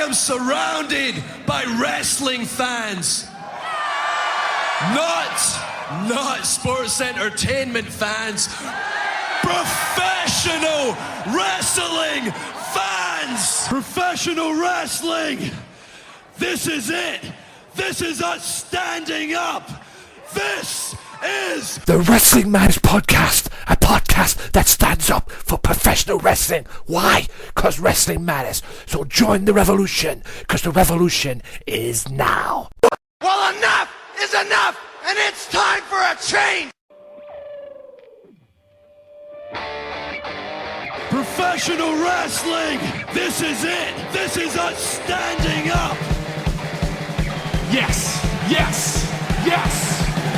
am surrounded by wrestling fans. Not sports entertainment fans. Professional wrestling fans! Professional wrestling! This is it! This is us standing up! This is the Wrestling Matters Podcast, a podcast that stands up for professional wrestling. Why? Because wrestling matters. So join the revolution, because the revolution is now. Well, enough is enough, and it's time for a change! Professional wrestling! This is it! This is us standing up! Yes! Yes! Yes!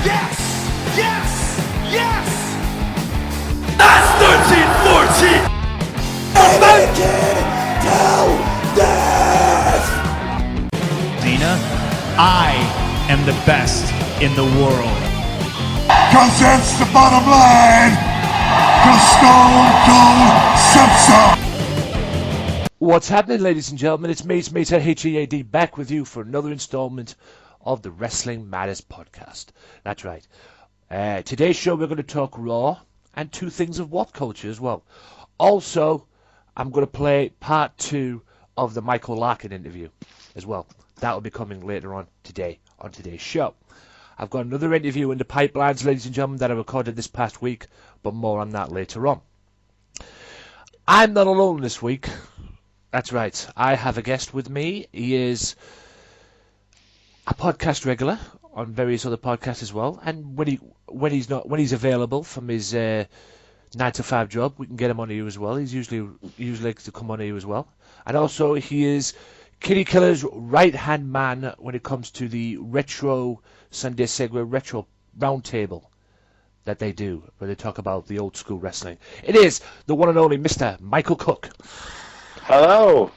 Yes! Yes! Yes! That's 1314! Make it till death! Dina, I am the best in the world. Cause that's the bottom line! Cause Stone Cold said so! What's happening, ladies and gentlemen? It's me, HEAD, back with you for another installment of the Wrestling Matters Podcast. That's right. Today's show we're going to talk Raw and two things of what culture as well. Also, I'm going to play part 2 of the Michael Larkin interview as well. That will be coming later on today on today's show. I've got another interview in the pipelines, ladies and gentlemen, that I recorded this past week, but more on that later on. I'm not alone this week. That's right. I have a guest with me. He is a podcast regular on various other podcasts as well. And when he's available from his 9-to-5 job, we can get him on here as well. He's usually likes to come on here as well. And also, he is Kitty Killer's right-hand man when it comes to the retro Sunday Segue retro roundtable that they do, where they talk about the old school wrestling. It is the one and only Mr. Michael Cook. Hello,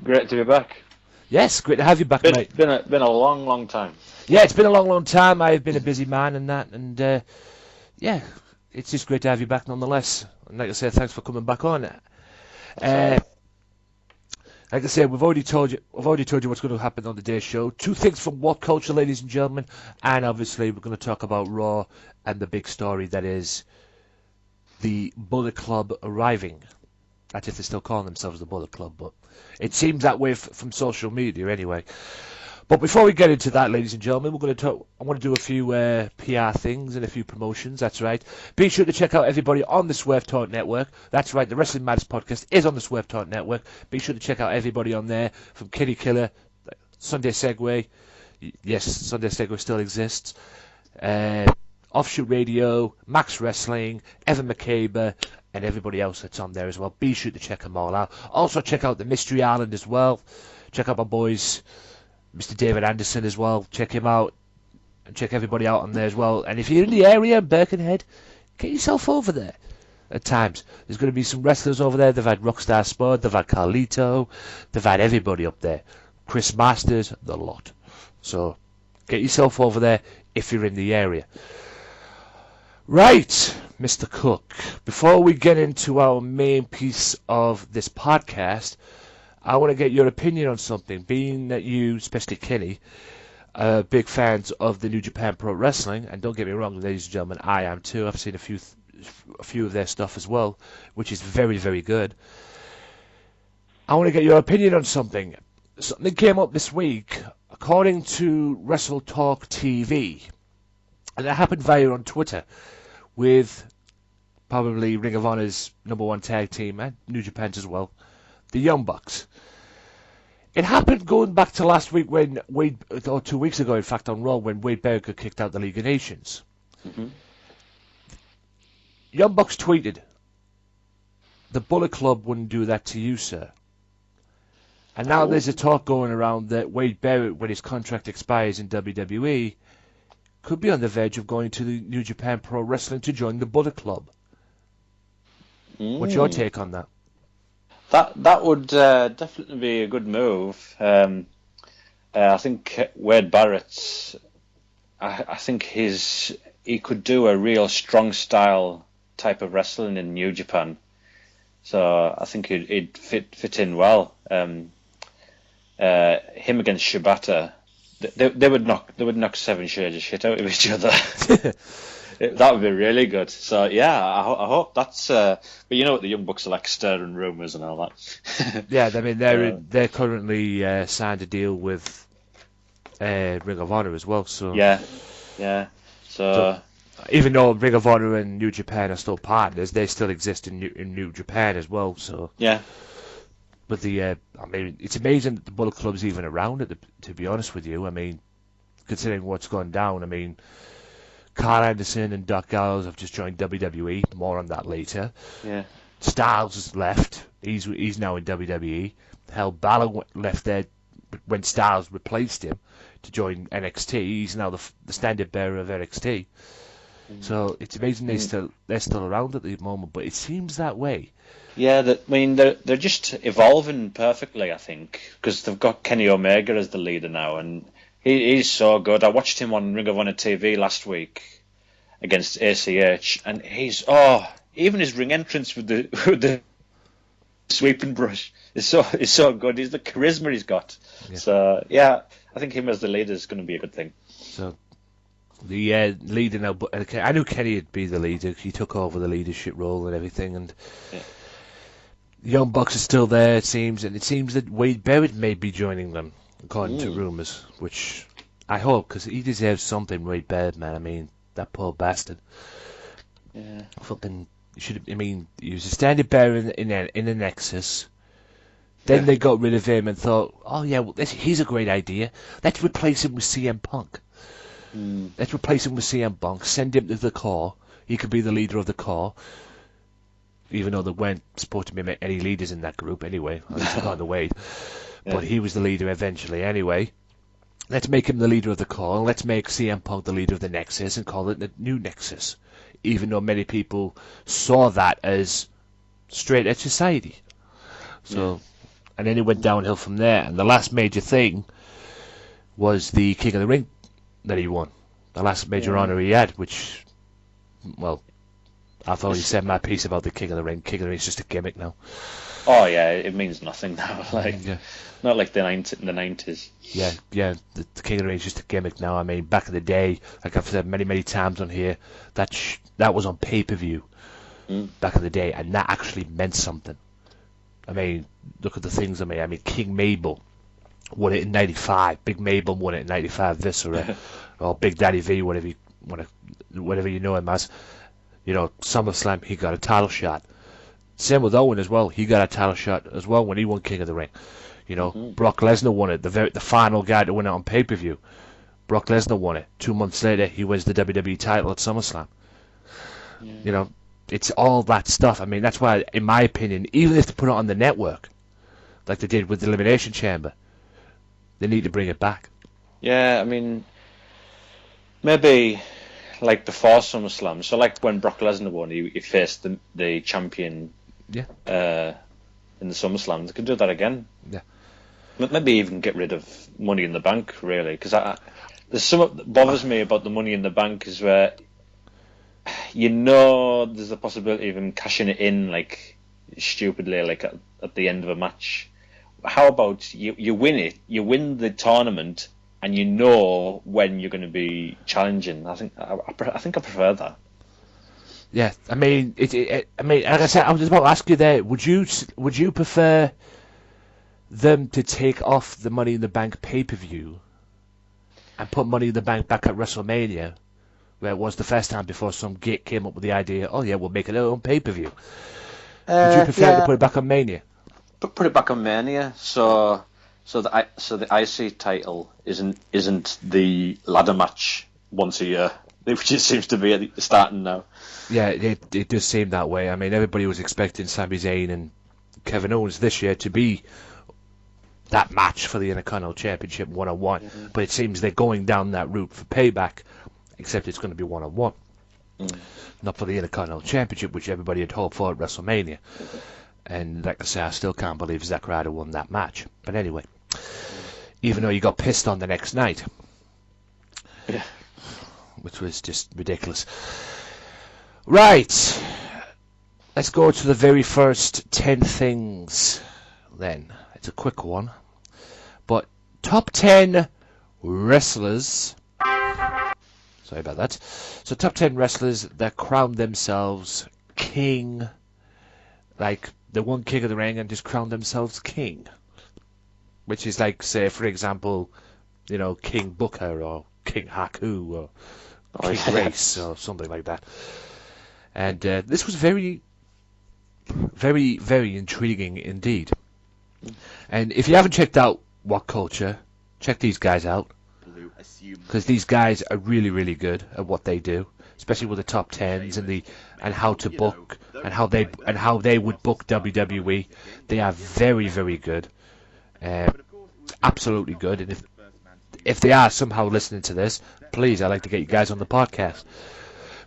great to be back. Yes, great to have you back, mate. It's been a long time. Yeah, it's been a long time. I've been a busy man and that, and yeah, it's just great to have you back nonetheless. And like I said, thanks for coming back on. Like I said, I've already told you what's going to happen on today's show. Two things from what culture, ladies and gentlemen, and obviously we're going to talk about Raw and the big story that is the Bullet Club arriving. That's if they still call themselves the Bullet Club, but it seems that way from social media anyway. But before we get into that, ladies and gentlemen, I'm going to do a few PR things and a few promotions. That's right. Be sure to check out everybody on the Swerve Talk Network. That's right. The Wrestling Matters Podcast is on the Swerve Talk Network. Be sure to check out everybody on there, from Kitty Killer, Sunday Segue. Yes, Sunday Segue still exists. Offshoot Radio, Max Wrestling, Evan McCabe, and everybody else that's on there as well. Be sure to check them all out. Also check out the Mystery Island as well. Check out my boys, Mr. David Anderson as well. Check him out. And check everybody out on there as well. And if you're in the area, Birkenhead, get yourself over there at times. There's going to be some wrestlers over there. They've had Rockstar Spud, they've had Carlito, they've had everybody up there. Chris Masters, the lot. So get yourself over there if you're in the area. Right, Mr. Cook, before we get into our main piece of this podcast, I want to get your opinion on something. Being that you, especially Kenny, are big fans of the New Japan Pro Wrestling, and don't get me wrong, ladies and gentlemen, I am too. I've seen a few of their stuff as well, which is very, very good. I want to get your opinion on something. Something came up this week, according to Wrestle Talk TV, and it happened via on Twitter, with probably Ring of Honor's #1 tag team and New Japan's as well, the Young Bucks. It happened going back to last week when or 2 weeks ago, in fact, on Raw, when Wade Barrett got kicked out the League of Nations. Mm-hmm. Young Bucks tweeted, "The Bullet Club wouldn't do that to you, sir." And now there's a talk going around that Wade Barrett, when his contract expires in WWE, could be on the verge of going to the New Japan Pro Wrestling to join the Bullet Club. What's your take on that? That would definitely be a good move. I think Wade Barrett, I think he could do a real strong style type of wrestling in New Japan. So I think he'd fit in well. him against Shibata, they would knock 7 shades of shit out of each other. That would be really good. So yeah, I hope that's. But you know what the Young Bucks are like, stirring rumours and all that. Yeah, I mean they're currently signed a deal with Ring of Honor as well. So yeah. So even though Ring of Honor and New Japan are still partners, they still exist in New Japan as well. So yeah. But I mean, it's amazing that the Bullet Club's even around it. To be honest with you, I mean, considering what's gone down, I mean, Carl Anderson and Doc Gallows have just joined WWE. More on that later. Yeah. Styles has left. He's now in WWE. Hell, Balor left there when Styles replaced him to join NXT. He's now the standard bearer of NXT. So it's amazing they're still around at the moment, but it seems that way. Yeah, I mean they're just evolving perfectly, I think, because they've got Kenny Omega as the leader now, and he's so good. I watched him on Ring of Honor TV last week against ACH, and even his ring entrance with the sweeping brush is so good. He's the charisma he's got. Yeah. So yeah, I think him as the leader is going to be a good thing. So the leader now, but I knew Kenny would be the leader. He took over the leadership role and everything, and the Young Bucks are still there, it seems, and it seems that Wade Barrett may be joining them, according to rumours, which I hope, because he deserves something, Wade Barrett, man. I mean, that poor bastard. Yeah. Fucking should. I mean, he was a standard bearer in the Nexus. Then they got rid of him and thought, oh yeah, well, he's a great idea. Let's replace him with CM Punk. Let's replace him with CM Punk. Send him to the core. He could be the leader of the core. Even though there weren't supposed to be any leaders in that group anyway. At least not the Wade. But he was the leader eventually anyway. Let's make him the leader of the core. And let's make CM Punk the leader of the Nexus and call it the new Nexus. Even though many people saw that as straight edge society. So, and then it went downhill from there. And the last major thing was the King of the Ring that he won. The last major honor he had, which, well, I've already said my piece about the King of the Ring. King of the Ring is just a gimmick now. Oh yeah, it means nothing now. Not like the 90s. Yeah. The King of the Ring is just a gimmick now. I mean, back in the day, like I've said many times on here, that was on pay-per-view back in the day, and that actually meant something. I mean, look at the things I mean. I mean, King Mabel won it in '95. Big Mabel won it in '95. Viscera or Big Daddy V, whatever you know him as. You know, SummerSlam, he got a title shot. Same with Owen as well. He got a title shot as well when he won King of the Ring. You know, Brock Lesnar won it. The final guy to win it on pay-per-view. Brock Lesnar won it. 2 months later, he wins the WWE title at SummerSlam. Yeah. You know, it's all that stuff. I mean, that's why, in my opinion, even if they put it on the network, like they did with the Elimination Chamber, they need to bring it back. Yeah, I mean, maybe like before SummerSlam. So like when Brock Lesnar won, he faced the champion in the SummerSlam. They could do that again. Yeah. Maybe even get rid of Money in the Bank, really. Because there's something that bothers me about the Money in the Bank is where there's a possibility of him cashing it in like stupidly, like at the end of a match. How about you win it, you win the tournament, and you know when you're going to be challenging. I think I prefer that. Yeah, I mean, I mean, like I said, I was just about to ask you there. Would you prefer them to take off the Money in the Bank pay-per-view and put Money in the Bank back at WrestleMania, where it was the first time before some git came up with the idea? Oh yeah, we'll make it our own pay-per-view. Would you prefer to put it back on Mania? Put it back on Mania. So the IC title isn't the ladder match once a year, which it seems to be starting now. Yeah, it does seem that way. I mean, everybody was expecting Sami Zayn and Kevin Owens this year to be that match for the Intercontinental Championship one-on-one, but it seems they're going down that route for Payback, except it's going to be one-on-one, not for the Intercontinental Championship, which everybody had hoped for at WrestleMania. And like I say, I still can't believe Zack Ryder won that match. But anyway, even though he got pissed on the next night, which was just ridiculous. Right, let's go to the very first 10 things then. It's a quick one, but top 10 wrestlers. Sorry about that. So top 10 wrestlers that crowned themselves king. Like, they won King of the Ring and just crowned themselves king. Which is like, say, for example, you know, King Booker or King Haku or King Race or something like that. And this was very, very, very intriguing indeed. And if you haven't checked out What Culture, check these guys out. Because these guys are really, really good at what they do, especially with the top tens and how to book and how they would book WWE. They are very, very good, absolutely good. And if they are somehow listening to this, please, I'd like to get you guys on the podcast.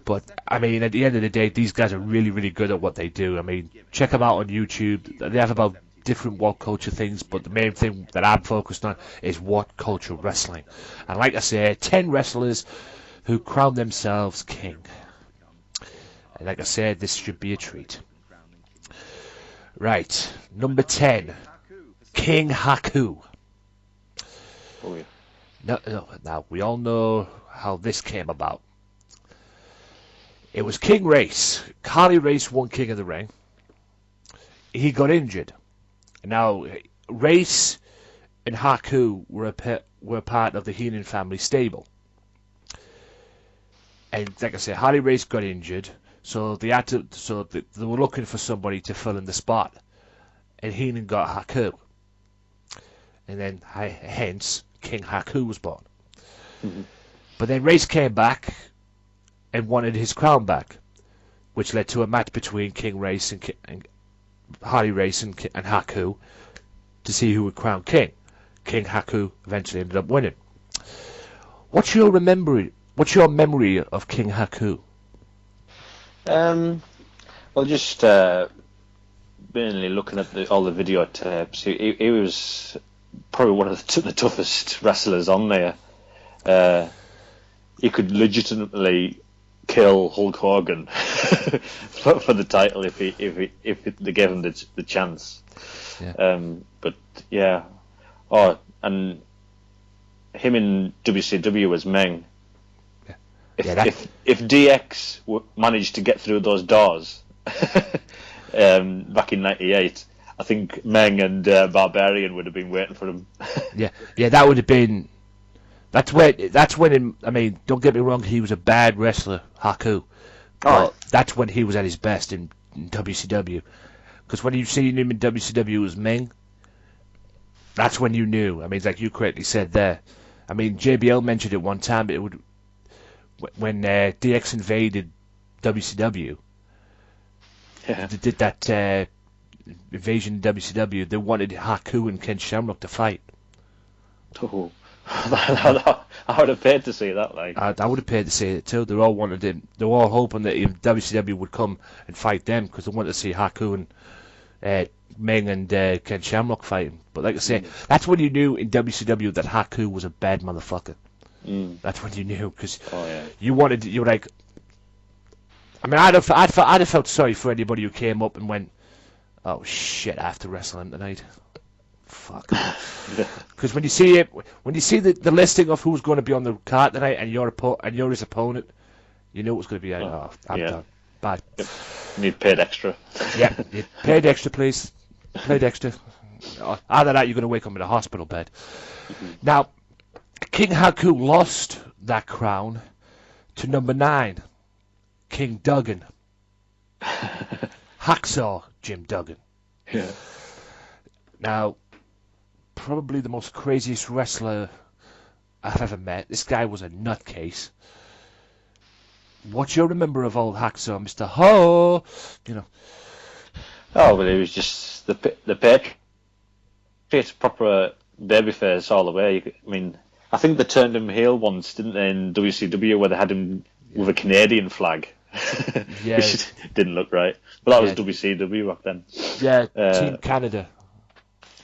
But I mean, at the end of the day, these guys are really, really good at what they do. I mean, check them out on YouTube. They have about different What Culture things, but the main thing that I'm focused on is What Culture Wrestling. And like I say, 10 wrestlers who crown themselves king. And like I said, this should be a treat. Right, number 10, King Haku. Oh, yeah. Now, we all know how this came about. It was King Race. Harley Race won King of the Ring. He got injured. Now, Race and Haku were part of the Heenan family stable. And like I said, Harley Race got injured, so they were looking for somebody to fill in the spot. And Heenan got Haku. And then, hence, King Haku was born. Mm-hmm. But then Race came back and wanted his crown back, which led to a match between King Race and Harley Race and Haku to see who would crown king. King Haku eventually ended up winning. What's your memory of King Haku? Well, just mainly looking at all the videotapes, he was probably one of the toughest wrestlers on there. He could legitimately kill Hulk Hogan for the title if they gave him the chance. Yeah. But yeah, and him in WCW was Meng. Yeah. If DX managed to get through those doors back in '98, I think Meng and Barbarian would have been waiting for him. yeah, that would have been. That's when. I mean, don't get me wrong. He was a bad wrestler, Haku. But that's when he was at his best in WCW. Because when you seen him in WCW as Meng, that's when you knew. I mean, like you correctly said there. I mean, JBL mentioned it one time. It would when DX invaded WCW. Yeah. They did that invasion in WCW. They wanted Haku and Ken Shamrock to fight. Oh. I would have paid to see that. Like I would have paid to see it too. They all wanted him. They were all hoping that WCW would come and fight them because they wanted to see Haku and Meng and Ken Shamrock fighting. But like I say, that's when you knew in WCW that Haku was a bad motherfucker. That's when you knew because you were like. I mean, I'd have felt sorry for anybody who came up and went, "Oh shit, I have to wrestle him tonight." Fuck. Because when you see the listing of who's going to be on the card tonight and you're his opponent, you know it's going to be I'm done. Bad. Yep. Need paid extra. Yeah, paid extra, please. Paid extra. Either that, you're going to wake up in a hospital bed. Mm-hmm. Now, King Haku lost that crown to number 9, King Duggan. Hacksaw Jim Duggan. Yeah. Now, probably the most craziest wrestler I've ever met. This guy was a nutcase. What do you remember of old Hacksaw, Mr. Ho? You know. Oh, but he was just the Patriot, proper babyface all the way. I mean, I think they turned him heel once, didn't they, in WCW, where they had him with a Canadian flag. Yeah. Which didn't look right. But that was WCW back then. Yeah, Team Canada.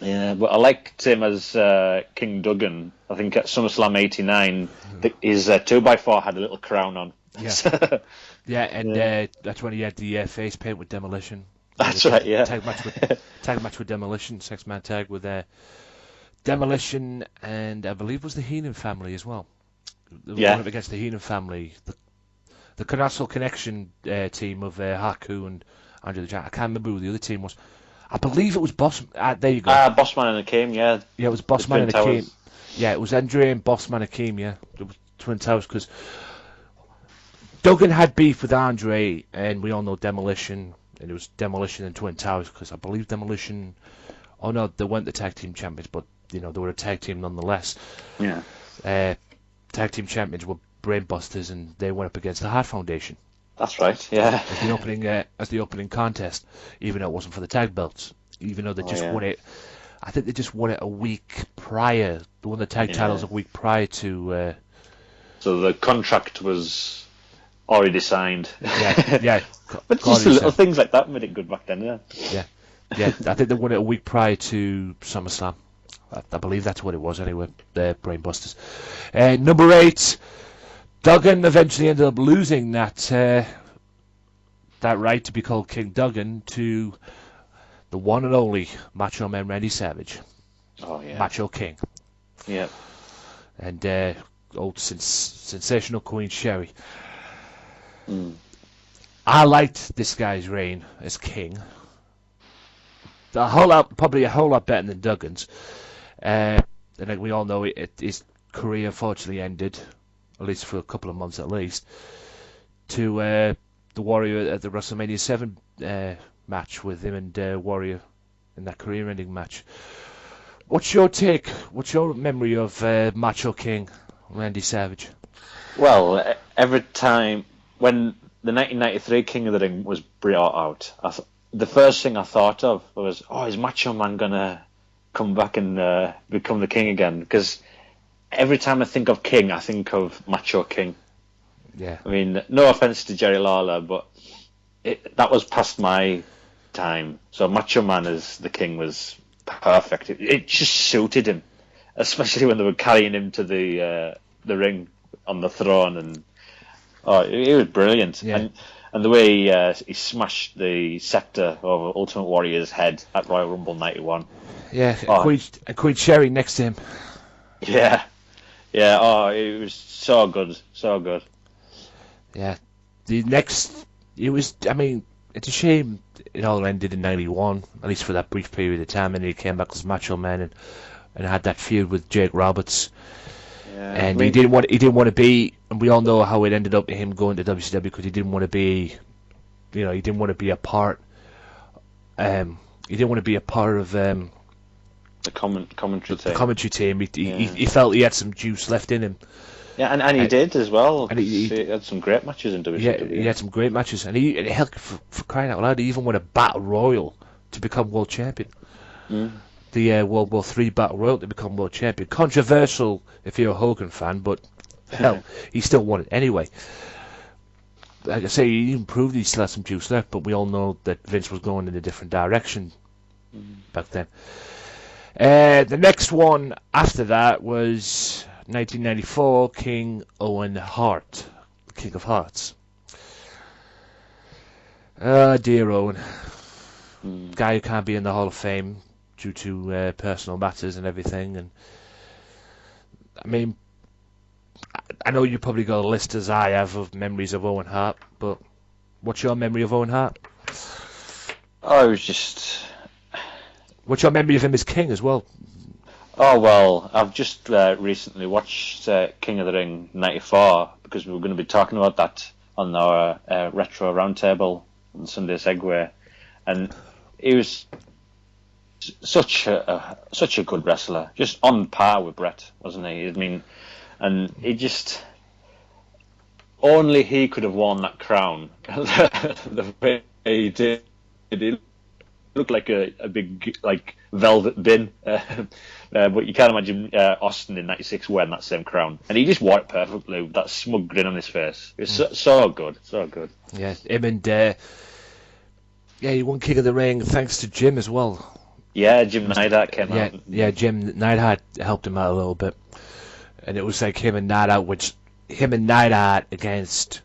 Yeah, but I liked him as King Duggan. I think at SummerSlam '89, his 2x4 had a little crown on. Yeah, yeah, and that's when he had the face paint with Demolition. That's right, yeah. Tag match with Demolition, 6-man tag with Demolition, and I believe it was the Heenan family as well. They Yeah. went up against the Heenan family. The Colossal Connection team of Haku and Andrew the Giant. I can't remember who the other team was. I believe it was Boss. There you go. Bossman and Akeem, yeah. Yeah, it was Bossman and Akeem. Yeah, it was Andre and Bossman Akeem, yeah. It was Twin Towers, because Duggan had beef with Andre, and we all know Demolition, and it was Demolition and Twin Towers, because I believe Demolition... Oh no, they weren't the tag team champions, but, they were a tag team nonetheless. Yeah. Tag team champions were Brainbusters, and they went up against the Hart Foundation. That's right, yeah. As the opening contest, even though it wasn't for the tag belts, even though they just won it. I think they just won it a week prior. They won the tag titles a week prior to. So the contract was already signed. Yeah. But just the little things like that made it good back then, yeah. Yeah. I think they won it a week prior to SummerSlam. I believe that's what it was anyway. The Brainbusters. Number 8. Duggan eventually ended up losing that right to be called King Duggan to the one and only Macho Man Randy Savage. Oh, yeah. Macho King. Yeah. And old sensational Queen Sherry. I liked this guy's reign as king. Probably a whole lot better than Duggan's. And like we all know, his career unfortunately ended, at least for a couple of months at least, to the Warrior at the WrestleMania 7 match with him and Warrior in that career-ending match. What's your take? What's your memory of Macho King Randy Savage? Well, every time when the 1993 King of the Ring was brought out, the first thing I thought of was, is Macho Man gonna come back and become the king again? Because every time I think of King, I think of Macho King. Yeah. I mean, no offense to Jerry Lawler, but that was past my time. So Macho Man as the King was perfect. It just suited him, especially when they were carrying him to the ring on the throne, and it was brilliant. Yeah. And the way he smashed the scepter over Ultimate Warrior's head at Royal Rumble 91. Yeah, and Queen Sherry next to him. Yeah. It was so good, so good. Yeah, it's a shame it all ended in 91, at least for that brief period of time, and he came back as Macho Man and had that feud with Jake Roberts. Yeah, and he didn't want to be, and we all know how it ended up him going to WCW, because he didn't want to be, he didn't want to be a part. He didn't want to be a part of the commentary team. He felt he had some juice left in him. Yeah, and he did as well. And he had some great matches in WCW. Yeah, he had some great matches, and hell, for crying out loud, he even won a Battle Royal to become world champion. The World War III Battle Royal to become world champion. Controversial if you're a Hogan fan, but hell, he still won it anyway. Like I say, he even proved he still had some juice left, but we all know that Vince was going in a different direction back then. The next one after that was 1994, King Owen Hart, King of Hearts. Dear Owen. Guy who can't be in the Hall of Fame due to personal matters and everything. And I mean, I know you probably got a list as I have of memories of Owen Hart, but what's your memory of Owen Hart? Oh, it was just... What's your memory of him as king as well? Oh, well, I've just recently watched King of the Ring 94, because we were going to be talking about that on our Retro Roundtable on Sunday Segway. And he was such a good wrestler, just on par with Brett, wasn't he? I mean, and he just... Only he could have worn that crown the way he did. He looked like a big velvet bin, but you can't imagine Austin in '96 wearing that same crown, and he just wore it perfectly with that smug grin on his face. It was so good. Yeah, him and he won King of the Ring thanks to Jim as well. Yeah, Jim Neidhart came out. Yeah, Jim Neidhart helped him out a little bit, and it was like him and Neidhart against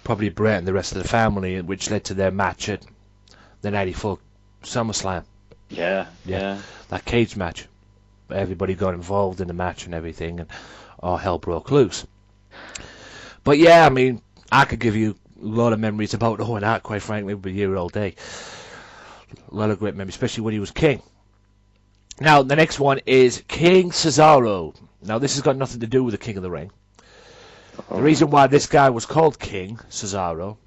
probably Brett and the rest of the family, which led to their match at the '94 SummerSlam. Yeah. That cage match. everybody got involved in the match and everything, and all hell broke loose. But yeah, I mean, I could give you a lot of memories about Owen Hart, quite frankly. We'd be here all day. A lot of great memories, especially when he was king. Now, the next one is King Cesaro. Now, this has got nothing to do with the King of the Ring. The reason why this guy was called King Cesaro,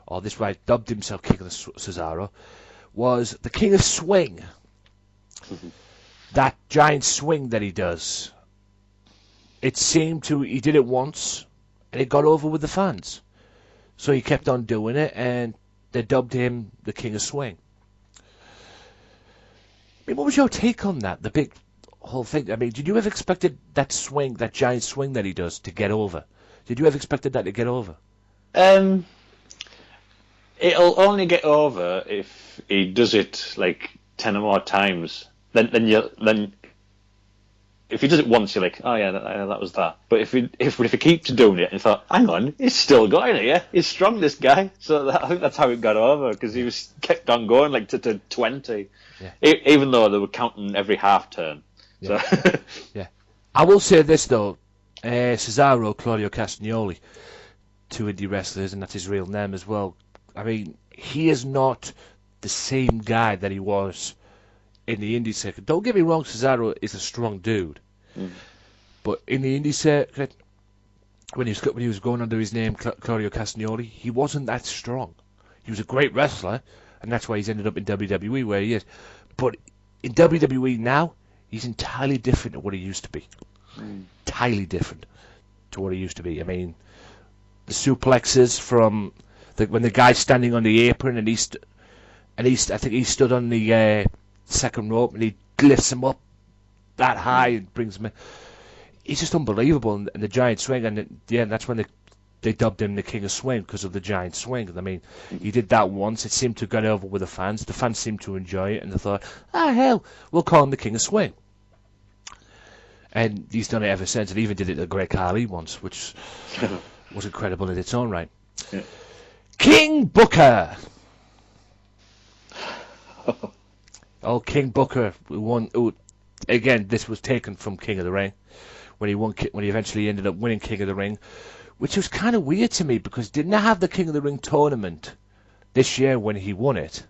or this guy dubbed himself King of Cesaro, was the King of Swing. That giant swing that he does. It seemed to, he did it once, and it got over with the fans. So he kept on doing it, and they dubbed him the King of Swing. I mean, what was your take on that? The big whole thing. I mean, did you ever expected that swing, that giant swing that he does, to get over? Did you ever expected that to get over? It'll only get over if he does it like 10 or more times. Then if he does it once, you're like, oh yeah, that was that. But if he keeps doing it, and you thought, hang on, he's still going here. He's strong, this guy. So I think that's how it got over, because he was kept on going like to 20, even though they were counting every half turn. Yeah. So Yeah. I will say this though, Cesaro, Claudio Castagnoli, two indie wrestlers, and that's his real name as well. I mean, he is not the same guy that he was in the indie circuit. Don't get me wrong, Cesaro is a strong dude. But in the indie circuit, when he was going under his name, Claudio Castagnoli, he wasn't that strong. He was a great wrestler, and that's why he's ended up in WWE where he is. But in WWE now, he's entirely different to what he used to be. Entirely different to what he used to be. I mean, the suplexes from when the guy's standing on the apron and I think he stood on the second rope and he lifts him up that high and brings him in. He's just unbelievable, and the giant swing, and that's when they dubbed him the King of Swing, because of the giant swing. I mean, he did that once. It seemed to get over with the fans. The fans seemed to enjoy it, and they thought, hell, we'll call him the King of Swing. And he's done it ever since, and even did it to Great Khali once, which was incredible in its own right. Yeah. King Booker. Oh, King Booker won. Again, this was taken from King of the Ring when he eventually ended up winning King of the Ring, which was kind of weird to me, because didn't I have the King of the Ring tournament this year when he won it?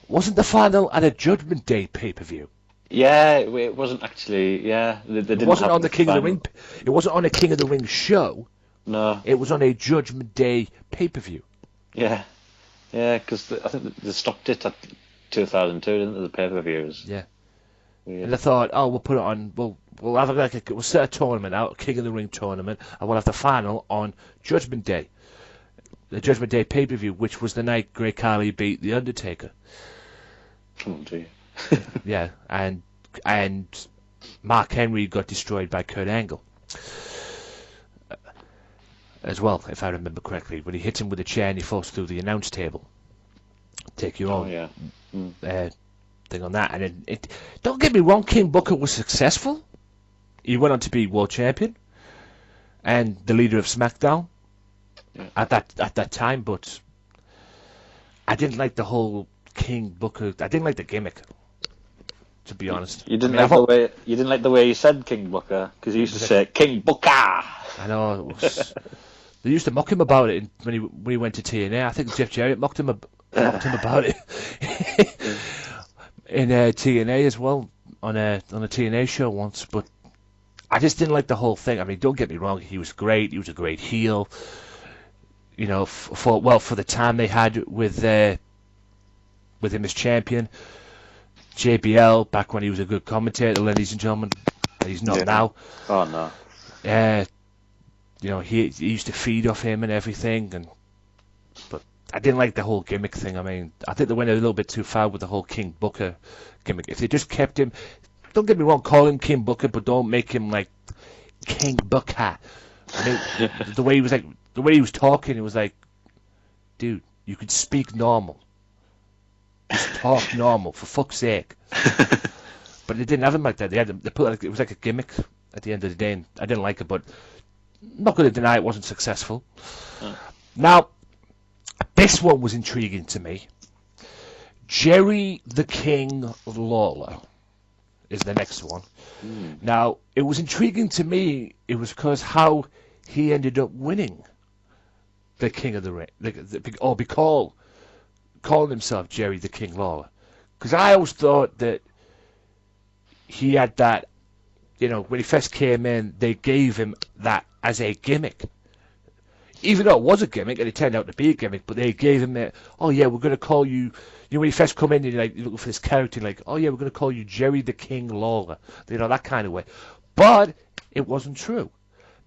Wasn't the final at a Judgment Day pay-per-view? yeah, it wasn't actually. Yeah, they didn't. It wasn't have on the King of the Ring. It wasn't on a King of the Ring show. No. It was on a Judgment Day pay-per-view. Yeah, because I think they stopped it at 2002, didn't they? The pay-per-views. Yeah. Weird. And I thought, we'll put it on. We'll have we'll set a tournament out, a King of the Ring tournament, and we'll have the final on Judgment Day, the Judgment Day pay-per-view, which was the night Great Khali beat The Undertaker. Oh dear. Yeah, and Mark Henry got destroyed by Kurt Angle as well, if I remember correctly, when he hit him with a chair and he falls through the announce table. Take your own thing on that. And don't get me wrong, King Booker was successful. He went on to be world champion and the leader of SmackDown at that time, but I didn't like the whole King Booker. I didn't like the gimmick, to be honest. You didn't like the way he said King Booker, because he used to say King Booker. I know. They used to mock him about it when he went to TNA. I think Jeff Jarrett mocked him about it in TNA as well, on a TNA show once. But I just didn't like the whole thing. I mean, don't get me wrong, he was great. He was a great heel. You know, for the time they had with him as champion. JBL, back when he was a good commentator, ladies and gentlemen. He's not now. Oh no. You know, he used to feed off him and everything, but I didn't like the whole gimmick thing. I mean, I think they went a little bit too far with the whole King Booker gimmick. If they just kept him, don't get me wrong, call him King Booker, but don't make him like King Booker. I mean, the way he was talking, it was like, dude, you could speak normal. Just talk normal, for fuck's sake. But they didn't have him like that. They put it was like a gimmick at the end of the day, and I didn't like it, but I'm not going to deny it wasn't successful. Now, this one was intriguing to me. Jerry the King Lawler. is the next one. Now, it was intriguing to me. It was because how he ended up winning the King of the Ring, or calling himself Jerry the King Lawler. Because I always thought that he had that, when he first came in, they gave him that as a gimmick. Even though it was a gimmick, and it turned out to be a gimmick, but they gave him that, oh yeah, we're going to call you, when you first come in, you're looking for this character, oh yeah, we're going to call you Jerry the King Lawler. That kind of way. But it wasn't true.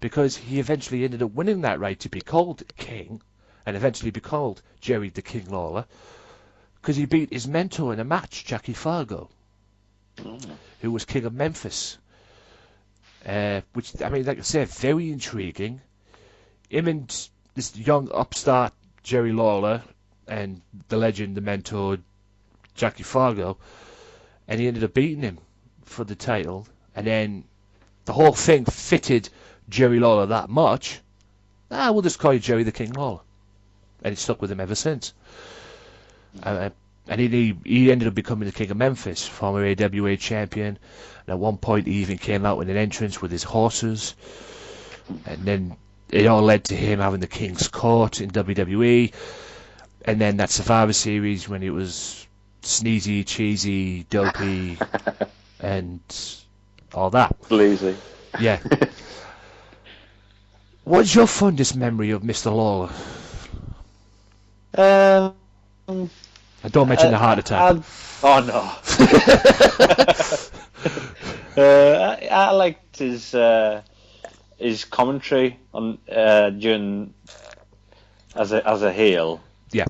Because he eventually ended up winning that right to be called King, and eventually be called Jerry the King Lawler, because he beat his mentor in a match, Jackie Fargo, who was King of Memphis. Which, like I said, very intriguing. Him and this young upstart Jerry Lawler and the legend, the mentor, Jackie Fargo, and he ended up beating him for the title, and then the whole thing fitted Jerry Lawler that much. We'll just call you Jerry the King Lawler, and it stuck with him ever since. And he ended up becoming the King of Memphis, former AWA champion. And at one point, he even came out with an entrance with his horses, and then it all led to him having the King's Court in WWE, and then that Survivor Series when it was sneezy, cheesy, dopey, and all that. Bleazy. Yeah. What's your fondest memory of Mr. Lawler? Um, I don't mention the heart attack. Oh no. I liked his commentary on during as a heel. Yeah.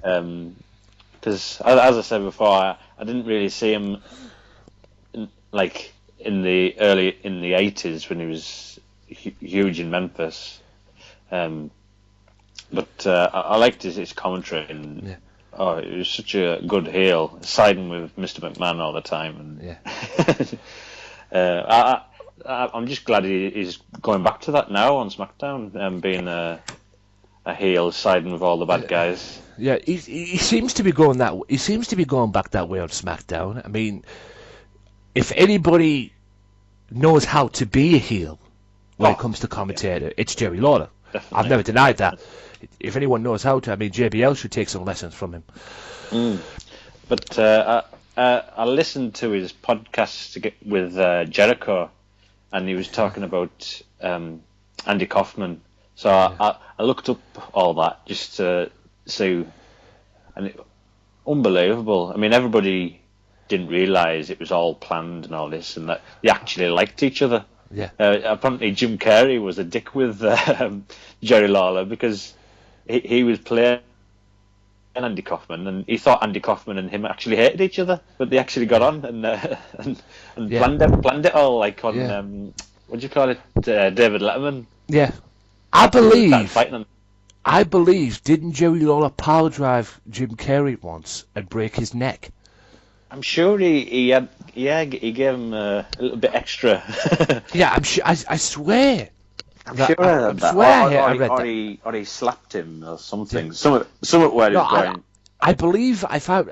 Because as I said before, I didn't really see him in the 80s when he was huge in Memphis. But I liked his commentary, and yeah. He was such a good heel, siding with Mr. McMahon all the time. And Yeah. I'm just glad he's going back to that now on SmackDown, being a heel, siding with all the bad guys. Yeah, he seems to be going that. He seems to be going back that way on SmackDown. I mean, if anybody knows how to be a heel when it comes to commentator, it's Jerry Lawler. Definitely. I've never denied that. If anyone knows how to, JBL should take some lessons from him. But I listened to his podcast with Jericho, and he was talking about Andy Kaufman. So I looked up all that just to see, and unbelievable. Everybody didn't realise it was all planned and all this, and that they actually liked each other. Yeah. Apparently Jim Carrey was a dick with Jerry Lawler because he was playing Andy Kaufman, and he thought Andy Kaufman and him actually hated each other, but they actually got on and planned it all on what do you call it, David Letterman. Yeah, I believe didn't Jerry Lawler power drive Jim Carrey once and break his neck? I'm sure he gave him a little bit extra. Yeah, I'm sure. I swear. I'm sure I read that. I read that. Or he slapped him or something. Yeah. Something where he's going. I believe if I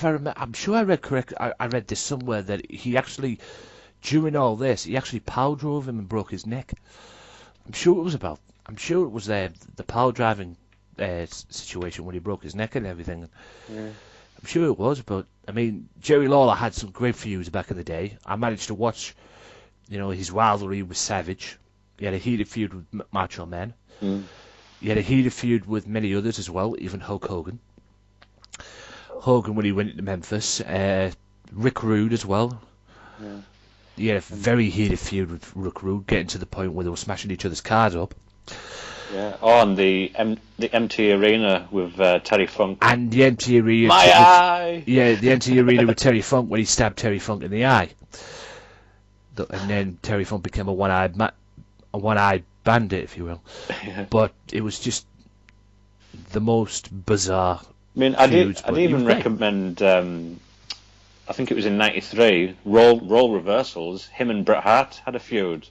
remember, I'm sure I read correct. I read this somewhere that he actually, during all this, he actually power drove him and broke his neck. I'm sure it was the power driving situation when he broke his neck and everything. Yeah. I'm sure it was, but Jerry Lawler had some great feuds back in the day. I managed to watch, his rivalry with Savage. He had a heated feud with Macho Man. He had a heated feud with many others as well, even Hulk Hogan. Hogan when he went to Memphis. Rick Rude as well. Yeah. He had a very heated feud with Rick Rude, getting to the point where they were smashing each other's cars up. Yeah. Oh, and the empty arena with Terry Funk. And the empty arena. Eye! Yeah, the empty arena with Terry Funk when he stabbed Terry Funk in the eye. And then Terry Funk became a one-eyed bandit, if you will. Yeah. But it was just the most bizarre. I'd even recommend. I think it was in '93. Role reversals. Him and Bret Hart had a feud.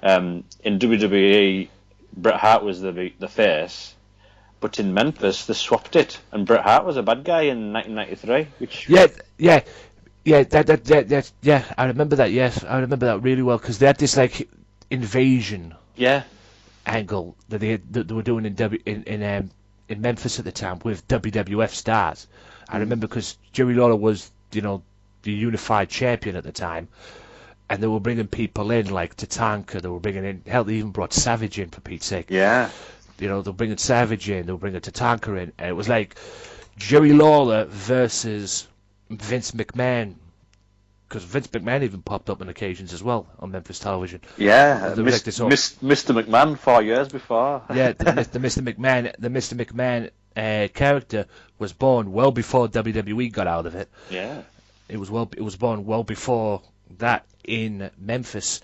In WWE, Bret Hart was the face, but in Memphis they swapped it, and Bret Hart was a bad guy in 1993. Yeah, that yeah, I remember that. Yes, I remember that really well because they had this like invasion Yeah. angle that they were doing in Memphis at the time with WWF stars. I remember because Jerry Lawler was the unified champion at the time, and they were bringing people in like Tatanka. They were bringing in hell. They even brought Savage in for Pete's sake. Yeah. They were bringing Savage in. They were bringing Tatanka in, and it was like Jerry Lawler versus Vince McMahon. Because Vince McMahon even popped up on occasions as well on Memphis television. Yeah. There was like this Mr. McMahon 4 years before. Yeah, the Mr. McMahon character was born well before WWE got out of it. Yeah. It was born well before that in Memphis,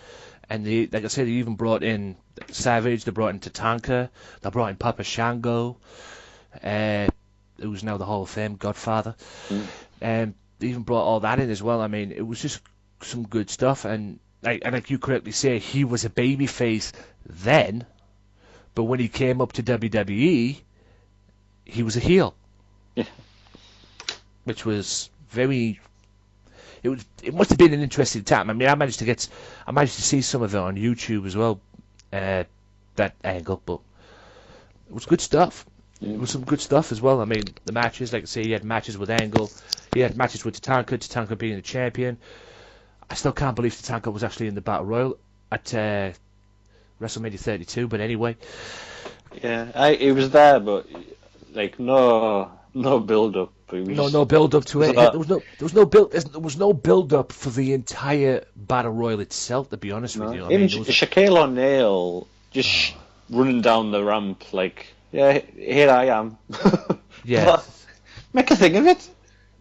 and like I said, they even brought in Savage. They brought in Tatanka. They brought in Papa Shango, who's now the Hall of Fame Godfather. They even brought all that in as well. I mean, it was just some good stuff, and like you correctly say, he was a babyface then, but when he came up to WWE, he was a heel. Yeah. Which was very. It must have been an interesting time. I mean, I managed to see some of it on YouTube as well, that angle, but it was good stuff. It was some good stuff as well. I mean, the matches, like I say, he had matches with Angle, he had matches with Tatanka being the champion. I still can't believe Tatanka was actually in the Battle Royal at WrestleMania 32, but anyway. Yeah, he was there, but like no build up. No build up to it. There was no build up for the entire Battle Royal itself. To be honest with you, Even Shaquille O'Neal just running down the ramp like, yeah, here I am. Yeah, make a thing of it.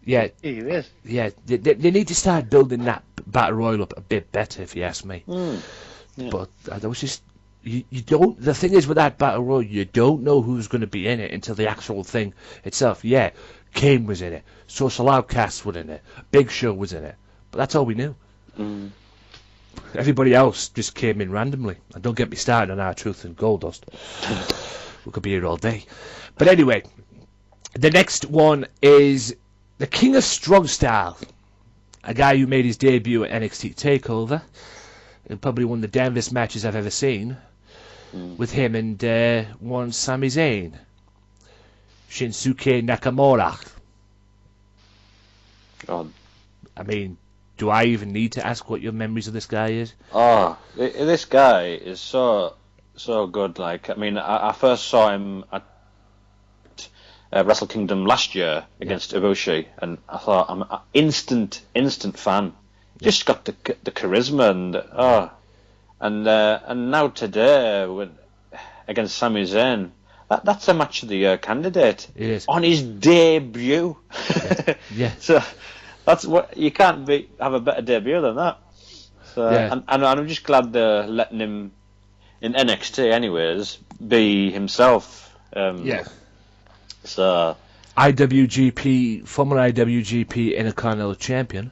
Yeah, Here is. Yeah, they need to start building that Battle Royal up a bit better, if you ask me. Yeah. But that was just. You don't. The thing is with that Battle Royal, you don't know who's going to be in it until the actual thing itself. Yeah, Kane was in it. Social Outcasts were in it. Big Show was in it. But that's all we knew. Everybody else just came in randomly. And don't get me started on R-Truth and Goldust. We could be here all day. But anyway, the next one is the King of Strong Style. A guy who made his debut at NXT TakeOver. And probably one of the damnedest matches I've ever seen. With him and one Sami Zayn. Shinsuke Nakamura. God. I mean, do I even need to ask what your memories of this guy is? Oh, this guy is so good. Like, I mean, I first saw him at Wrestle Kingdom last year against Ibushi, and I thought I'm an instant fan. Just got the charisma and now today against Sami Zayn, that's a match of the year candidate. It is. On his debut. Yeah. So that's what you can't have a better debut than that. So Yeah. and I'm just glad they're letting him in NXT anyways be himself. Yeah. So former IWGP Intercontinental Champion.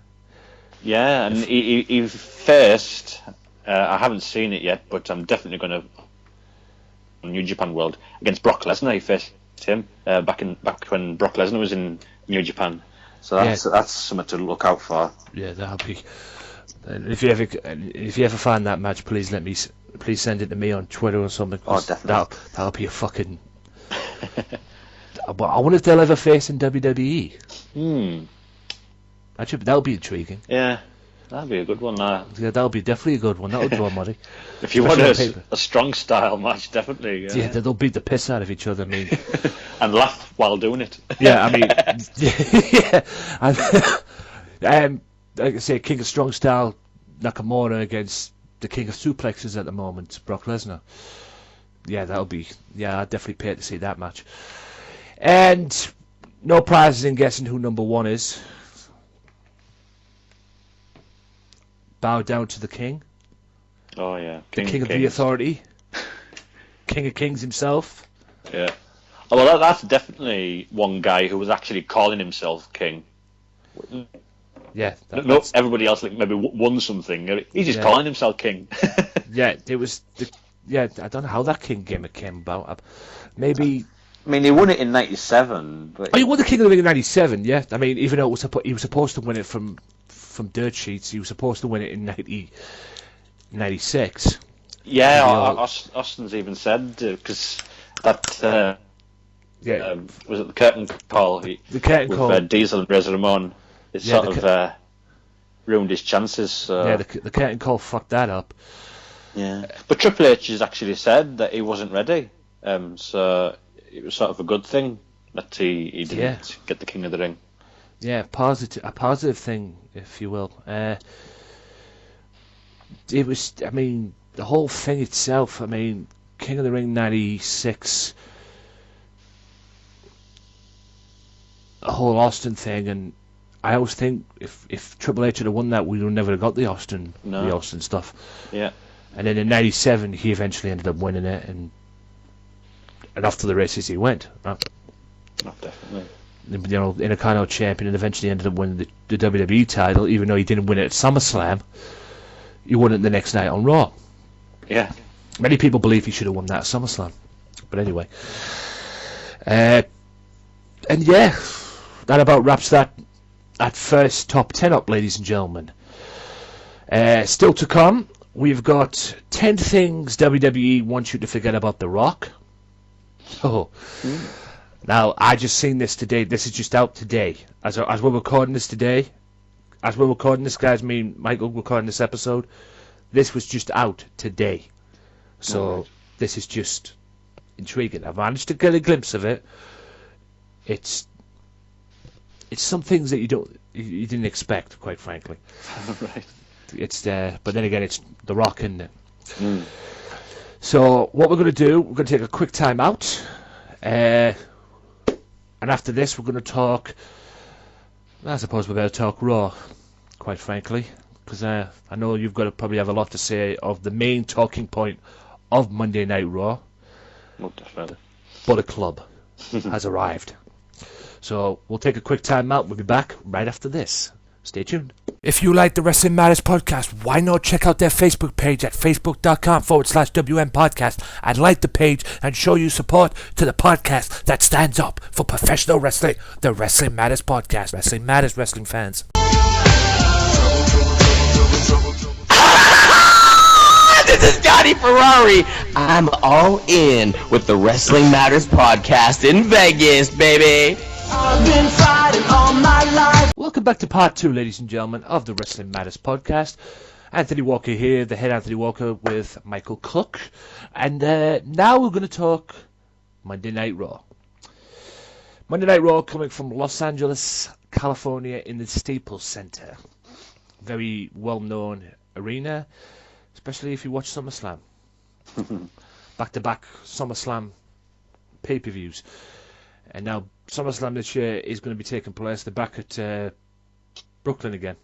yeah, and he faced. I haven't seen it yet, but I'm definitely going to on New Japan World against Brock Lesnar. He faced him back when Brock Lesnar was in New Japan. So that's something to look out for. Yeah, that'll be. And if you ever find that match, please send it to me on Twitter or something. Oh, definitely. That'll be a fucking. I wonder if they'll ever face in WWE. That'll be intriguing. Yeah, that'd be a good one. Yeah, that'll be definitely a good one. That'll draw money. If you want a strong style match, definitely. Yeah, they'll beat the piss out of each other. I mean, and laugh while doing it. Yeah, I mean, yeah. Like I say, King of Strong Style Nakamura against the King of Suplexes at the moment, Brock Lesnar. Yeah, that'll be. Yeah, I'd definitely pay to see that match. And no prizes in guessing who number one is. Bow down to the King. Oh yeah, The King of the Authority. King of Kings himself. Yeah. Oh, well, that's definitely one guy who was actually calling himself King. Yeah. No, everybody else like maybe won something. He's just calling himself King. Yeah, it was. I don't know how that King gimmick came about. Maybe. I mean, he won it in '97, but he won the King of the Ring in '97. Yeah, I mean, even though he was supposed to win it from from dirt sheets. He was supposed to win it in 96. Yeah, Austin's even said, because that was it the curtain call? The curtain with call. Diesel and Reza Ramon. It sort of ruined his chances. So. Yeah, the curtain call fucked that up. Yeah, but Triple H has actually said that he wasn't ready. So it was sort of a good thing that he didn't get the King of the Ring. Yeah, a positive thing, if you will. It was, I mean, the whole thing itself. I mean, King of the Ring '96, the whole Austin thing, and I always think if Triple H had won that, we would never have got the Austin stuff. Yeah. And then in '97, he eventually ended up winning it, and off to the races he went. Oh, definitely. You know, Intercontinental Champion, and eventually ended up winning the WWE title, even though he didn't win it at SummerSlam. He won it the next night on Raw. Yeah. Many people believe he should have won that at SummerSlam. But anyway. And yeah, that about wraps that first top 10 up, ladies and gentlemen. Still to come, we've got 10 things WWE wants you to forget about The Rock. Oh. Now, I just seen this today. This is just out today. As we're recording this today, as we're recording this, guys, me and Michael recording this episode, this was just out today. So, this is just intriguing. I've managed to get a glimpse of it. It's some things that you didn't expect, quite frankly. Right. It's but then again, it's The Rock, isn't it? So what we're going to do, we're going to take a quick time out, and after this, we're going to talk. I suppose we better talk Raw, quite frankly, because I know you've got to probably have a lot to say of the main talking point of Monday Night Raw. Well, definitely. Bullet Club has arrived. So we'll take a quick time out. We'll be back right after this. Stay tuned. If you like the Wrestling Matters podcast, why not check out their Facebook page at facebook.com/WM podcast and like the page and show your support to the podcast that stands up for professional wrestling, the Wrestling Matters podcast. Wrestling Matters, wrestling fans. This is Johnny Ferrari. I'm all in with the Wrestling Matters podcast in Vegas, baby. I've been fighting all my life. Welcome back to part 2, ladies and gentlemen, of the Wrestling Matters podcast. Anthony Walker here, the head Anthony Walker with Michael Cook. And now we're going to talk Monday Night Raw. Monday Night Raw coming from Los Angeles, California in the Staples Center. Very well-known arena, especially if you watch SummerSlam. Back-to-back SummerSlam pay-per-views. And now SummerSlam this year is going to be taking place. They're back at Brooklyn again.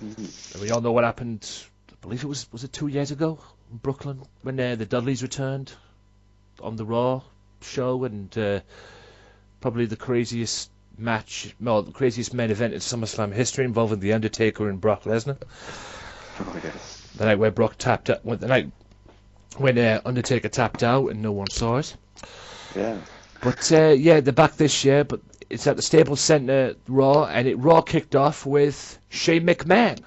And we all know what happened. I believe it was it 2 years ago in Brooklyn when the Dudleys returned on the Raw show, and probably the craziest match, no, the craziest main event in SummerSlam history, involving The Undertaker and Brock Lesnar. Oh, yes. The night where Brock tapped out, the night when Undertaker tapped out and no one saw it. Yeah. But yeah, they're back this year, but it's at the Staples Center Raw, and Raw kicked off with Shane McMahon.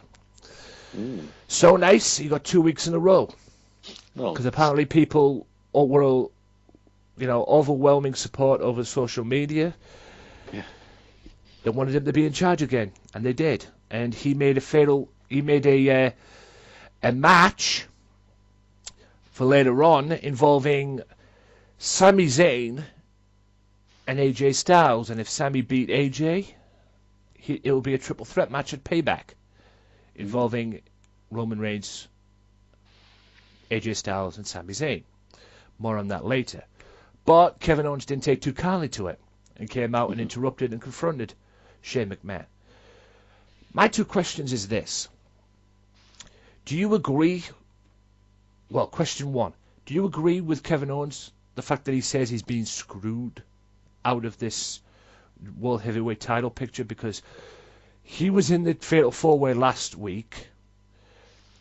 So nice, he got 2 weeks in a row. Because apparently people were, overwhelming support over social media. Yeah. They wanted him to be in charge again, and they did. And he made a match for later on involving Sami Zayn and AJ Styles, and if Sami beat AJ, it will be a triple threat match at Payback involving Roman Reigns, AJ Styles, and Sami Zayn. More on that later. But Kevin Owens didn't take too kindly to it and came out and interrupted and confronted Shane McMahon. My 2 questions is this. Do you agree? Well, question 1. Do you agree with Kevin Owens, the fact that he says he's being screwed out of this World Heavyweight title picture? Because he was in the Fatal 4-Way last week,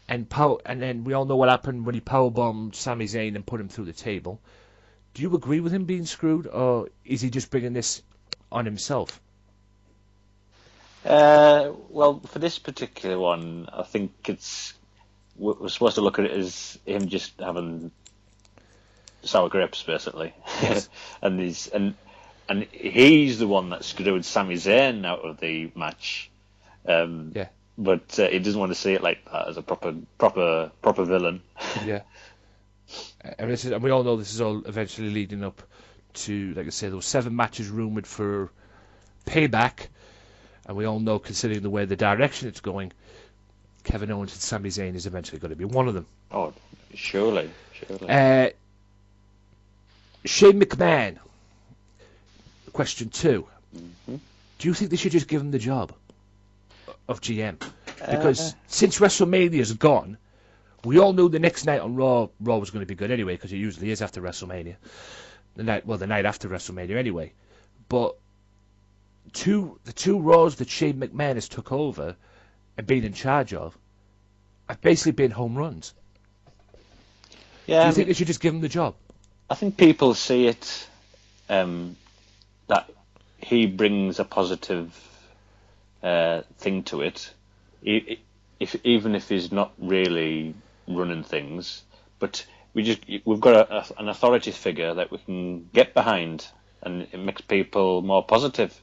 and then we all know what happened when he powerbombed Sami Zayn and put him through the table. Do you agree with him being screwed, or is he just bringing this on himself? Well, for this particular one, I think we're supposed to look at it as him just having sour grapes, basically. Yes. and he's the one that screwed Sami Zayn out of the match. Yeah. But he doesn't want to see it like that, as a proper villain. Yeah. And we all know this is all eventually leading up to, like I say, those 7 matches rumoured for Payback. And we all know, considering the way the direction it's going, Kevin Owens and Sami Zayn is eventually going to be one of them. Oh, surely. Shane McMahon. Question 2. Mm-hmm. Do you think they should just give him the job of GM? Because since WrestleMania's gone, we all knew the next night on Raw was going to be good anyway, because it usually is after WrestleMania. The night after WrestleMania anyway. But the two Raws that Shane McMahon has took over and been in charge of have basically been home runs. Yeah, Do you think they should just give him the job? I think people see it that he brings a positive thing to it, even if he's not really running things. But we've got an authority figure that we can get behind, and it makes people more positive.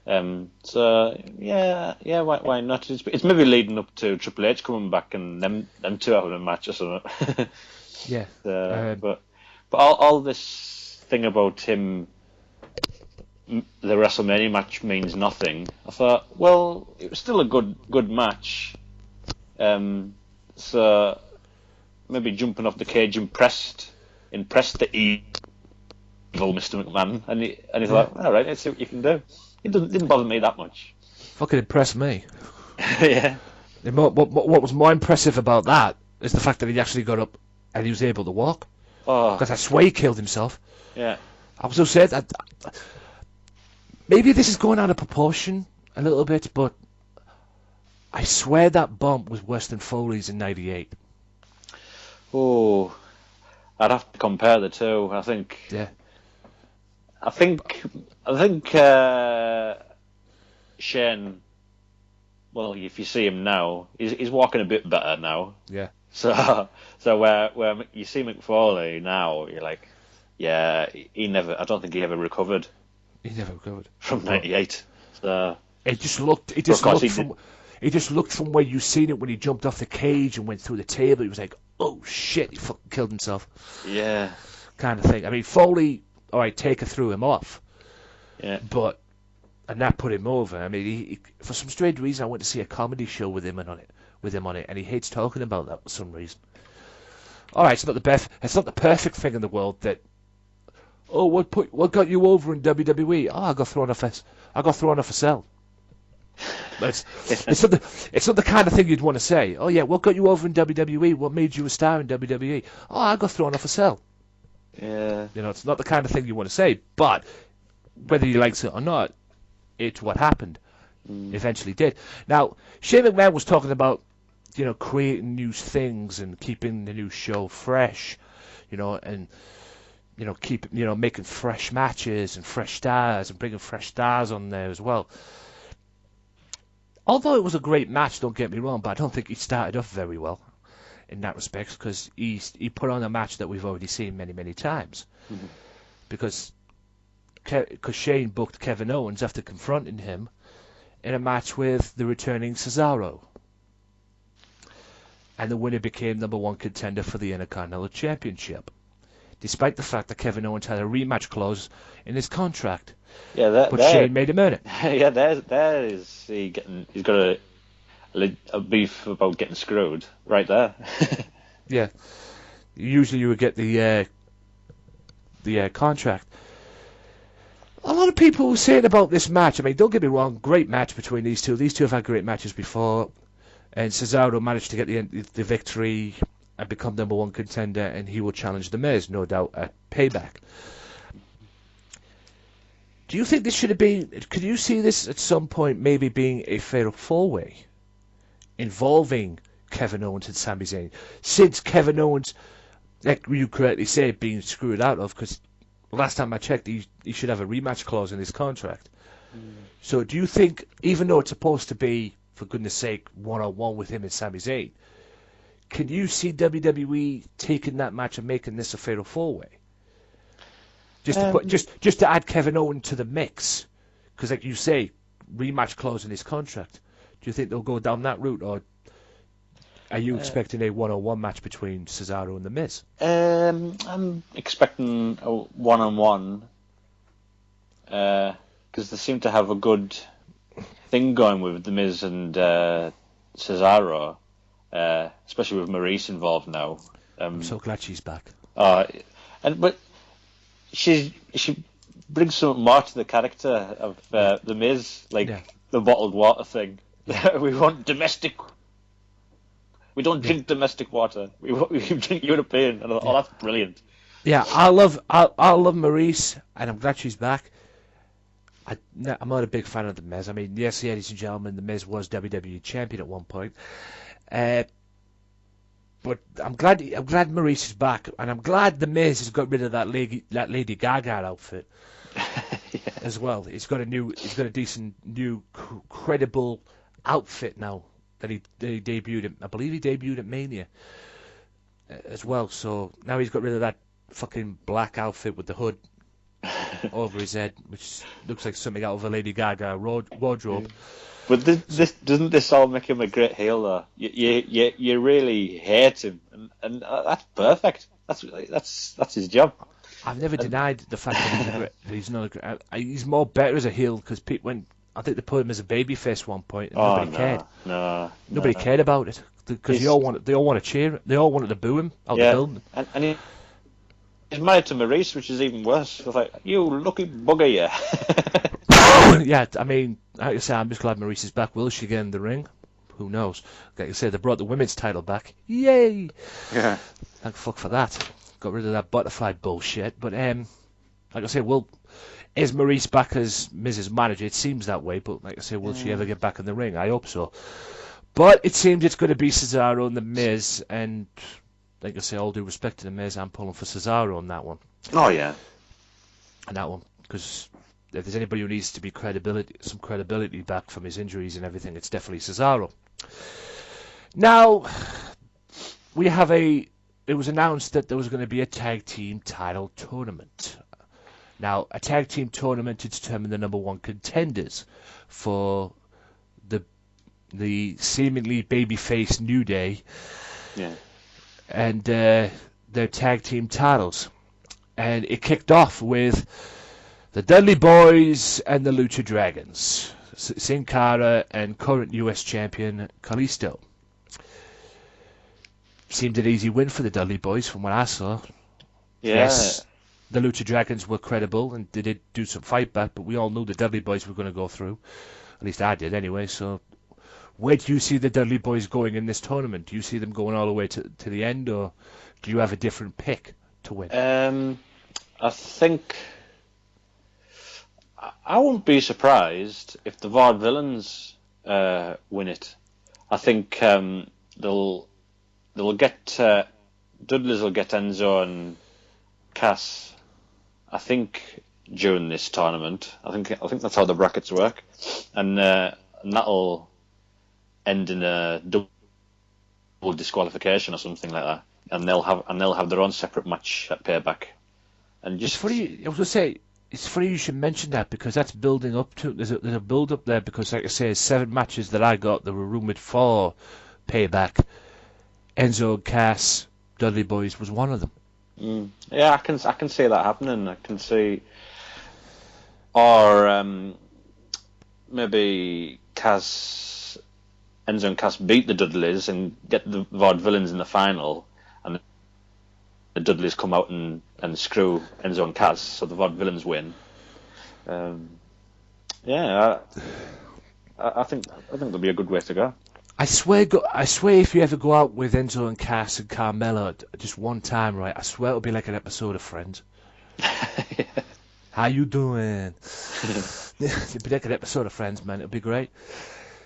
So why not? It's maybe leading up to Triple H coming back and them two having a match or something. Yeah. But all this thing about him, the WrestleMania match means nothing. I thought, well, it was still a good match. So maybe jumping off the cage impressed the evil Mr. McMahon, and he thought, all right, let's see what you can do. It didn't bother me that much. Fucking impressed me. Yeah. What was more impressive about that is the fact that he actually got up and he was able to walk. Oh. Because I swear he killed himself. Yeah. I also said that maybe this is going out of proportion a little bit, but I swear that bump was worse than Foley's in '98. Oh, I'd have to compare the two. I think. Yeah. I think Shane. Well, if you see him now, he's walking a bit better now. Yeah. So where you see McFoley now, you're like, yeah, I don't think he ever recovered. He never recovered From '98. So it just looked from where you seen it when he jumped off the cage and went through the table. He was like, oh shit, he fucking killed himself. Yeah. Kind of thing. I mean, Foley, all right, Taker threw him off. Yeah. And that put him over. I mean, he for some strange reason, I went to see a comedy show with him on it, and he hates talking about that for some reason. All right, it's not the perfect thing in the world that. Oh, what got you over in WWE? Oh, I got thrown off a cell. But it's not the kind of thing you'd want to say. Oh yeah, what got you over in WWE? What made you a star in WWE? Oh, I got thrown off a cell. Yeah. You know, it's not the kind of thing you want to say. But whether he likes it or not, it's what happened. Eventually did. Now, Shane McMahon was talking about, you know, creating new things and keeping the new show fresh, you know, and you know, making fresh matches and fresh stars and bringing fresh stars on there as well. Although it was a great match, don't get me wrong, but I don't think he started off very well in that respect, because he put on a match that we've already seen many, many times. Mm-hmm. Because Shane booked Kevin Owens after confronting him in a match with the returning Cesaro. And the winner became #1 contender for the Intercontinental Championship, despite the fact that Kevin Owens had a rematch clause in his contract. Yeah, but Shane made him earn it. Yeah, there is he's got a beef about getting screwed right there. Yeah, usually you would get the contract. A lot of people were saying about this match. I mean, don't get me wrong, great match between these two. These two have had great matches before, and Cesaro managed to get the victory and become #1 contender, and he will challenge The Miz, no doubt, at Payback. Do you think this should have been... Could you see this at some point maybe being a fatal four-way involving Kevin Owens and Sami Zayn? Since Kevin Owens, like you correctly say, being screwed out of, because last time I checked, he should have a rematch clause in his contract. So do you think, even though it's supposed to be, for goodness sake, one-on-one with him and Sami Zayn, can you see WWE taking that match and making this a fatal four-way? Just to add Kevin Owens to the mix, because like you say, rematch clause in his contract. Do you think they'll go down that route, or are you expecting a one-on-one match between Cesaro and The Miz? I'm expecting a one-on-one because they seem to have a good thing going with The Miz and Cesaro, especially with Maurice involved now. I'm so glad she's back. But she brings something more to the character of The Miz, like the bottled water thing. We want domestic. We don't drink domestic water. We drink European. And oh, that's brilliant. Yeah, I love Maurice, and I'm glad she's back. I'm not a big fan of The Miz. I mean, yes, ladies and gentlemen, The Miz was WWE champion at one point. But I'm glad Maurice is back, and I'm glad The Miz has got rid of that Lady Gaga outfit as well. He's got a decent new credible outfit now that he debuted. I believe he debuted at Mania as well. So now he's got rid of that fucking black outfit with the hood over his head, which looks like something out of a Lady Gaga wardrobe. But doesn't this all make him a great heel, though? You really hate him, and that's perfect. That's his job. I've never denied the fact that he's not. He's more better as a heel because I think they put him as a babyface one point, and nobody cared. Nobody cared about it because they all wanted to cheer. They all wanted to boo him out the building. And he's married to Maurice, which is even worse. It's like, you lucky bugger, you. Yeah, I mean, like I say, I'm just glad Maurice is back. Will she get in the ring? Who knows? Like I said, they brought the women's title back. Yay! Yeah. Thank fuck for that. Got rid of that butterfly bullshit. But like I say, is Maurice back as Mrs. Manager? It seems that way. But like I say, will she ever get back in the ring? I hope so. But it seems it's going to be Cesaro and The Miz, and like I say, all due respect to The Miz, I'm pulling for Cesaro on that one. Oh yeah. On that one, because if there's anybody who needs to be some credibility back from his injuries and everything, it's definitely Cesaro. Now, it was announced that there was going to be a tag team title tournament. Now, a tag team tournament to determine the number one contenders for the seemingly babyface New Day. Yeah. And their tag team titles. And it kicked off with the Dudley Boys and the Lucha Dragons, Sin Cara and current US champion Kalisto. Seemed an easy win for the Dudley Boys from what I saw. Yeah. Yes, the Lucha Dragons were credible and they did do some fight back, but we all knew the Dudley Boys were going to go through. At least I did anyway. So where do you see the Dudley Boys going in this tournament? Do you see them going all the way to the end, or do you have a different pick to win? I think I wouldn't be surprised if the Vaudevillains win it. I think they'll get Dudley's will get Enzo and Cass. I think during this tournament. I think that's how the brackets work, and that'll end in a double disqualification or something like that, and they'll have their own separate match at Payback. And just it's funny. I was gonna say it's funny you should mention that because that's building up to. There's a build up there because, like I say, 7 matches that I got that were rumored for Payback. Enzo and Cass, Dudley Boys was one of them. Yeah, I can see that happening. I can see, or maybe Enzo and Cass beat the Dudleys and get the Vaudevillains in the final, and the Dudleys come out and screw Enzo and Cass, so the Vaudevillains win. I think that'll be a good way to go. I swear if you ever go out with Enzo and Cass and Carmella just one time, right, I swear it'll be like an episode of Friends. Yeah. How you doing? It'll be like an episode of Friends, man. It'll be great.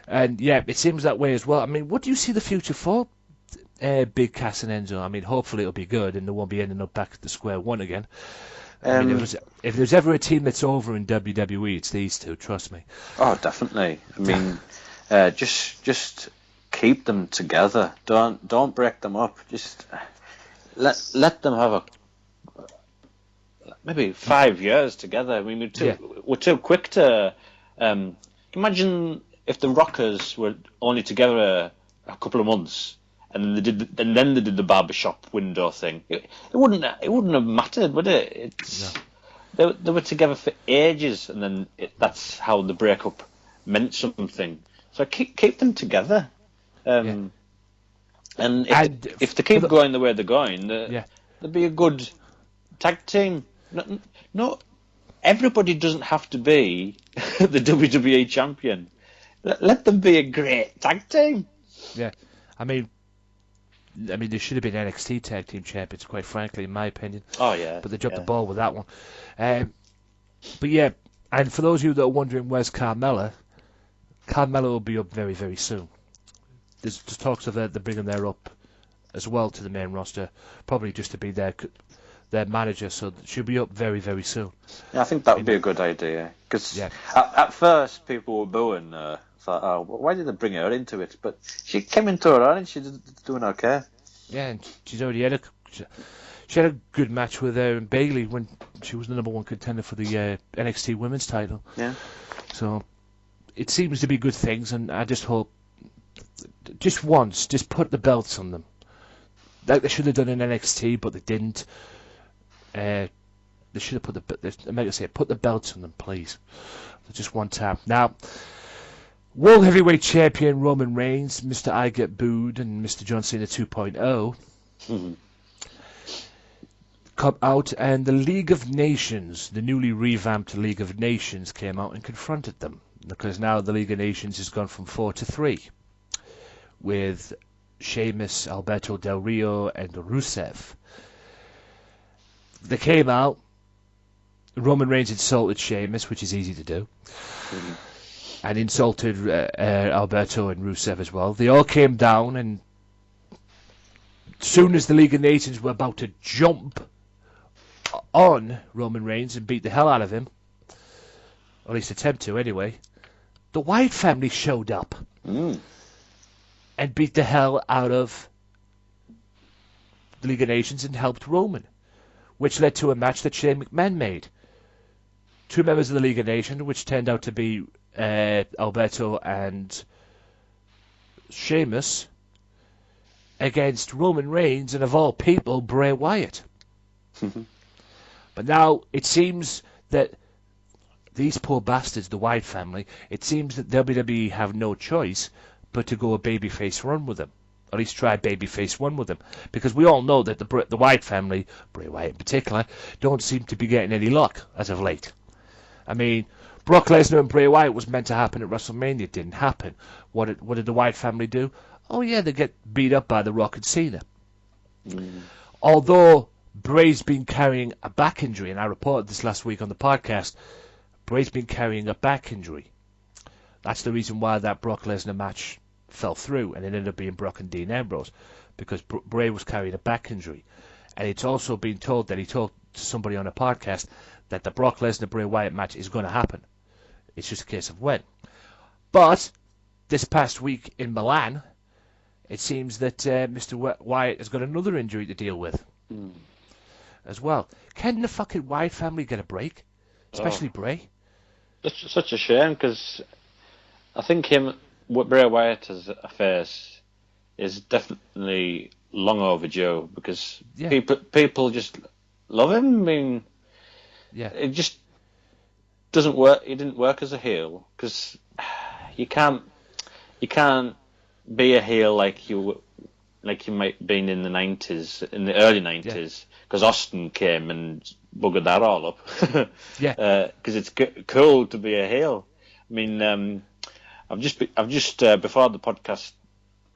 And yeah, it seems that way as well. I mean, what do you see the future for Big Cass and Enzo? I mean, hopefully it'll be good and they won't be ending up back at the square one again. I mean, if there's ever a team that's over in WWE, it's these two. Trust me. Oh, definitely. I mean, just keep them together. Don't break them up. Just let them have maybe 5 years together. I mean, we're too quick to. Imagine if the Rockers were only together a couple of months, and then they did the barbershop window thing. It wouldn't have mattered, would it? They were together for ages, and then that's how the breakup meant something. So keep them together. And if they keep going the way they're going, they'll be a good tag team. No, everybody doesn't have to be the WWE champion. Let them be a great tag team. Yeah, I mean, they should have been NXT tag team champions, quite frankly, in my opinion. Oh yeah, but they dropped the ball with that one. But yeah, and for those of you that are wondering where's Carmella, Carmella will be up very, very soon. There's talks of they're bringing her up as well to the main roster, probably just to be their manager, so she'll be up very, very soon. Yeah, I think that would be a good idea, because at first people were booing her. Thought, oh, why did they bring her into it? But she came into her own and she's doing okay. Yeah, and she's already had she had a good match with Bayley when she was the number one contender for the NXT Women's title. Yeah. So it seems to be good things, and I just hope, just once, just put the belts on them. Like they should have done in NXT, but they didn't. They should have put the belts on them, please. Just one time. Now, World Heavyweight Champion Roman Reigns, Mr. I Get Booed, and Mr. John Cena 2.0 come out, and the League of Nations, the newly revamped League of Nations, came out and confronted them, because now the League of Nations has gone from 4 to 3, with Sheamus, Alberto Del Rio, and Rusev. They came out. Roman Reigns insulted Sheamus, which is easy to do, and insulted Alberto and Rusev as well. They all came down, and as soon as the League of Nations were about to jump on Roman Reigns and beat the hell out of him, or at least attempt to anyway, the Wyatt family showed up and beat the hell out of the League of Nations and helped Roman, which led to a match that Shane McMahon made. 2 members of the League of Nations, which turned out to be Alberto and Sheamus, against Roman Reigns and, of all people, Bray Wyatt. But now it seems that these poor bastards, the Wyatt family, it seems that WWE have no choice but to go a babyface run with them. Or at least try a babyface run with them. Because we all know that the Wyatt family, Bray Wyatt in particular, don't seem to be getting any luck as of late. I mean, Brock Lesnar and Bray Wyatt was meant to happen at WrestleMania. It didn't happen. What did the Wyatt family do? Oh yeah, they get beat up by The Rock and Cena. Although Bray's been carrying a back injury, and I reported this last week on the podcast, Bray's been carrying a back injury. That's the reason why that Brock Lesnar match fell through, and it ended up being Brock and Dean Ambrose, because Bray was carrying a back injury. And it's also been told that he told somebody on a podcast that the Brock Lesnar-Bray Wyatt match is going to happen. It's just a case of when. But this past week in Milan, it seems that Mr. Wyatt has got another injury to deal with as well. Can the fucking Wyatt family get a break? Especially Bray? It's such a shame, because I think Bray Wyatt as a face is definitely long overdue, because people just love him. I mean, it just doesn't work. He didn't work as a heel, because you can't be a heel like you might been in the '90s, in the early '90s, because Austin came and buggered that all up. Because it's cool to be a heel. I mean, I've just before the podcast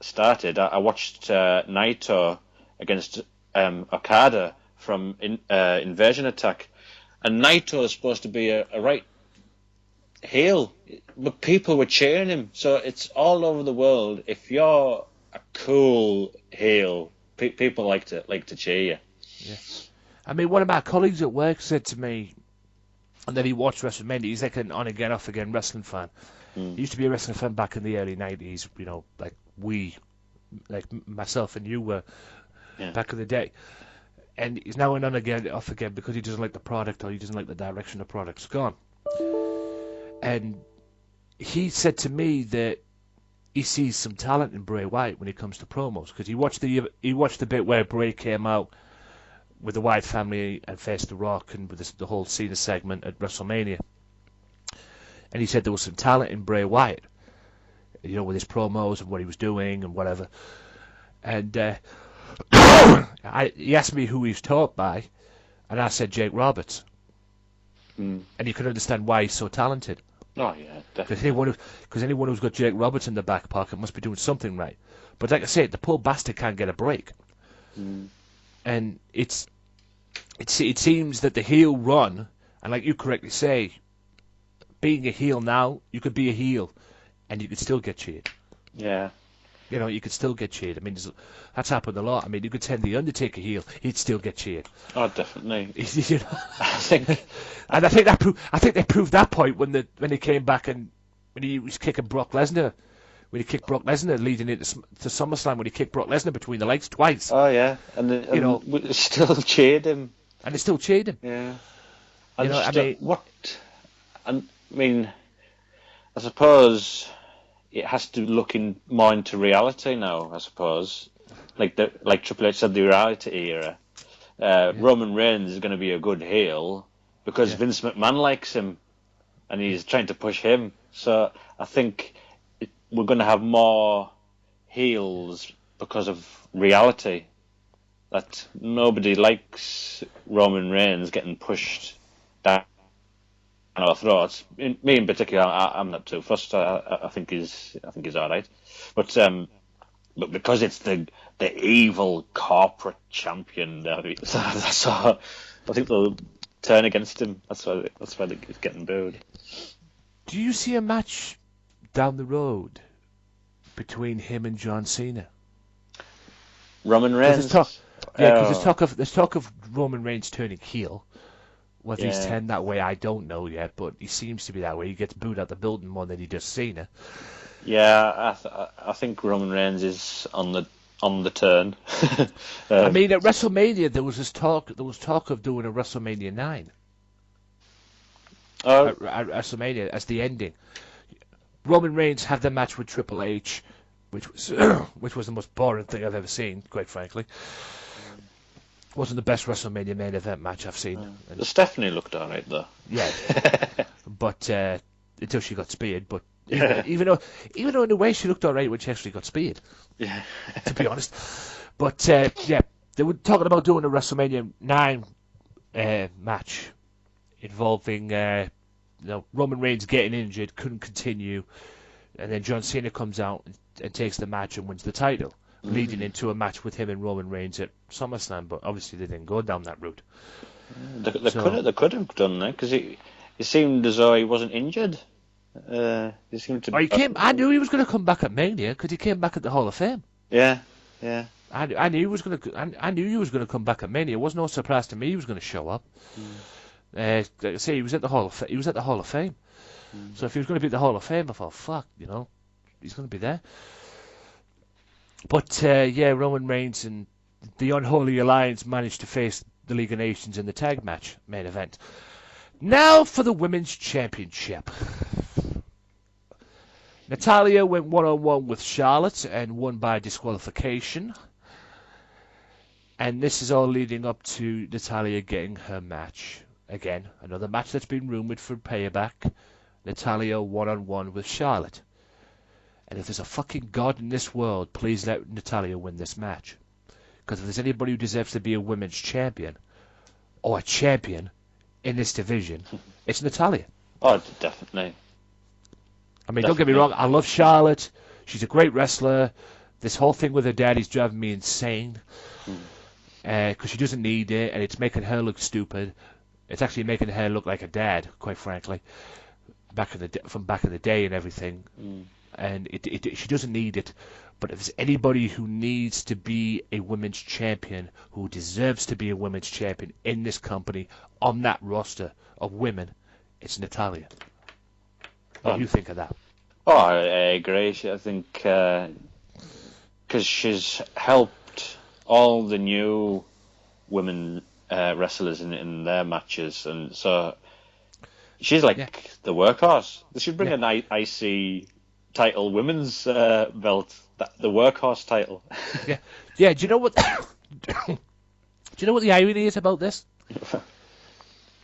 started, I watched Naito against Okada from Invasion Attack, and Naito is supposed to be a right heel, but people were cheering him. So it's all over the world. If you're a cool heel, people like to cheer you. Yeah, I mean, one of my colleagues at work said to me, and then he watched WrestleMania. He's like an on again, off again wrestling fan. He used to be a wrestling fan back in the early '90s. You know, like myself and you were back in the day. And he's now an on again, off again because he doesn't like the product or he doesn't like the direction the product's gone. And he said to me that he sees some talent in Bray Wyatt when it comes to promos, because he watched the bit where Bray came out with the Wyatt family and faced The Rock and with the whole Cena segment at WrestleMania. And he said there was some talent in Bray Wyatt, you know, with his promos and what he was doing and whatever. And he asked me who he was taught by, and I said Jake Roberts. And you can understand why he's so talented. Oh yeah, definitely. Because anyone who's got Jake Roberts in the back pocket must be doing something right. But like I say, the poor bastard can't get a break. And it seems that the heel run, and like you correctly say, being a heel now, you could be a heel, and you could still get cheated. Yeah. You know, you could still get cheated. I mean, that's happened a lot. I mean, you could send the Undertaker heel, he'd still get cheated. Oh, definitely. You know? I think, and I think they proved that point when he came back and when he was kicking Brock Lesnar. When he kicked Brock Lesnar leading into to SummerSlam, when he kicked Brock Lesnar between the legs twice. Oh yeah, and we still cheered him. And they still cheered him. Yeah. You know, I mean, I suppose it has to look more into reality now. I suppose, like Triple H said, the reality era. Roman Reigns is going to be a good heel because Vince McMahon likes him, and he's trying to push him. So I think we're going to have more heels because of reality. That nobody likes Roman Reigns getting pushed down our throats. Me in particular, I'm not too fussed. I think he's all right, but because it's the evil corporate champion, I think they'll turn against him. That's why he's getting booed. Do you see a match down the road between him and John Cena? Roman Reigns. Because there's talk of Roman Reigns turning heel. Whether he's turned that way, I don't know yet, but he seems to be that way. He gets booed out the building more than he does Cena. Yeah, I think Roman Reigns is on the turn. I mean, at WrestleMania there was talk of doing a WrestleMania 9. At WrestleMania as the ending. Roman Reigns had the match with Triple H, which was the most boring thing I've ever seen, quite frankly. Wasn't the best WrestleMania main event match I've seen. Stephanie looked alright though. Yeah, but until she got speared. But even though in a way she looked alright when she actually got speared. Yeah, to be honest. But they were talking about doing a WrestleMania 9 match involving Roman Reigns getting injured, couldn't continue, and then John Cena comes out and takes the match and wins the title, leading into a match with him and Roman Reigns at SummerSlam. But obviously they didn't go down that route. They could have done that because it seemed as though he wasn't injured. He seemed to. I knew he was going to come back at Mania because he came back at the Hall of Fame. Yeah. I knew he was going to. I knew he was going to come back at Mania. It was no surprise to me he was going to show up. Like I say, he was at the Hall of Fame. So if he was going to be at the Hall of Fame, I thought, fuck, he's going to be there. But Roman Reigns and the Unholy Alliance managed to face the League of Nations in the tag match main event. Now for the Women's Championship. Natalya went one-on-one with Charlotte and won by disqualification. And this is all leading up to Natalya getting her match. Again, another match that's been rumoured for payback. Natalya one-on-one with Charlotte. And if there's a fucking God in this world, please let Natalya win this match. Because if there's anybody who deserves to be a women's champion, or a champion in this division, it's Natalya. Oh, definitely. I mean, don't get me wrong, I love Charlotte. She's a great wrestler. This whole thing with her daddy's driving me insane. Because she doesn't need it, and it's making her look stupid. It's actually making her look like a dad, quite frankly, from back in the day and everything. And she doesn't need it. But if there's anybody who needs to be a women's champion, who deserves to be a women's champion in this company, on that roster of women, it's Natalya. What do you think of that? Oh, I agree. I think because she's helped all the new women wrestlers in their matches, and so she's like the workhorse. They should bring an IC title women's belt, the workhorse title. Yeah. Do you know what? Do you know what the irony is about this?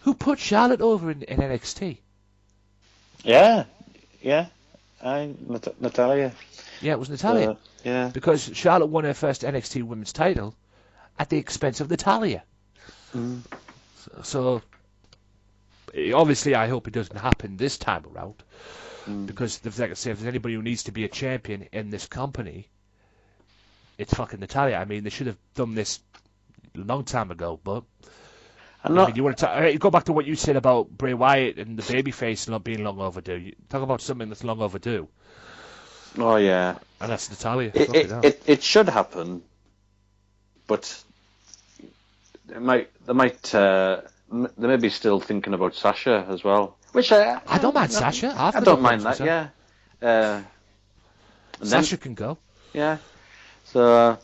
Who put Charlotte over in NXT? Yeah. Natalya. Yeah, it was Natalya. Yeah. Because Charlotte won her first NXT women's title at the expense of Natalya. So obviously, I hope it doesn't happen this time around. Because, like I say, if there's anybody who needs to be a champion in this company, it's fucking Natalya. I mean, they should have done this a long time ago, but... I mean, you want to go back to what you said about Bray Wyatt and the babyface not being long overdue. You talk about something that's long overdue. Oh, yeah. And that's Natalya. It should happen, but they may be still thinking about Sasha as well. Which I don't mind Sasha. I don't mind that. Yeah. Sasha can go. Yeah. So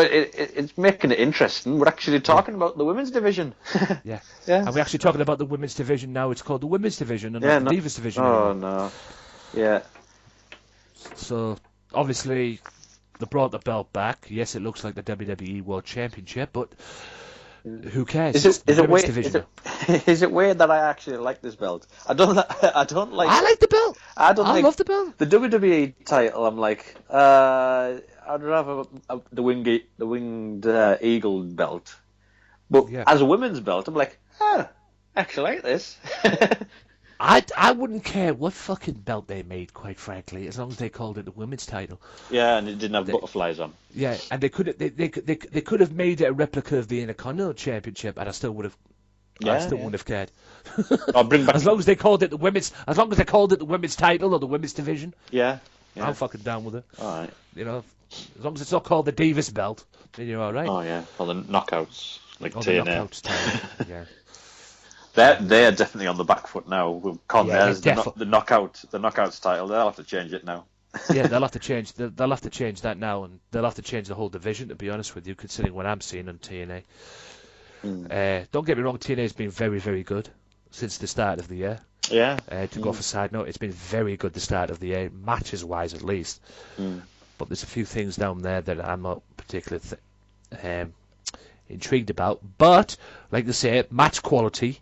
it's making it interesting. We're actually talking about the women's division. Yeah. And we're actually talking about the women's division now. It's called the women's division and not the Divas division anymore. anymore. No. Yeah. So obviously they brought the belt back. Yes, it looks like the WWE World Championship, but who cares? Is it weird that I actually like this belt? I don't like. I like the belt. I love the belt. The WWE title. I'm like, I'd rather the winged eagle belt. But as a women's belt, I'm like, I actually like this. I wouldn't care what fucking belt they made, quite frankly, as long as they called it the women's title. Yeah, and it didn't have butterflies on. Yeah, and they could have made it a replica of the Intercontinental Championship, and I still would have. Wouldn't have cared. I'll bring back as long as they called it the women's title or the women's division. Yeah. I'm fucking down with it. All right. You know, as long as it's not called the Divas belt, then you're all right. Oh yeah, or the knockouts like TNA. The knockouts title. Yeah. They're definitely on the back foot now. With Connor's the knockouts title. They'll have to change it now. Yeah, they'll have to change. They'll have to change that now, and they'll have to change the whole division. To be honest with you, considering what I'm seeing on TNA. Don't get me wrong, TNA's been very, very good since the start of the year. Yeah. To go off a side note, it's been very good the start of the year, matches wise at least. But there's a few things down there that I'm not particularly intrigued about. But like they say, match quality.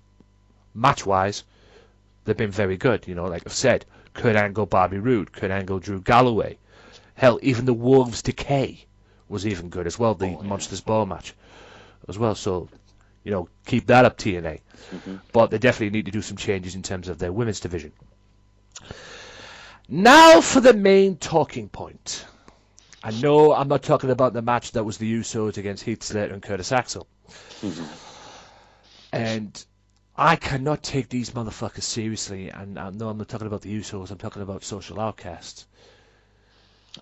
Match-wise, they've been very good. You know, like I've said, Kurt Angle, Bobby Roode, Kurt Angle, Drew Galloway. Hell, even the Wolves Decay was even good as well, the Monsters Ball match as well. So, you know, keep that up, TNA. But they definitely need to do some changes in terms of their women's division. Now for the main talking point. I know I'm not talking about the match that was the Usos against Heath Slater and Curtis Axel. And I cannot take these motherfuckers seriously, and no, I'm not talking about the Usos, I'm talking about Social Outcasts.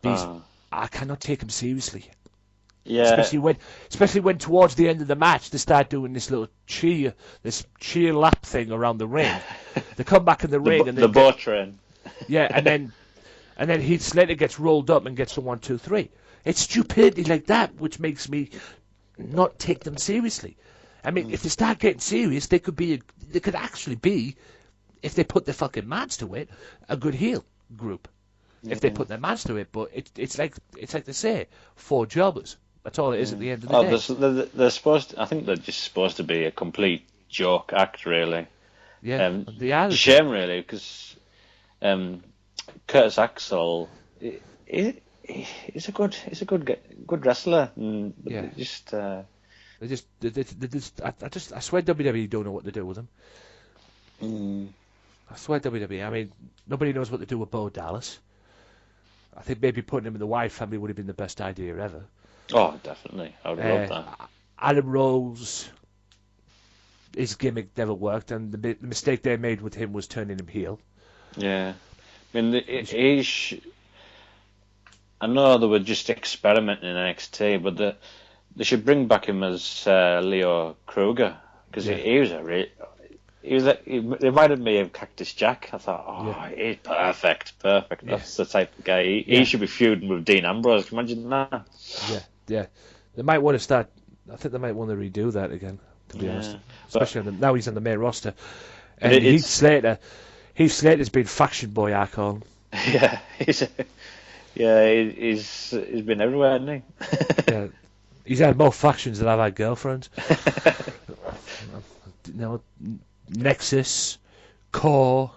I cannot take them seriously. Yeah. Especially when towards the end of the match they start doing this little cheer lap thing around the ring. They come back in the ring and the boat train. Yeah, and then Heath Slater gets rolled up and gets the 1, 2, 3. It's stupidity like that which makes me not take them seriously. I mean, if they start getting serious, they could actually be, if they put their fucking minds to it, a good heel group. If they put their minds to it, but it's like they say, 4 jobbers. That's all it is at the end of the day. They're supposed to, I think they're just supposed to be a complete joke act, really. Yeah, they are. Shame, really, because Curtis Axel, he's a good wrestler. And yeah. I swear WWE don't know what to do with him. I swear WWE. I mean, nobody knows what to do with Bo Dallas. I think maybe putting him in the Wyatt family would have been the best idea ever. Oh, definitely. I would love that. Adam Rose, his gimmick never worked, and the mistake they made with him was turning him heel. Yeah. I mean, I know they were just experimenting in NXT, but they should bring back him as Leo Kruger, because he was he reminded me of Cactus Jack. I thought, he's perfect. That's the type of guy. He should be feuding with Dean Ambrose. Can you imagine that? Yeah. They might want to start. I think they might want to redo that again. To be honest, especially now he's on the main roster. And Heath Slater's been faction boy, I call him. Yeah, he's been everywhere, hasn't he? Yeah, he's had more factions than I've had girlfriends. Nexus, Core,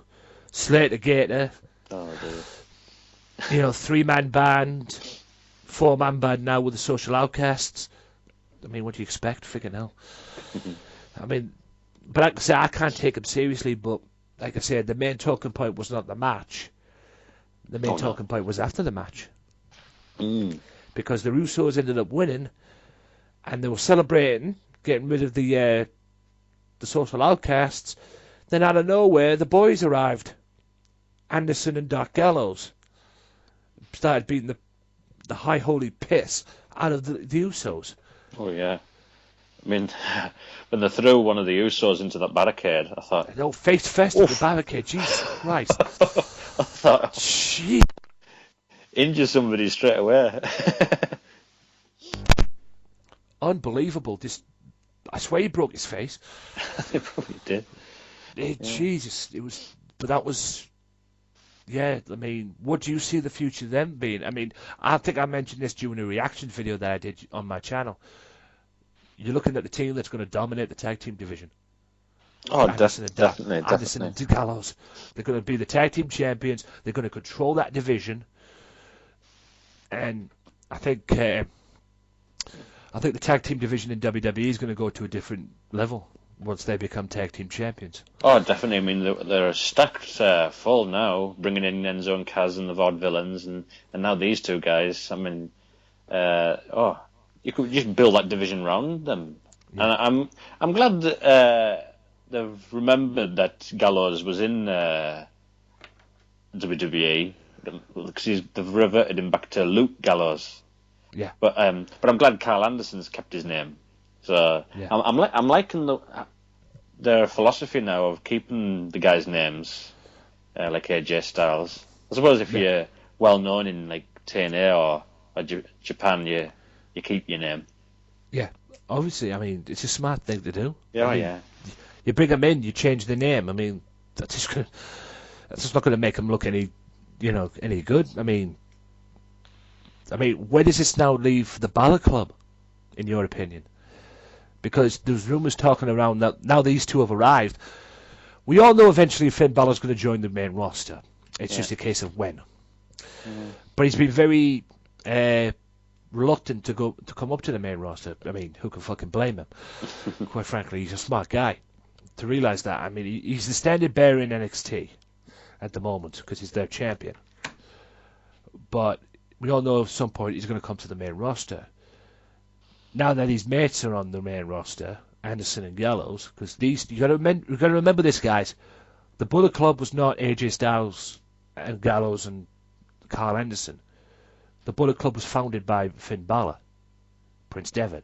Slater Gator. Oh You dear. know, 3-man band, 4-man band now with the Social Outcasts. I mean, what do you expect? Freaking hell. I mean, but like I say, I can't take him seriously. But like I said, the main talking point was not the match. The main talking point was after the match. Because the Russos ended up winning, and they were celebrating, getting rid of the Social Outcasts. Then out of nowhere, the boys arrived. Anderson and Dark Gallows started beating the high holy piss out of the Usos. Oh yeah. I mean, when they threw one of the Usos into that barricade, I thought... No, face first in the barricade, Jesus Christ. I thought... Shit. Injure somebody straight away. Unbelievable. I swear he broke his face. They probably did. Jesus, it was... But that was... Yeah, I mean, what do you see the future of them being? I mean, I think I mentioned this during a reaction video that I did on my channel. You're looking at the team that's going to dominate the tag team division. Oh, Anderson definitely. and Gallows. They're going to be the tag team champions. They're going to control that division. And I think the tag team division in WWE is going to go to a different level once they become tag team champions. Oh, definitely. I mean, they're stacked full now, bringing in Enzo and Kaz and the Vaudevillains, and now these two guys. I mean, you could just build that division around them. Yeah. And I'm glad that they've remembered that Gallows was in WWE, because they've reverted him back to Luke Gallows. Yeah. But I'm glad Carl Anderson's kept his name. So yeah. I'm liking their philosophy now of keeping the guys' names, like AJ Styles. I suppose if you're well known in like TNA or Japan, you keep your name. Yeah, obviously. I mean, it's a smart thing to do. Yeah, I mean, you bring them in, you change the name. I mean, that's just not going to make them look any good. I mean, where does this now leave the Balor Club, in your opinion? Because there's rumours talking around that now these two have arrived. We all know eventually Finn Balor's going to join the main roster. It's just a case of when. But he's been very reluctant to come up to the main roster. I mean, who can fucking blame him? Quite frankly, he's a smart guy to realise that. I mean, he's the standard bearer in NXT at the moment because he's their champion. But we all know at some point he's going to come to the main roster. Now that his mates are on the main roster, Anderson and Gallows, because you got to remember this, guys. The Bullet Club was not AJ Styles and Gallows and Carl Anderson. The Bullet Club was founded by Finn Balor, Prince Devitt.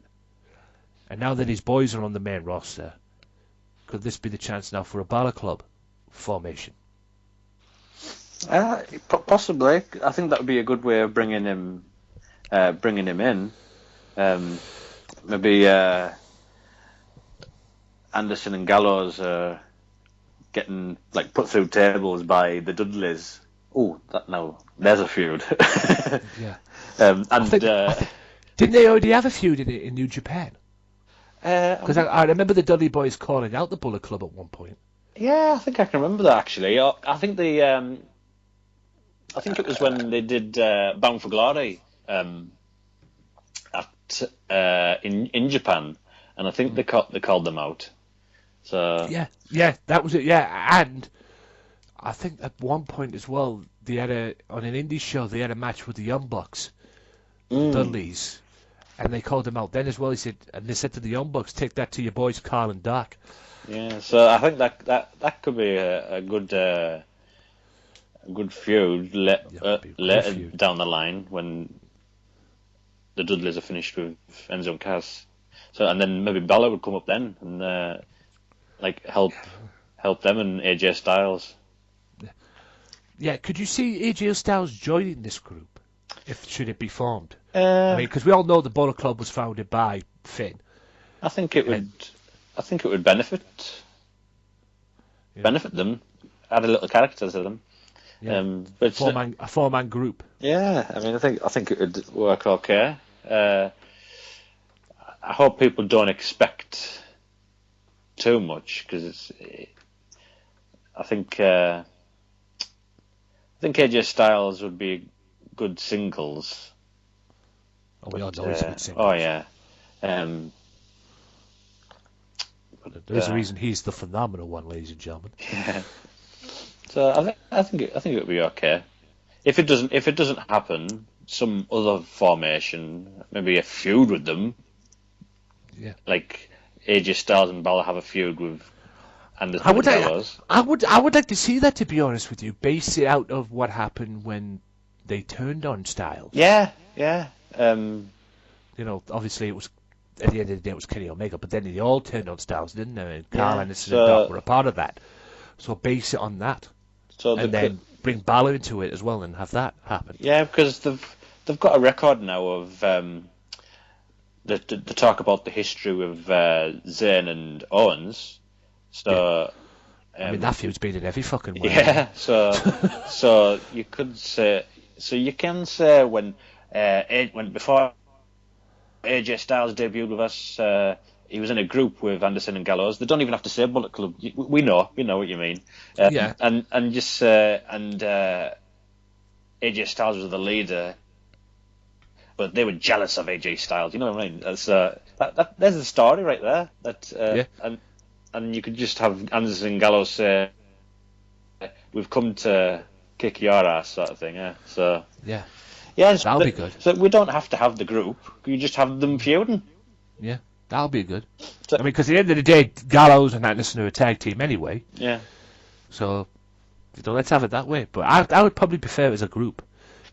And now that his boys are on the main roster, could this be the chance now for a Balor Club formation? Possibly. I think that would be a good way of bringing him in. Maybe Anderson and Gallows are getting like put through tables by the Dudleys. Oh, there's a feud. Yeah. Didn't they already have a feud in New Japan? Because I remember the Dudley Boys calling out the Bullet Club at one point. Yeah, I think I can remember that actually. I think it was when they did Bound for Glory in Japan, and I think they called them out. So yeah, that was it. Yeah, and I think at one point as well, they had on an indie show they had a match with the Young Bucks, the Dudleys, and they called them out then as well. They said to the Young Bucks, "Take that to your boys, Carl and Doc." Yeah, so I think that could be a good feud It'll be a good later feud. down the line when the Dudleys are finished with Enzo and Cass. So, and then maybe Balor would come up then and like help them and AJ Styles. Yeah, could you see AJ Styles joining this group should it be formed? I Uh, mean, because we all know the Bullet Club was founded by Finn. I think it would. I think it would benefit them. Add a little character to them. Yeah. But it's A four-man group. yeah, I mean, I think it would work okay. I hope people don't expect too much because I think AJ Styles would be good singles. Oh, we all know he's a good singer. Oh yeah. There's a reason he's the phenomenal one, ladies and gentlemen. Yeah. So I think it would be okay. If it doesn't happen, some other formation, maybe a feud with them. Yeah. Like AJ Styles and Balor have a feud with Anderson I and would, Gallows. I would like to see that, to be honest with you. Base it out of what happened when they turned on Styles. Yeah. You know, obviously it was, at the end of the day, it was Kenny Omega, but then they all turned on Styles, didn't they? And Carl Anderson and Doc were a part of that. So base it on that. And then bring Balor into it as well and have that happen. Yeah, because they've got a record now of the talk about the history with Zayn and Owens. So I mean, that feud's been in every fucking way. yeah. So you can say when before AJ Styles debuted with us, he was in a group with Anderson and Gallows. They don't even have to say Bullet Club. We know what you mean. Yeah. And AJ Styles was the leader, but they were jealous of AJ Styles. You know what I mean? That's there's the story right there. And you could just have Anderson and Gallows say, "We've come to kick your ass," sort of thing. Yeah. So Yeah. yeah, That'll be good. So we don't have to have the group. You just have them feuding. Yeah. That'll be good. So- I mean, because at the end of the day, Gallows and Anderson are a tag team anyway. Yeah. So, let's have it that way. But I would probably prefer it as a group.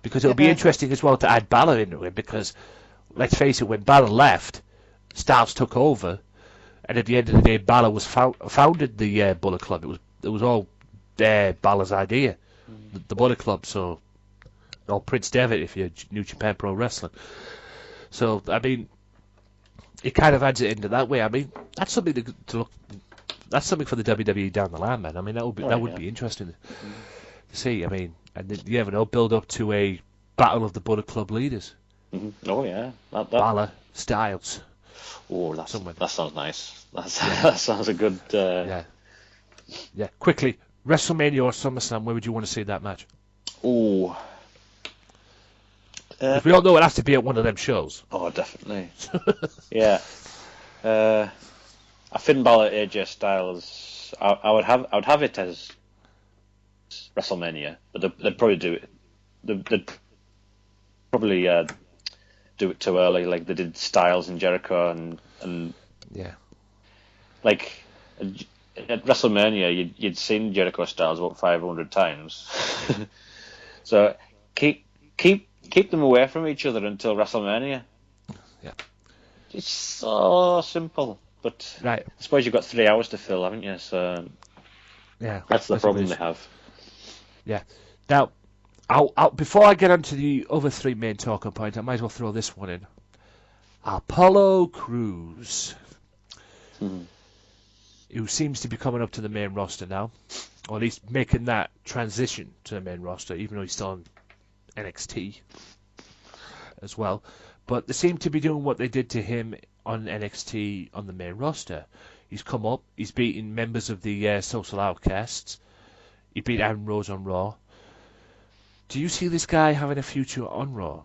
Because it would be interesting as well to add Balor into it. Because, let's face it, when Balor left, Styles took over. And at the end of the day, Balor was founded the Bullet Club. It was all Balor's idea. The Bullet Club, so... Or Prince Devitt, if you're New Japan Pro Wrestling. So, I mean... It kind of adds it into that way. I mean, that's something to look. That's something for the WWE down the line, man. I mean, that would be interesting to see. I mean, and then, you never know, build up to a battle of the Bullet Club leaders. Mm-hmm. Oh yeah, Balor, Styles. Oh, that sounds nice. That sounds a good. Yeah. Quickly, WrestleMania or SummerSlam? Where would you want to see that match? Oh. If we all know it has to be at one of them shows. Oh, definitely. Yeah. A Finn Balor, AJ Styles. I would have it as WrestleMania, but they'd probably do it. They'd probably do it too early, like they did Styles and Jericho, and yeah, like at WrestleMania, you'd seen Jericho Styles about 500 times. So keep them away from each other until WrestleMania. Yeah. It's so simple, but right. I suppose you've got 3 hours to fill, haven't you? So yeah, that's the problem they have. Yeah. Now, I'll before I get onto the other three main talking points, I might as well throw this one in. Apollo Crews, who seems to be coming up to the main roster now, or at least making that transition to the main roster, even though he's still on NXT as well. But they seem to be doing what they did to him on NXT on the main roster. He's come up, he's beaten members of the Social Outcasts, he beat Aaron Rose on Raw. Do you see this guy having a future on Raw?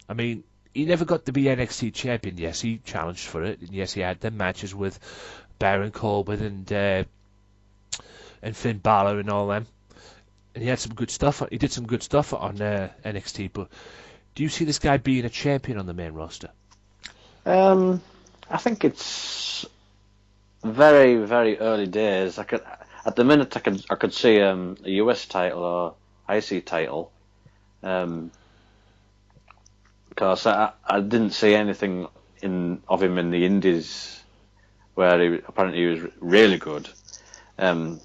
I mean, he never got to be NXT champion. Yes, he challenged for it, and yes, he had them matches with Baron Corbin and Finn Balor and all them. And he had some good stuff. He did some good stuff on NXT. But do you see this guy being a champion on the main roster? I think it's very, very early days. At the minute, I could see a US title IC title. Because I didn't see anything of him in the Indies where apparently he was really good. But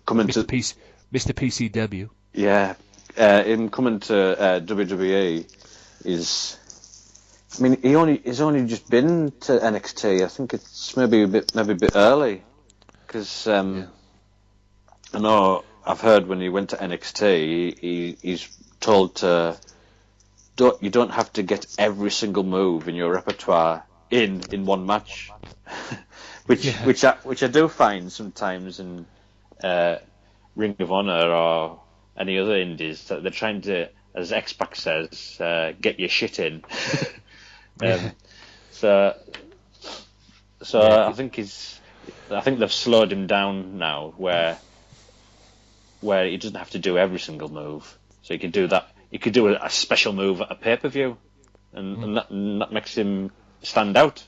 coming Mr. PCW. Yeah, him coming to WWE is. I mean, he's only just been to NXT. I think it's maybe a bit early, because I know I've heard when he went to NXT, he's told to you don't have to get every single move in your repertoire in one match, which I do find sometimes in Ring of Honor or any other indies that they're trying to, as X-Pac says, get your shit in. So I think they've slowed him down now, where he doesn't have to do every single move. So he could do that. He could do a special move at a pay-per-view, and that makes him stand out.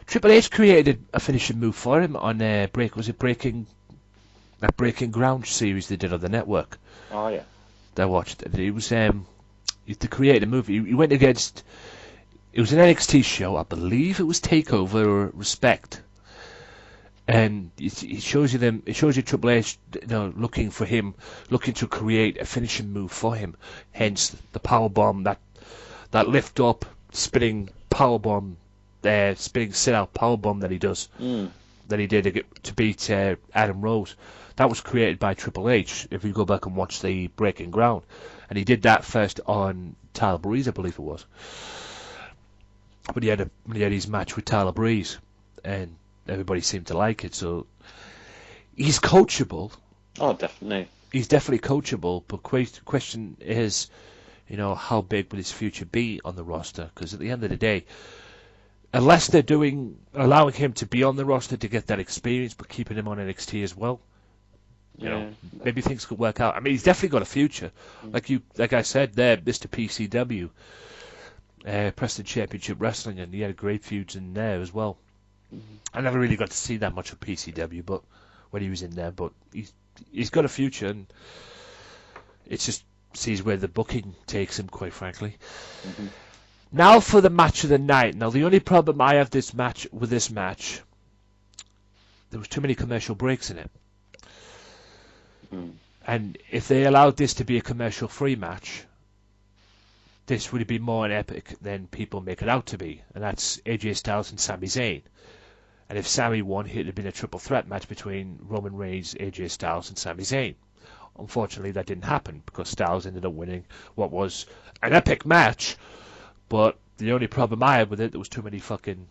Triple H created a finishing move for him on Breaking Ground series they did on the network. Oh yeah, I watched it. It was to create a move. He went against. It was an NXT show, I believe it was Takeover or Respect, and it shows you Triple H, looking to create a finishing move for him. Hence the power bomb, that lift up, spinning power bomb, spinning sit out power bomb that he does, that he did to beat Adam Rose. That was created by Triple H. If you go back and watch the Breaking Ground, and he did that first on Tyler Breeze, I believe it was. But he had his match with Tyler Breeze, and everybody seemed to like it. So he's coachable. Oh, definitely. He's definitely coachable. But question is, how big will his future be on the roster? Because at the end of the day, unless they're allowing him to be on the roster to get that experience, but keeping him on NXT as well, maybe things could work out. I mean, he's definitely got a future. Like I said there, Mr. PCW. Preston Championship Wrestling, and he had great feuds in there as well. I never really got to see that much of PCW, but when he was in there, but he's got a future, and it's just sees where the booking takes him, quite frankly. Now for the match of the night. Now the only problem I have with this match, there was too many commercial breaks in it, and if they allowed this to be a commercial-free match, this would be more an epic than people make it out to be, and that's AJ Styles and Sami Zayn. And if Sami won, it would have been a triple threat match between Roman Reigns, AJ Styles, and Sami Zayn. Unfortunately, that didn't happen because Styles ended up winning what was an epic match. But the only problem I had with it, there was too many fucking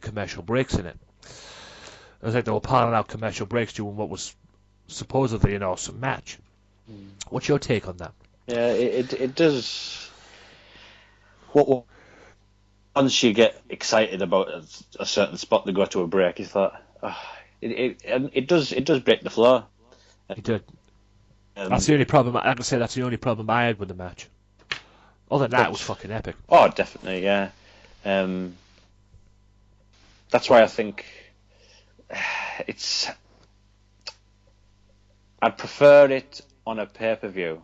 commercial breaks in it. It was like they were piling out commercial breaks during what was supposedly an awesome match. What's your take on that? Yeah, it does. Once you get excited about a certain spot, they go to a break. You thought, it does break the flow. It did. That's the only problem. Like I said, that's the only problem I had with the match. Other than that, it was fucking epic. Oh, definitely, yeah. That's why I think I'd prefer it on a pay-per-view.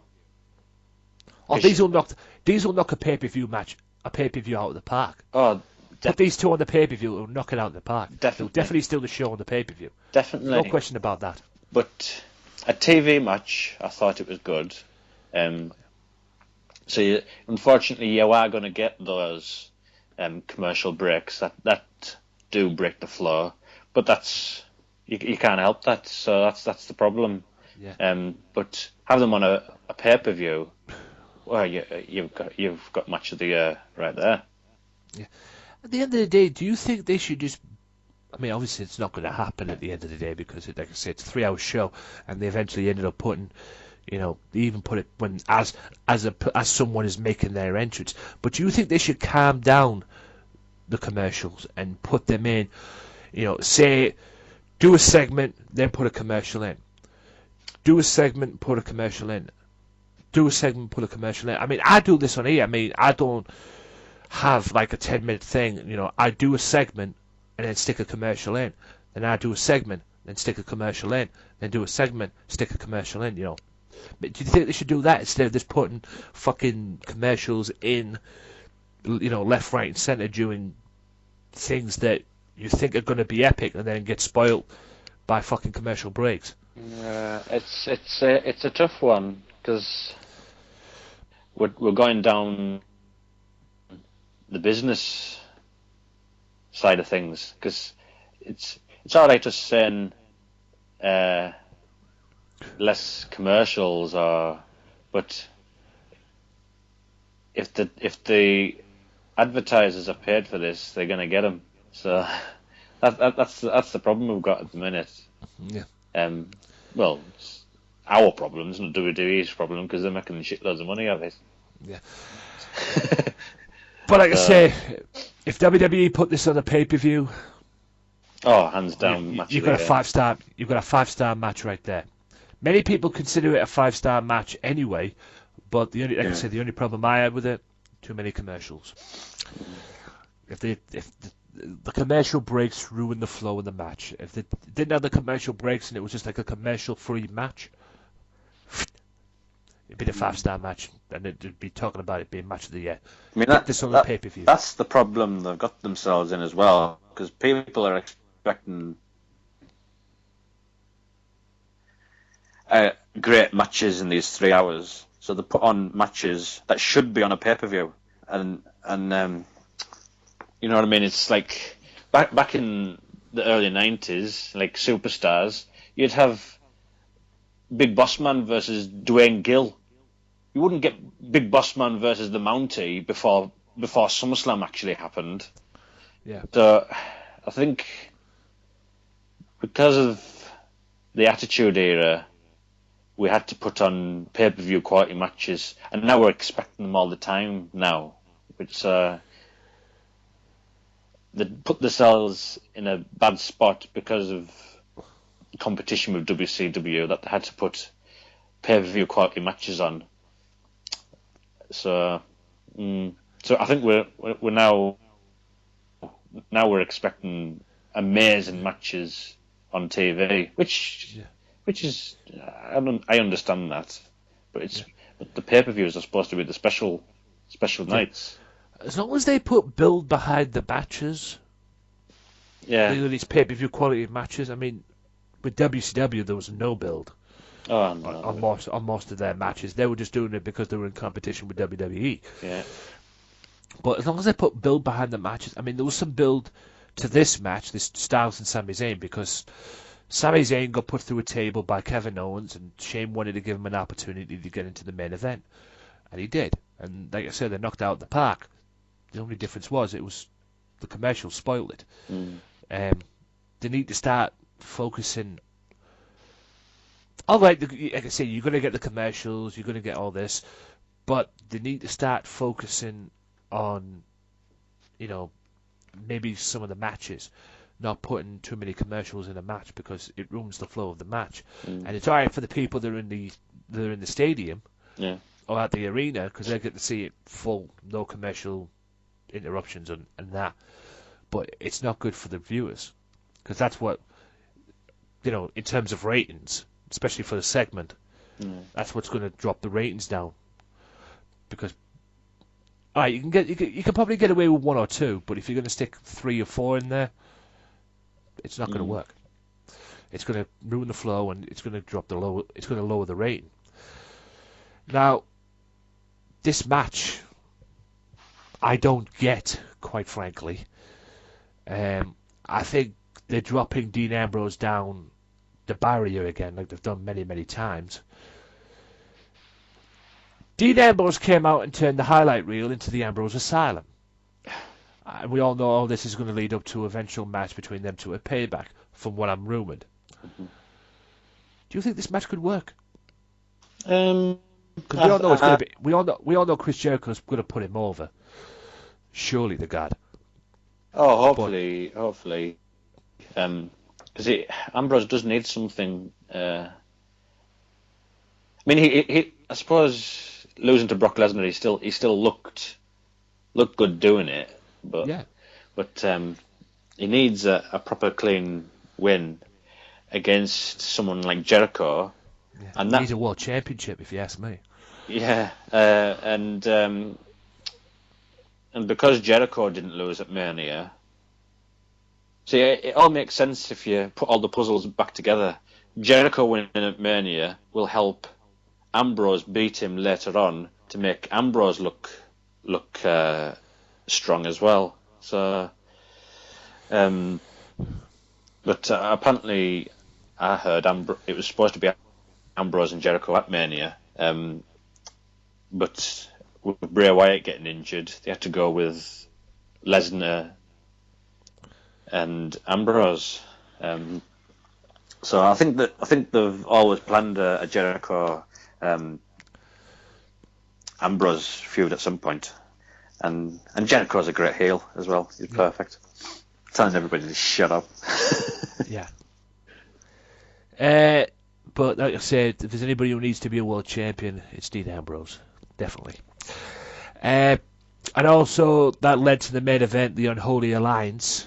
Oh, these will knock a pay-per-view match, a pay-per-view out of the park. Oh, put these two on the pay-per-view, it'll knock it out of the park. Definitely. It'll definitely steal the show on the pay-per-view. Definitely. No question about that. But a TV match, I thought it was good. Unfortunately, you are going to get those commercial breaks that do break the flow. But that's you can't help that. So that's the problem. Yeah. But have them on a pay-per-view. Well, you've got match of the year right there. Yeah. At the end of the day, do you think they should just? I mean, obviously it's not going to happen at the end of the day because, like I said, it's a 3-hour show, and they eventually ended up putting, they even put it when as someone is making their entrance. But do you think they should calm down the commercials and put them in? Say, do a segment, then put a commercial in. Do a segment, put a commercial in. Do a segment, put a commercial in. I mean, I do this on here. I mean, I don't have like a 10-minute thing. I do a segment and then stick a commercial in. Then I do a segment, then stick a commercial in. Then do a segment, stick a commercial in. But do you think they should do that instead of just putting fucking commercials in, left, right, and centre, doing things that you think are going to be epic and then get spoiled by fucking commercial breaks? It's a tough one because we're going down the business side of things, because it's all right just saying less commercials, but if the advertisers are paid for this, they're going to get them. So that's the problem we've got at the minute. Yeah. Well, it's our problem, it's not WWE's problem, because they're making shitloads of money out of it. Yeah. But like I say, if WWE put this on a pay-per-view, hands down, you've got a 5-star. You've got a 5-star match right there. Many people consider it a 5-star match anyway, but the only problem I had with it, too many commercials. If the commercial breaks ruin the flow of the match. If they didn't have the commercial breaks and it was just like a commercial-free match, it'd be the 5-star match, and they'd be talking about it being match of the year. I mean, Get this on the pay-per-view. That's the problem they've got themselves in as well, because people are expecting great matches in these 3 hours, so they put on matches that should be on a pay-per-view, and you know what I mean? It's like back in the early 90s, like Superstars, you'd have Big Boss Man versus Dwayne Gill. You wouldn't get Big Boss Man versus the Mountie before SummerSlam actually happened. Yeah. So I think because of the Attitude Era, we had to put on pay-per-view quality matches, and now we're expecting them all the time now, which they put themselves in a bad spot because of competition with WCW, that they had to put pay-per-view quality matches on. So I think we're now we're expecting amazing matches on TV, which is I understand that, but but the pay-per-views are supposed to be the special nights. As long as they put build behind the matches, these pay-per-view quality matches. I mean, with WCW there was no build on most of their matches. They were just doing it because they were in competition with WWE. Yeah. But as long as they put build behind the matches, I mean, there was some build to this match, this Styles and Sami Zayn, because Sami Zayn got put through a table by Kevin Owens, and Shane wanted to give him an opportunity to get into the main event, and he did. And like I said, they knocked out the park. The only difference was the commercial spoiled it. They need to start focusing. All right, like I say, you're going to get the commercials, you're going to get all this, but they need to start focusing on, maybe some of the matches, not putting too many commercials in a match, because it ruins the flow of the match. And it's alright for the people that are in the stadium, or at the arena, because they get to see it full, no commercial interruptions and that. But it's not good for the viewers, because that's what, in terms of ratings, especially for the segment, that's what's going to drop the ratings down. Because you can probably get away with 1 or 2, but if you're going to stick 3 or 4 in there, it's not going to work. It's going to ruin the flow, and it's going to it's going to lower the rating. Now, this match, I don't get, quite frankly. I think they're dropping Dean Ambrose down the barrier again, like they've done many, many times. Dean Ambrose came out and turned the highlight reel into the Ambrose Asylum. And we all know this is going to lead up to an eventual match between them two at Payback, from what I'm rumoured. Do you think this match could work? Because we all know it's going to be. We all know Chris Jericho's going to put him over. Surely the God. Oh, hopefully. Because Ambrose does need something. I mean, he I suppose losing to Brock Lesnar, he still looked good doing it, but he needs a proper clean win against someone like Jericho, Yeah. And He needs a world championship, if you ask me. Yeah, and because Jericho didn't lose at Mania, see, it all makes sense if you put all the puzzles back together. Jericho winning at Mania will help Ambrose beat him later on to make Ambrose look strong as well. So, but apparently, I heard it was supposed to be Ambrose and Jericho at Mania, but with Bray Wyatt getting injured, they had to go with Lesnar and Ambrose. So I think they've always planned a Jericho Ambrose feud at some point, and Jericho's a great heel as well. He's perfect, telling everybody to shut up. Yeah. But like I said, if there's anybody who needs to be a world champion, it's Dean Ambrose, definitely. And also that led to the main event, the Unholy Alliance,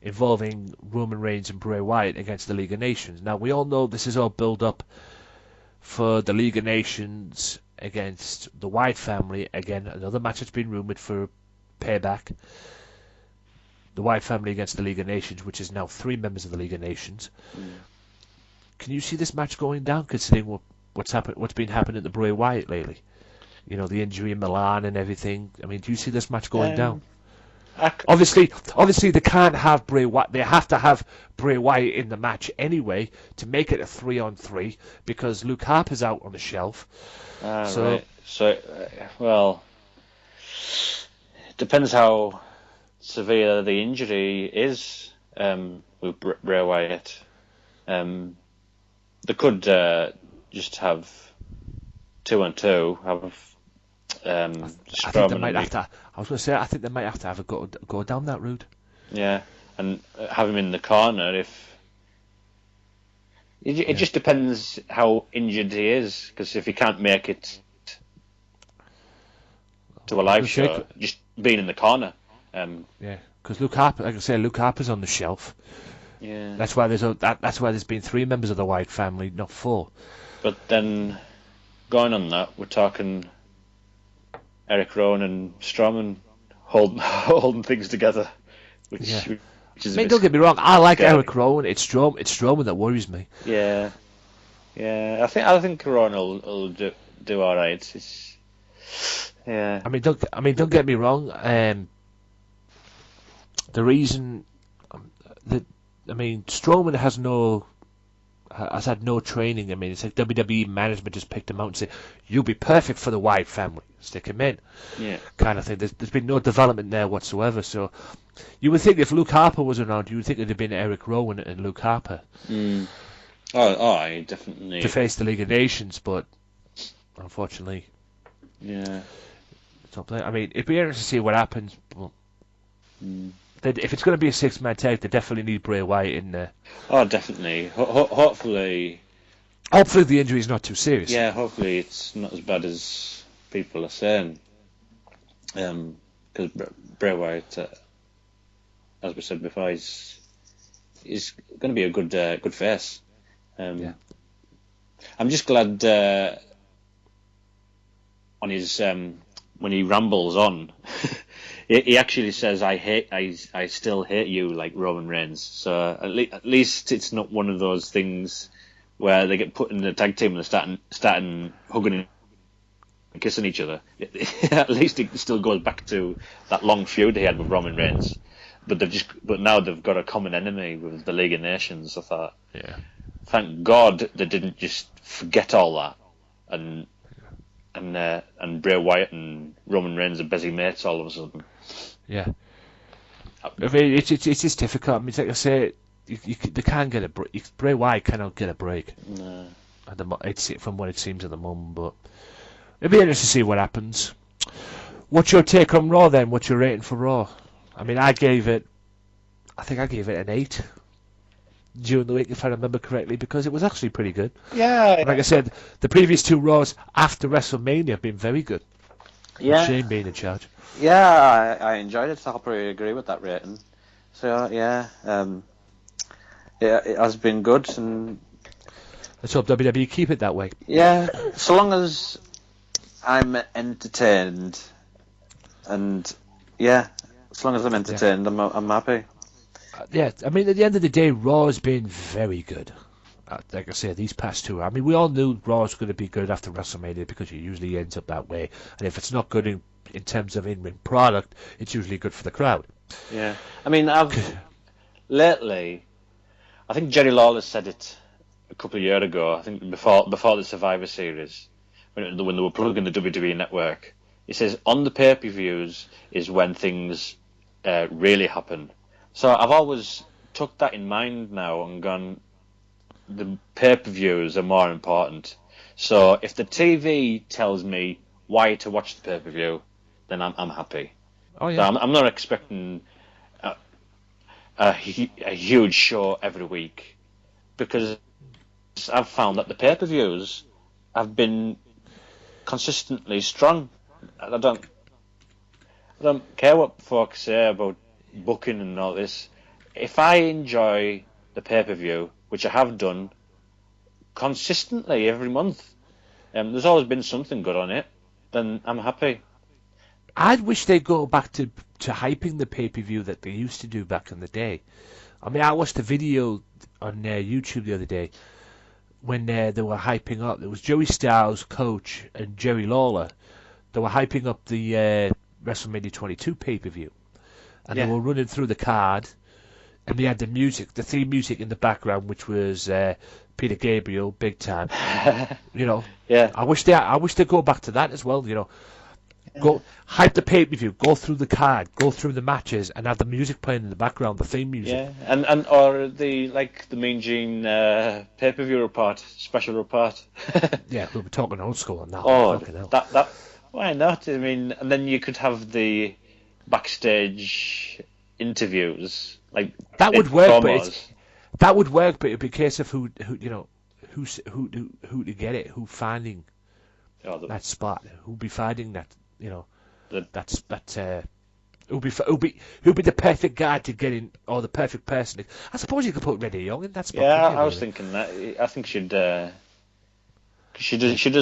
involving Roman Reigns and Bray Wyatt against the League of Nations. Now, we all know this is all build up for the League of Nations against the Wyatt family. Again, another match that's been rumoured for Payback. The Wyatt family against the League of Nations, which is now 3 members of the League of Nations. Can you see this match going down, considering what's been happening at the Bray Wyatt lately? You know, the injury in Milan and everything. I mean, do you see this match going down? Obviously, they can't have Bray Wyatt. They have to have Bray Wyatt in the match anyway to make it a 3-on-3 because Luke Harper's out on the shelf. Right. So, well, it depends how severe the injury is with Bray Wyatt. They could just have 2-on-2. I think they might have to. I was going to say, I think they might have to have a go down that route. Yeah, and have him in the corner if. It just depends how injured he is, because if he can't make it to a live show, just being in the corner. Yeah, because Luke Harper, like I say, Luke Harper's on the shelf. Yeah, that's why there's been 3 members of the Wyatt family, not 4. But then, going on that, we're talking Eric Rowan and Strowman holding things together, which is. I mean, don't get me wrong. I like Eric Rowan. It's Strowman that worries me. Yeah. I think Rowan will do all right. Yeah. I mean, don't get me wrong. The reason that Strowman has had no training. I mean, it's like WWE management just picked him out and said, "You'll be perfect for the Wyatt family. Stick him in." Yeah. Kind of thing. There's been no development there whatsoever. So you would think if Luke Harper was around, you would think it'd have been Eric Rowan and Luke Harper. I definitely to face the League of Nations, but unfortunately, it's not playing. I mean, it'd be interesting to see what happens. But if it's going to be a 6-man tag, they definitely need Bray Wyatt in there. Oh, definitely. Hopefully the injury is not too serious. Yeah, hopefully it's not as bad as people are saying. Because Bray Wyatt, as we said before, is going to be a good face. I'm just glad on his when he rambles on. He actually says, I still hate you," like Roman Reigns. So at least it's not one of those things where they get put in the tag team and they're starting hugging and kissing each other. At least it still goes back to that long feud he had with Roman Reigns. But now they've got a common enemy with the League of Nations. I thought, thank God they didn't just forget all that and Bray Wyatt and Roman Reigns are busy mates all of a sudden. Yeah. I mean, it's just difficult. I mean, it's like I say, they can't get a break. Bray Wyatt cannot get a break. No. It's from what it seems at the moment, but it'll be interesting to see what happens. What's your take on Raw then? What's your rating for Raw? I mean, I think I gave it an 8 during the week, if I remember correctly, because it was actually pretty good. Yeah. Like I said, the previous 2 Raws after WrestleMania have been very good. Yeah. Shane being in charge. Yeah, I enjoyed it. I'll probably agree with that rating. So it has been good, and Let's hope WWE keep it that way. Yeah, so long as I'm entertained, and yeah, as long as I'm entertained, I'm happy. Yeah, I mean, at the end of the day, Raw has been very good. Like I say, these past two, I mean, we all knew Raw was going to be good after WrestleMania because it usually ends up that way. And if it's not good in terms of in-ring product, it's usually good for the crowd. Yeah, I mean, lately, I think Jerry Lawler said it a couple of years ago. I think before the Survivor Series, when they were plugging the WWE network, he says on the pay-per-views is when things really happen. So I've always took that in mind now and gone, the pay-per-views are more important. So if the TV tells me why to watch the pay-per-view, then I'm happy. Oh yeah. So I'm not expecting a huge show every week, because I've found that the pay-per-views have been consistently strong. I don't care what folks say about booking and all this. If I enjoy the pay-per-view, which I have done consistently every month, there's always been something good on it, then I'm happy. I'd wish they'd go back to hyping the pay-per-view that they used to do back in the day. I mean, I watched a video on YouTube the other day when they were hyping up. There was Joey Styles, Coach, and Jerry Lawler. They were hyping up the WrestleMania 22 pay-per-view. And they were running through the card, and they had the music, the theme music in the background, which was Peter Gabriel, big time. You know, Yeah. I wish they'd go back to that as well. You know, go hype the pay-per-view, go through the card, go through the matches, and have the music playing in the background, the theme music. Yeah, and or the Mean Gene pay-per-view report, special report. Yeah, we'll be talking old school on that. Oh, Fucking hell. that why not? I mean, and then you could have the backstage interviews, like That would work, promos. but it'd be a case of who you know, who to get it, who finding that spot, who'll be finding that, you know, who'll be the perfect guy to get in, or the perfect person. I suppose you could put Renee Young in that spot. Yeah, I was thinking that. I think she does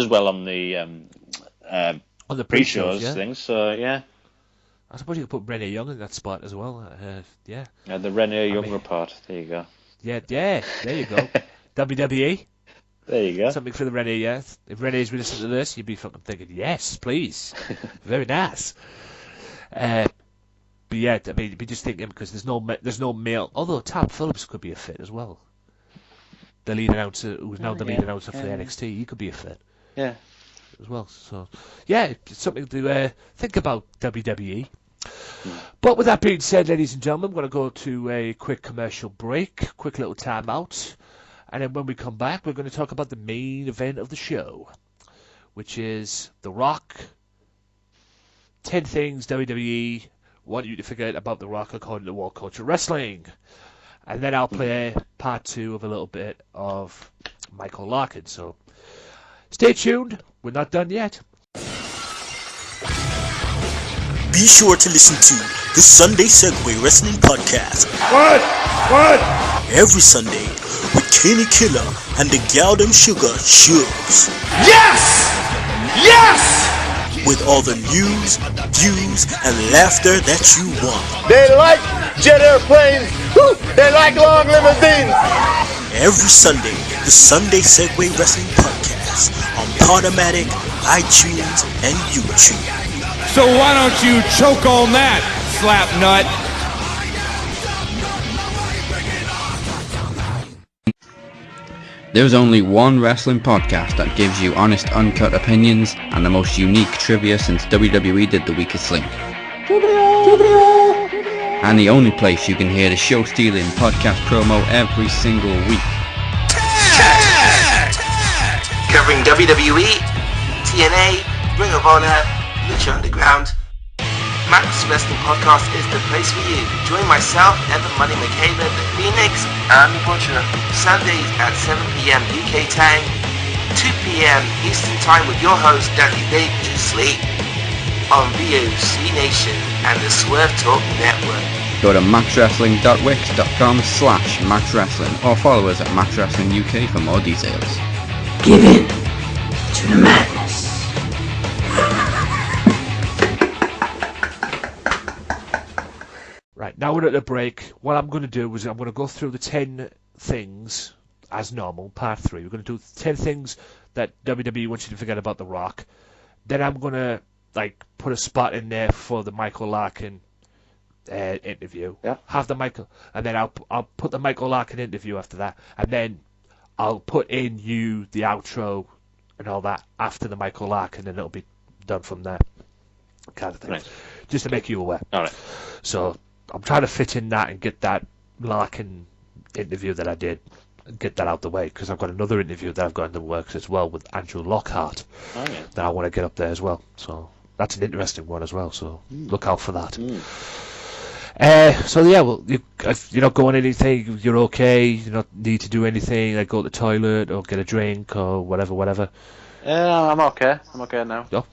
well on the pre-shows things. So yeah. I suppose you could put Renee Young in that spot as well. Yeah. The Renee Young report. There you go. Yeah. There you go. WWE. There you go. Something for the Renee. Yeah. If Renee's listening to this, you'd be fucking thinking, yes, please. Very nice. But yeah, I mean, be just thinking, because there's no male. Although Tom Phillips could be a fit as well. The lead announcer, who's now the lead announcer for the NXT, he could be a fit. Yeah. As well. So yeah, it's something to think about, WWE. But with that being said, ladies and gentlemen, we're going to go to a quick commercial break, quick little time out, and then when we come back, we're going to talk about the main event of the show, which is The Rock. 10 things WWE want you to forget about The Rock according to World Culture Wrestling. And then I'll play part 2 of a little bit of Michael Larkin. So stay tuned. We're not done yet. Be sure to listen to the Sunday Segway Wrestling Podcast. What? Every Sunday with Kenny Killer and the Galdem Sugar Shugs. Yes! Yes! With all the news, views, and laughter that you want. They like jet airplanes. Woo! They like long limousines. Every Sunday, the Sunday Segway Wrestling Podcast on Podomatic, iTunes, and YouTube. So why don't you choke on that, slap nut? There's only one wrestling podcast that gives you honest, uncut opinions and the most unique trivia since WWE did The Weakest Link. And the only place you can hear the show-stealing podcast promo every single week. Covering WWE, TNA, Ring of Honor, Lucha Underground. Max Wrestling Podcast is the place for you. Join myself, Evan Money Michaela, The Phoenix, and The Butcher. Sundays at 7 p.m. UK time, 2 p.m. Eastern Time with your host, Daddy Dangerously, on VOC Nation and the Swerve Talk Network. Go to matchwrestling.wix.com/matchwrestling or follow us at Match Wrestling UK for more details. Give in to the madness. Right, now we're at a break. What I'm going to do is I'm going to go through the 10 things as normal, part 3. We're going to do 10 things that WWE wants you to forget about The Rock. Then I'm going to put a spot in there for the Michael Larkin interview. Yeah. Have the Michael, and then I'll put the Michael Larkin interview after that, and then I'll put in the outro and all that after the Michael Larkin, and it'll be done from there, kind of thing. Right. Just to make you aware. All right. So I'm trying to fit in that and get that Larkin interview that I did and get that out the way, because I've got another interview that I've got in the works as well with Andrew Lockhart that I want to get up there as well. So that's an interesting one as well. So look out for that. So yeah, well, if you're not going anything, you're okay. You don't need to do anything, like go to the toilet or get a drink or whatever. Yeah, I'm okay. I'm okay now. Oh.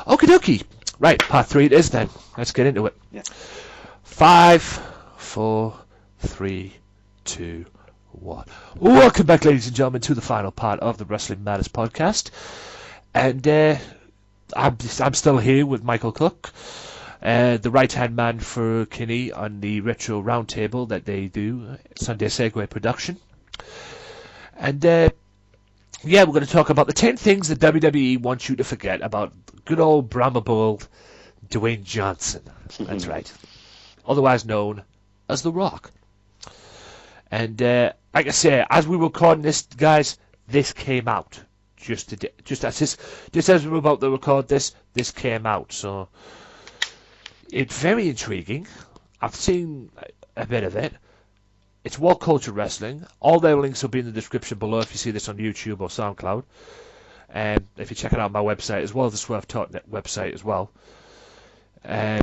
Okie dokie. Right, part 3 it is then. Let's get into it. Yeah. 5, 4, 3, 2, 1. Welcome back, ladies and gentlemen, to the final part of the Wrestling Matters podcast. And I'm still here with Michael Cook, the right-hand man for Kinney on the Retro Roundtable that they do, Sunday Segway production. And yeah, we're going to talk about the 10 things that WWE wants you to forget about good old Brahma Bull Dwayne Johnson. That's right. Otherwise known as The Rock. And like I say, as we were recording this, guys, this came out just as we were about to record this came out. So it's very intriguing. I've seen a bit of it. It's What Culture Wrestling. All their links will be in the description below if you see this on YouTube or SoundCloud. And if you check it out on my website, as well as the Swerve Talk Net website as well. Yeah.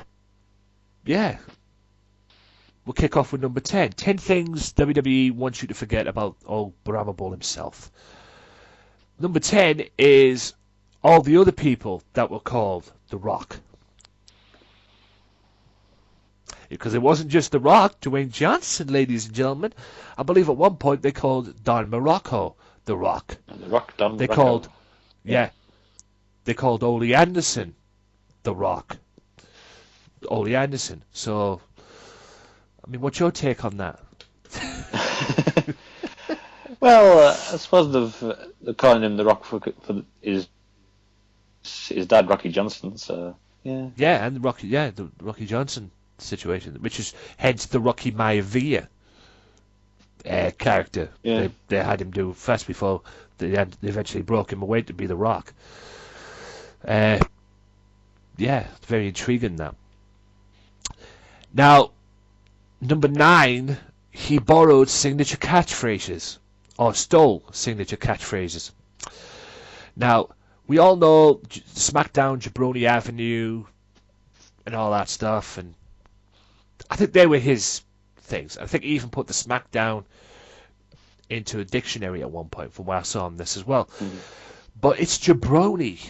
We'll kick off with number 10. 10 things WWE wants you to forget about old Brahma Bull himself. Number 10 is all the other people that were called The Rock. Because it wasn't just The Rock, Dwayne Johnson, ladies and gentlemen. I believe at one point they called Don Morocco The Rock. The Rock, Don They Morocco. called, they called Ole Anderson The Rock. Ole Anderson. So, I mean, what's your take on that? Well, I suppose they're calling him The Rock for his dad, Rocky Johnson. So yeah. Yeah, and the Rocky Johnson situation, which is hence the Rocky Maivia character. Yeah. They had him do first before they eventually broke him away to be The Rock. Yeah, it's very intriguing now. Now, number 9, he borrowed signature catchphrases, or stole signature catchphrases. Now, we all know SmackDown, Jabroni Avenue, and all that stuff, and I think they were his things. I think he even put the SmackDown into a dictionary at one point, from what I saw on this as well. Mm-hmm. But it's Jabroni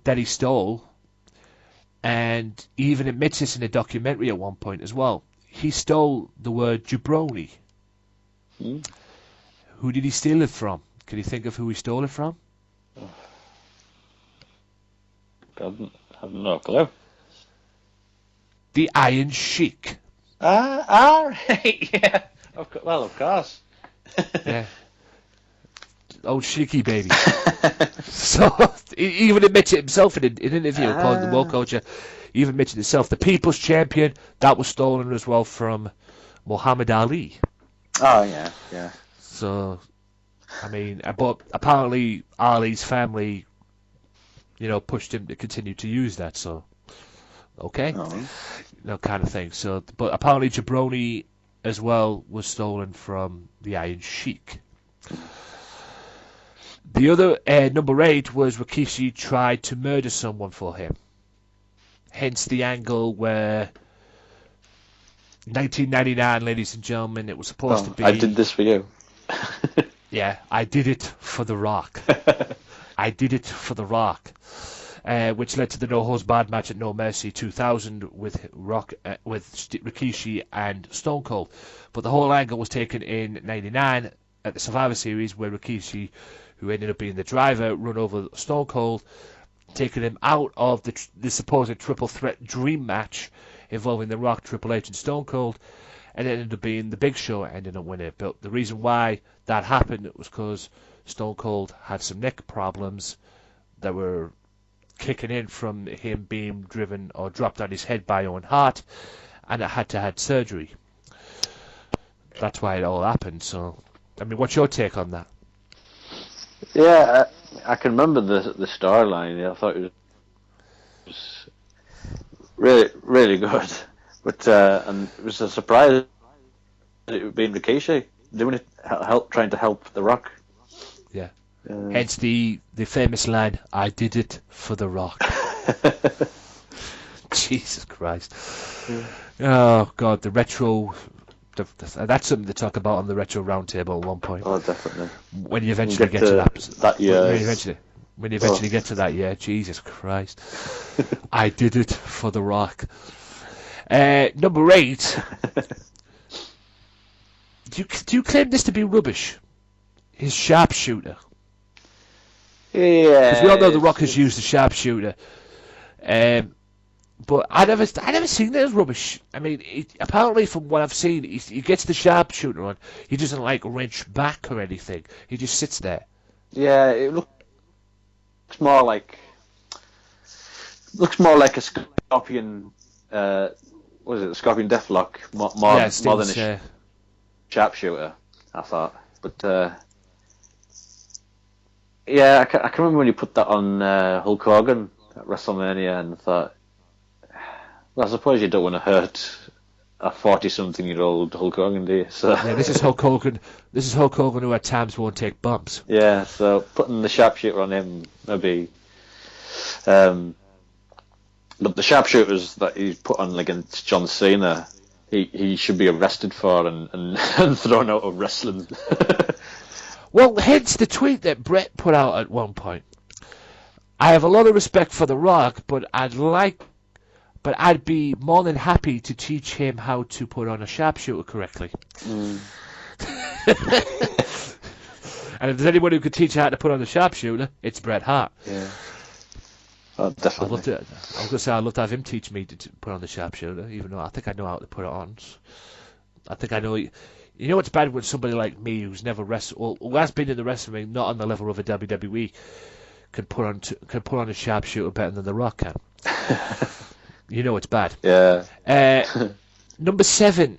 that he stole, and he even admits this in a documentary at one point as well. He stole the word jabroni. Who did he steal it from? Can you think of who he stole it from? I have no clue. The Iron Sheik. Right, yeah. Of course. Yeah. Old Sheiky baby. So he even admits it himself in an interview called The World Culture. He even mentioned himself. The People's Champion, that was stolen as well from Muhammad Ali. Oh, yeah. So, I mean, but apparently Ali's family, pushed him to continue to use that, so, okay. Kind of thing. So, but apparently Jabroni as well was stolen from the Iron Sheik. The other, number 8, was Rikishi tried to murder someone for him. Hence the angle where 1999, ladies and gentlemen, it was supposed to be... I did this for you. Yeah, I did it for The Rock. I did it for The Rock. which led to the No Holds Barred match at No Mercy 2000 with Rikishi and Stone Cold. But the whole angle was taken in '99 at the Survivor Series, where Rikishi, who ended up being the driver, run over Stone Cold, taking him out of the supposed triple threat dream match involving The Rock, Triple H, and Stone Cold, and it ended up being the Big Show ended up winning it. But the reason why that happened was because Stone Cold had some neck problems that were kicking in from him being driven or dropped on his head by Owen Hart, and it had to have surgery. That's why it all happened. So, I mean, what's your take on that? Yeah, I can remember the storyline. Yeah, I thought it was really, really good. But and it was a surprise that it being Rikishi doing it, trying to help The Rock. Yeah. Hence the famous line, "I did it for The Rock." Jesus Christ. Oh God, the retro. That's something to talk about on the retro roundtable at one point. Oh, definitely. When you eventually get to that year. When you eventually get to that year, Jesus Christ. I did it for The Rock. Number 8. Do you claim this to be rubbish? His sharpshooter. Yeah. Because we all know The Rock has used the sharpshooter. But I never seen it as rubbish. I mean, apparently from what I've seen, he gets the sharpshooter on. He doesn't like wrench back or anything. He just sits there. Yeah, it looks more like a Scorpion. What is it? The Scorpion Deathlock more than a sharpshooter. I thought, but yeah, I can remember when you put that on Hulk Hogan at WrestleMania, and I thought, well, I suppose you don't want to hurt a 40-something-year-old Hulk Hogan, do you? So yeah, this is Hulk Hogan. This is Hulk Hogan who at times won't take bumps. Yeah, so putting the sharpshooter on him maybe. But the sharpshooters that he's put on against John Cena, he should be arrested for and thrown out of wrestling. Well, hence the tweet that Brett put out at one point. I have a lot of respect for The Rock, but I'd be more than happy to teach him how to put on a sharpshooter correctly. And if there's anyone who could teach you how to put on a sharpshooter, it's Bret Hart. Yeah. Oh, definitely. I was going to say I'd love to have him teach me to put on the sharpshooter, even though I think I know how to put it on. I think I know. You know what's bad when somebody like me who's never wrestled, who has been in the wrestling ring, not on the level of a WWE, can put on a sharpshooter better than The Rock can. You know it's bad. Yeah. Number 7.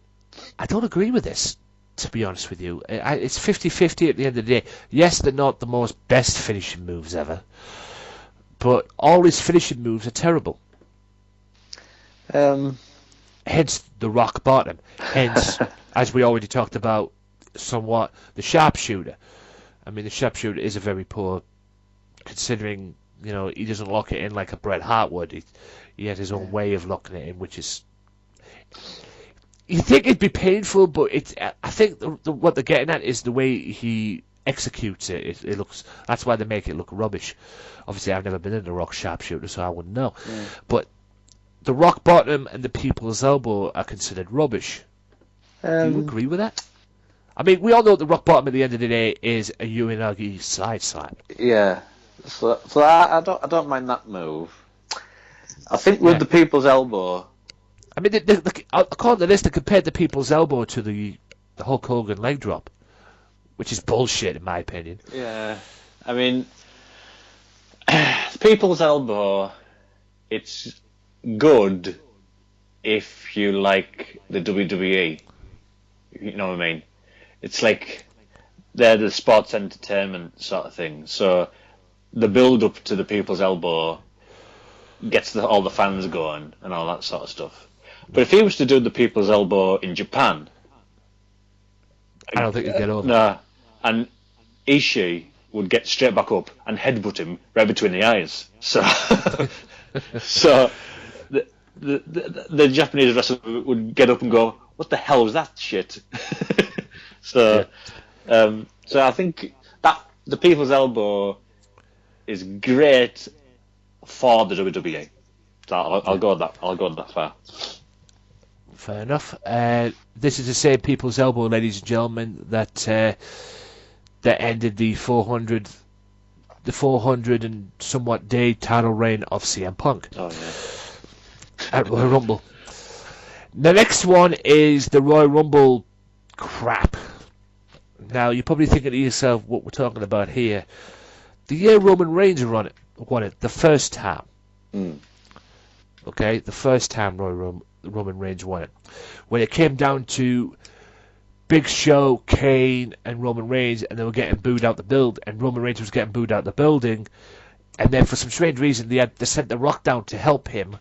I don't agree with this, to be honest with you. It's 50-50 at the end of the day. Yes, they're not the most best finishing moves ever, but all his finishing moves are terrible. Hence the rock bottom. Hence, as we already talked about somewhat, the sharpshooter. I mean, the sharpshooter is a very poor, considering, he doesn't lock it in like a Bret Hart would. He has his own way of locking it in, which is... You think it'd be painful, but I think what they're getting at is the way he executes it. It looks... That's why they make it look rubbish. Obviously, I've never been in the Rock sharpshooter, so I wouldn't know. Yeah. But the rock bottom and the people's elbow are considered rubbish. Do you agree with that? I mean, we all know the rock bottom at the end of the day is a Uranagi side slap. Yeah. So I don't mind that move. I think with the people's elbow... I mean, according to this, they compared the people's elbow to the Hulk Hogan leg drop, which is bullshit in my opinion. Yeah. I mean, the people's elbow, it's good if you like the WWE. You know what I mean? It's like they're the sports entertainment sort of thing. So the build-up to the people's elbow gets all the fans going and all that sort of stuff. But if he was to do the people's elbow in Japan, I don't think he'd get over. No, and Ishii would get straight back up and headbutt him right between the eyes. So, the Japanese wrestler would get up and go, "What the hell was that shit?" So I think that the people's elbow is great for the WWE. So I'll go with that. I'll go that far. Fair enough. This is the same people's elbow, ladies and gentlemen, that ended the 400 and somewhat day title reign of CM Punk. Oh yeah. At Royal Rumble. The next one is the Royal Rumble crap. Now you're probably thinking to yourself what we're talking about here. The year Roman Reigns won it the first time. Okay, the first time Roman Reigns won it. When it came down to Big Show, Kane, and Roman Reigns, and they were getting booed out the build, and Roman Reigns was getting booed out the building, and then for some strange reason they sent The Rock down to help him,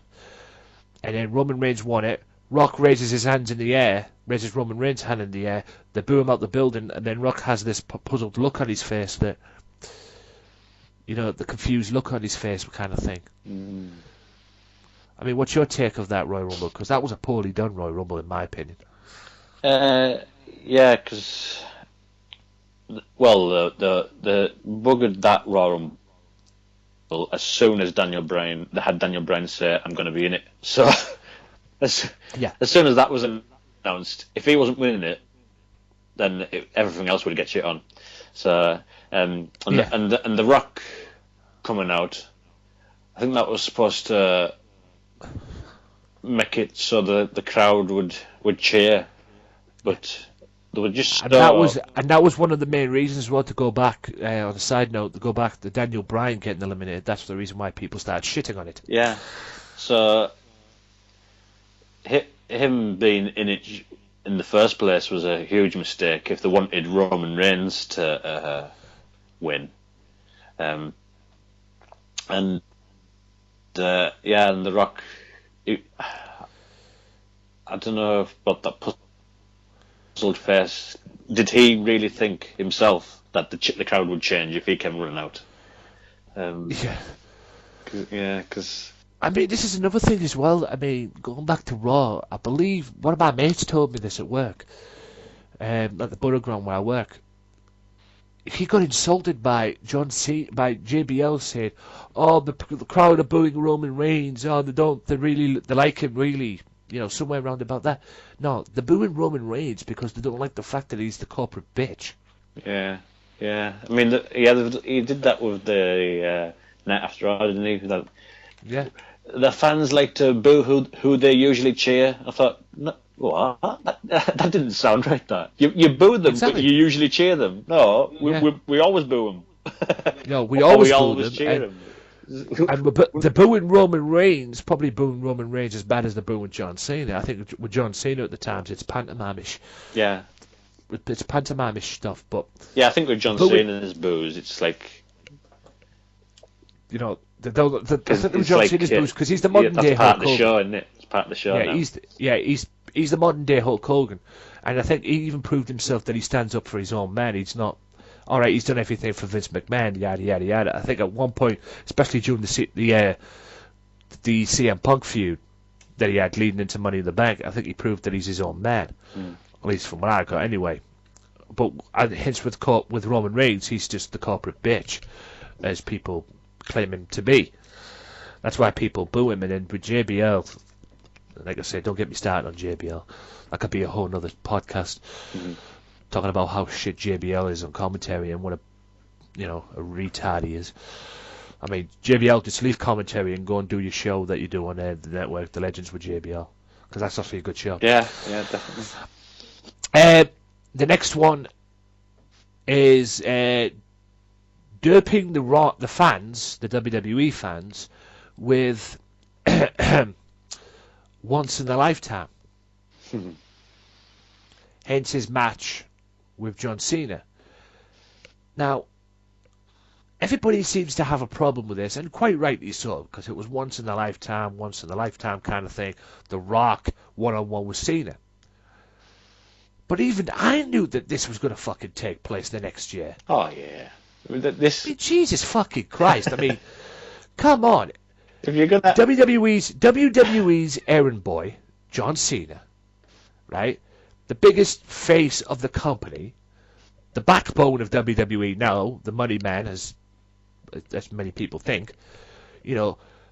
and then Roman Reigns won it. Rock raises his hands in the air, raises Roman Reigns' hand in the air, they boo him out the building, and then Rock has this puzzled look on his face that, the confused look on his face kind of thing. I mean, what's your take of that Royal Rumble? Because that was a poorly done Royal Rumble, in my opinion. Yeah, because the buggered that Royal Rumble as soon as Daniel Bryan say, "I'm going to be in it." So as soon as that was announced, if he wasn't winning it, then everything else would get shit on. So and the Rock coming out, I think that was supposed to make it so the crowd would cheer, but they were just that was one of the main reasons as well. To go back on a side note, to Daniel Bryan getting eliminated. That's the reason why people started shitting on it. Yeah, so him being in it in the first place was a huge mistake. If they wanted Roman Reigns to win, and The Rock. I don't know about that puzzled face. Did he really think himself that the crowd would change if he came running out? Because I mean, this is another thing as well. I mean, going back to Raw, I believe one of my mates told me this at work, at the Borough Ground where I work. He got insulted by by JBL saying, "Oh, the crowd are booing Roman Reigns. Oh, they like him really." Somewhere around about that. No, they're booing Roman Reigns because they don't like the fact that he's the corporate bitch. Yeah. I mean, he did that with the Night After All, didn't he? Yeah. The fans like to boo who they usually cheer. I thought, no, what? That didn't sound right. That you boo them, exactly. But you usually cheer them. No, we always boo them. No, we always cheer them. And they're booing Roman Reigns, probably booing Roman Reigns as bad as they're booing John Cena. I think with John Cena at the times, it's pantomimish. Yeah. It's pantomimish stuff, but... Yeah, I think with John Cena's boos, it's like... I think with John Cena's boos, because he's the modern-day Hulk Hogan. That's part of the show, isn't it? It's part of the show now. He's the modern-day Hulk Hogan. And I think he even proved himself that he stands up for his own man. He's not... All right, he's done everything for Vince McMahon, yada yada yada. I think at one point, especially during the CM Punk feud that he had leading into Money in the Bank, I think he proved that he's his own man, at least from what I got anyway. But hence with Roman Reigns, he's just the corporate bitch, as people claim him to be. That's why people boo him. And then with JBL, like I say, don't get me started on JBL. That could be a whole other podcast. Talking about how shit JBL is on commentary and what a retard he is. I mean, JBL, just leave commentary and go and do your show that you do on the network, The Legends with JBL, because that's actually a good show. Yeah, definitely. The next one is doping the fans, the WWE fans, with Once in a Lifetime. Hence his match with John Cena. Now, everybody seems to have a problem with this, and quite rightly so, because it was once in a lifetime kind of thing. The Rock one-on-one with Cena. But even I knew that this was going to fucking take place the next year. Oh, yeah. I mean, Jesus fucking Christ. I mean, come on. If you're gonna... WWE's errand boy, John Cena, right? The biggest face of the company, the backbone of WWE now, the money man, as many people think,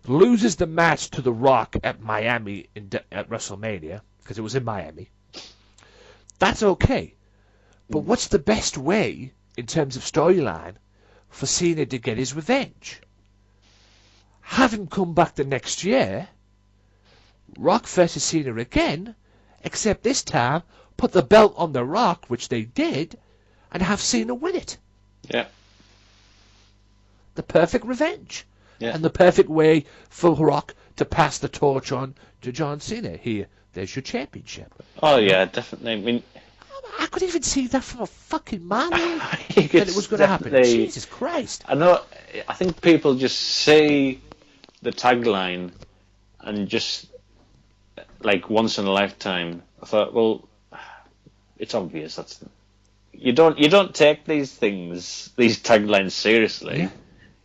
loses the match to The Rock at Miami at WrestleMania, because it was in Miami, that's okay. But what's the best way, in terms of storyline, for Cena to get his revenge? Have him come back the next year, Rock versus Cena again, except this time put the belt on The Rock, which they did, and have Cena win it. Yeah. The perfect revenge. Yeah. And the perfect way for Rock to pass the torch on to John Cena. Here, there's your championship. Oh, yeah, definitely. I mean, I could even see that from a fucking mile that it was going to happen. Jesus Christ. I think people just say the tagline and just, like, once in a lifetime. I thought, well, it's obvious. You don't take these taglines seriously. Yeah.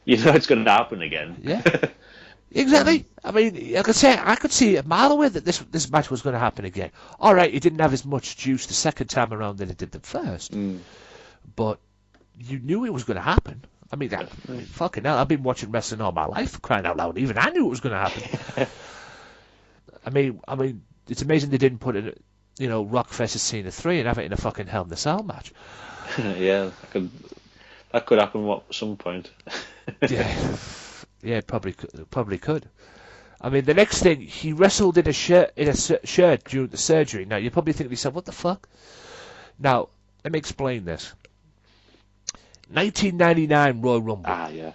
You know it's going to happen again. Yeah. Exactly. I mean, I could see a mile away that this match was going to happen again. All right, it didn't have as much juice the second time around than it did the first, but you knew it was going to happen. I mean, fucking hell, I've been watching wrestling all my life, for crying out loud. Even I knew it was going to happen. I mean, it's amazing they didn't put it, Rock versus Cena 3 and have it in a fucking Hell in a Cell match. Yeah, that could happen at some point. Yeah, probably could. I mean, the next thing, he wrestled in a shirt during the surgery. Now, you're probably thinking to yourself, what the fuck? Now, let me explain this. 1999 Royal Rumble. Ah, yeah.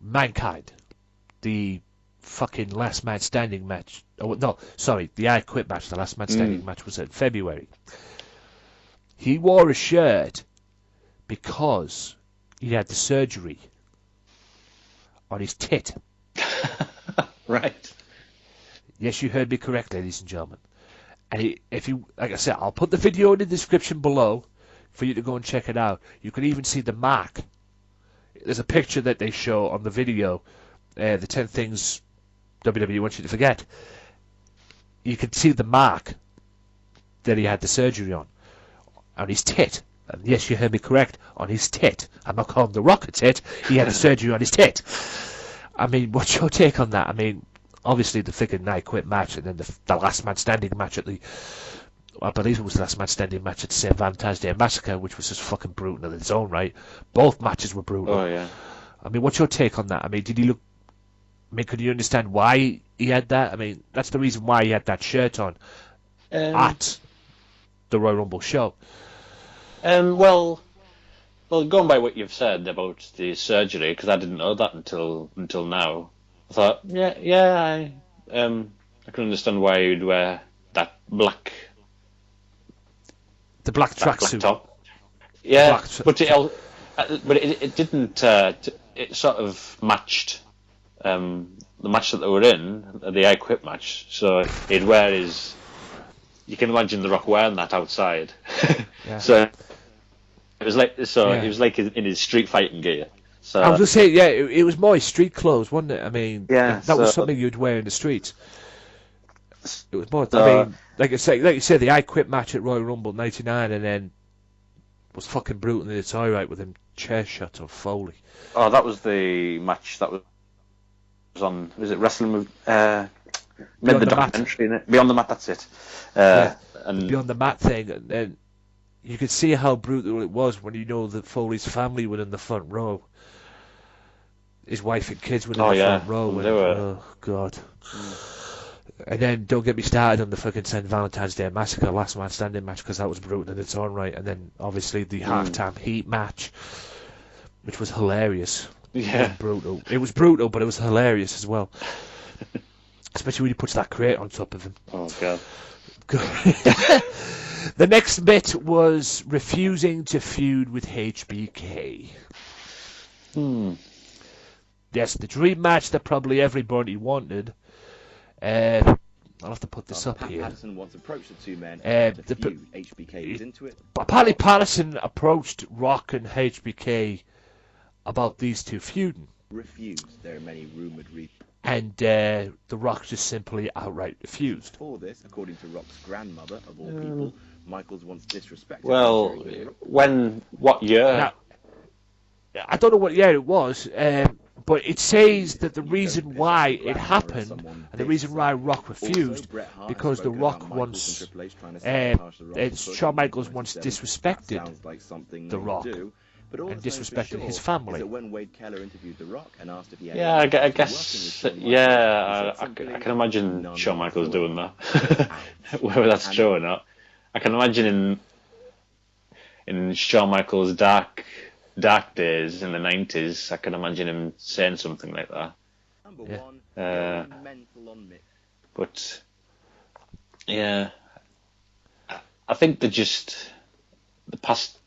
Mankind. The fucking Last Man Standing match. Oh, no, sorry, the I Quit match. The Last Man Standing match was in February. He wore a shirt because he had the surgery on his tit. Right. Yes, you heard me correct, ladies and gentlemen. And if you, like I said, I'll put the video in the description below for you to go and check it out. You can even see the mark. There's a picture that they show on the video, the 10 things WWE wants you to forget. You can see the mark that he had the surgery on his tit. And yes, you heard me correct, on his tit. I'm not calling The Rock a tit. He had the surgery on his tit. I mean, what's your take on that? I mean, obviously the freaking I Quit match and then the Last Man Standing match I believe it was the Last Man Standing match at the St. Valentine's Day Massacre, which was just fucking brutal in its own right. Both matches were brutal. Oh, yeah. I mean, what's your take on that? I mean, could you understand why he had that? I mean, that's the reason why he had that shirt on at the Royal Rumble show. Well, going by what you've said about the surgery, because I didn't know that until now. I thought, I can understand why you'd wear that black. The black tracksuit top. Yeah, but it didn't. It sort of matched the match that they were in, the I Quit match. So he'd wear his. You can imagine The Rock wearing that outside. Yeah. So. It was like in his street fighting gear. So I was just saying, it was more street clothes, wasn't it? I mean, that was something you'd wear in the streets. It was more. I mean, like you said, the I Quit match at Royal Rumble '99, and then was fucking brutal in its alright with him chair shots on Foley. Oh, that was the match that was on. Was it Wrestling with Beyond the documentary? Mat. Beyond the Mat. That's it. And Beyond the Mat thing, and you could see how brutal it was when that Foley's family were in the front row. His wife and kids were in the front row. Oh, God. And then don't get me started on the fucking St. Valentine's Day Massacre Last Man Standing match, because that was brutal in its own right. And then, obviously, the halftime heat match, which was hilarious. Yeah. It was brutal, but it was hilarious as well. Especially when he puts that crate on top of him. Oh, God. The next bit was refusing to feud with HBK. Yes, the dream match that probably everybody wanted. I'll have to put this up here. Patterson once approached the two men to feud. HBK was into it. Apparently Patterson approached Rock and HBK about these two feuding. Refused. There are many rumoured reasons. And The Rock just simply outright refused. For this, according to Rock's grandmother, of all people, Michaels once disrespected. Well, what year? Now, I don't know what year it was, But it says that the reason why it happened and the reason why Rock refused, because the Rock once, Shawn Michaels once disrespected the Rock and disrespected his family. Yeah, I guess. Yeah, I can imagine Shawn Michaels doing that, whether that's true or not. I can imagine in Shawn Michaels' dark days in the 90s, I can imagine him saying something like that. But yeah, I think they're just the past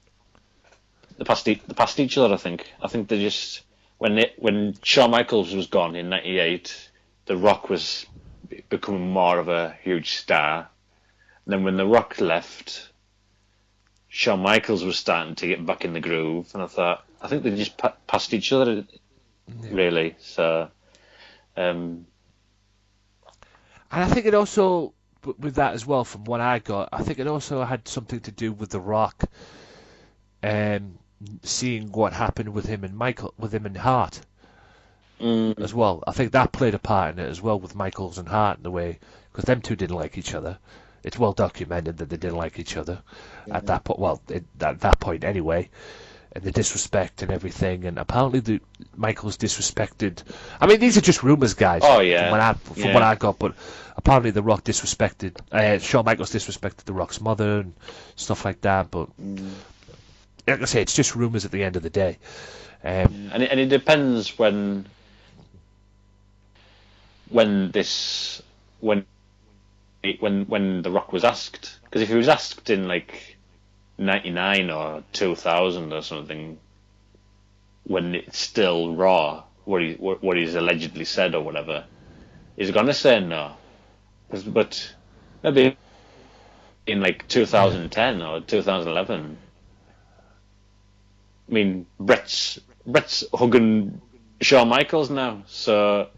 each other. I think they just when Shawn Michaels was gone in '98, The Rock was becoming more of a huge star. And then when The Rock left, Shawn Michaels was starting to get back in the groove, and I think they just passed each other, really. So, and I think it also, with that as well, from what I got, I think it also had something to do with The Rock, seeing what happened with him and Hart, as well. I think that played a part in it as well, with Michaels and Hart in the way, because them two didn't like each other. It's well documented that they didn't like each other at that point. Well, at that point anyway, and the disrespect and everything. And apparently, Michaels disrespected. I mean, these are just rumors, guys. Oh yeah. From what I got, but apparently, The Rock disrespected. Shawn Michaels disrespected The Rock's mother and stuff like that. But like I say, it's just rumors at the end of the day. And it depends when The Rock was asked, because if he was asked in like 99 or 2000 or something, when it's still raw, what he's allegedly said or whatever, he's gonna say no. But maybe in like 2010 or 2011, I mean, Brett's hugging Shawn Michaels now, so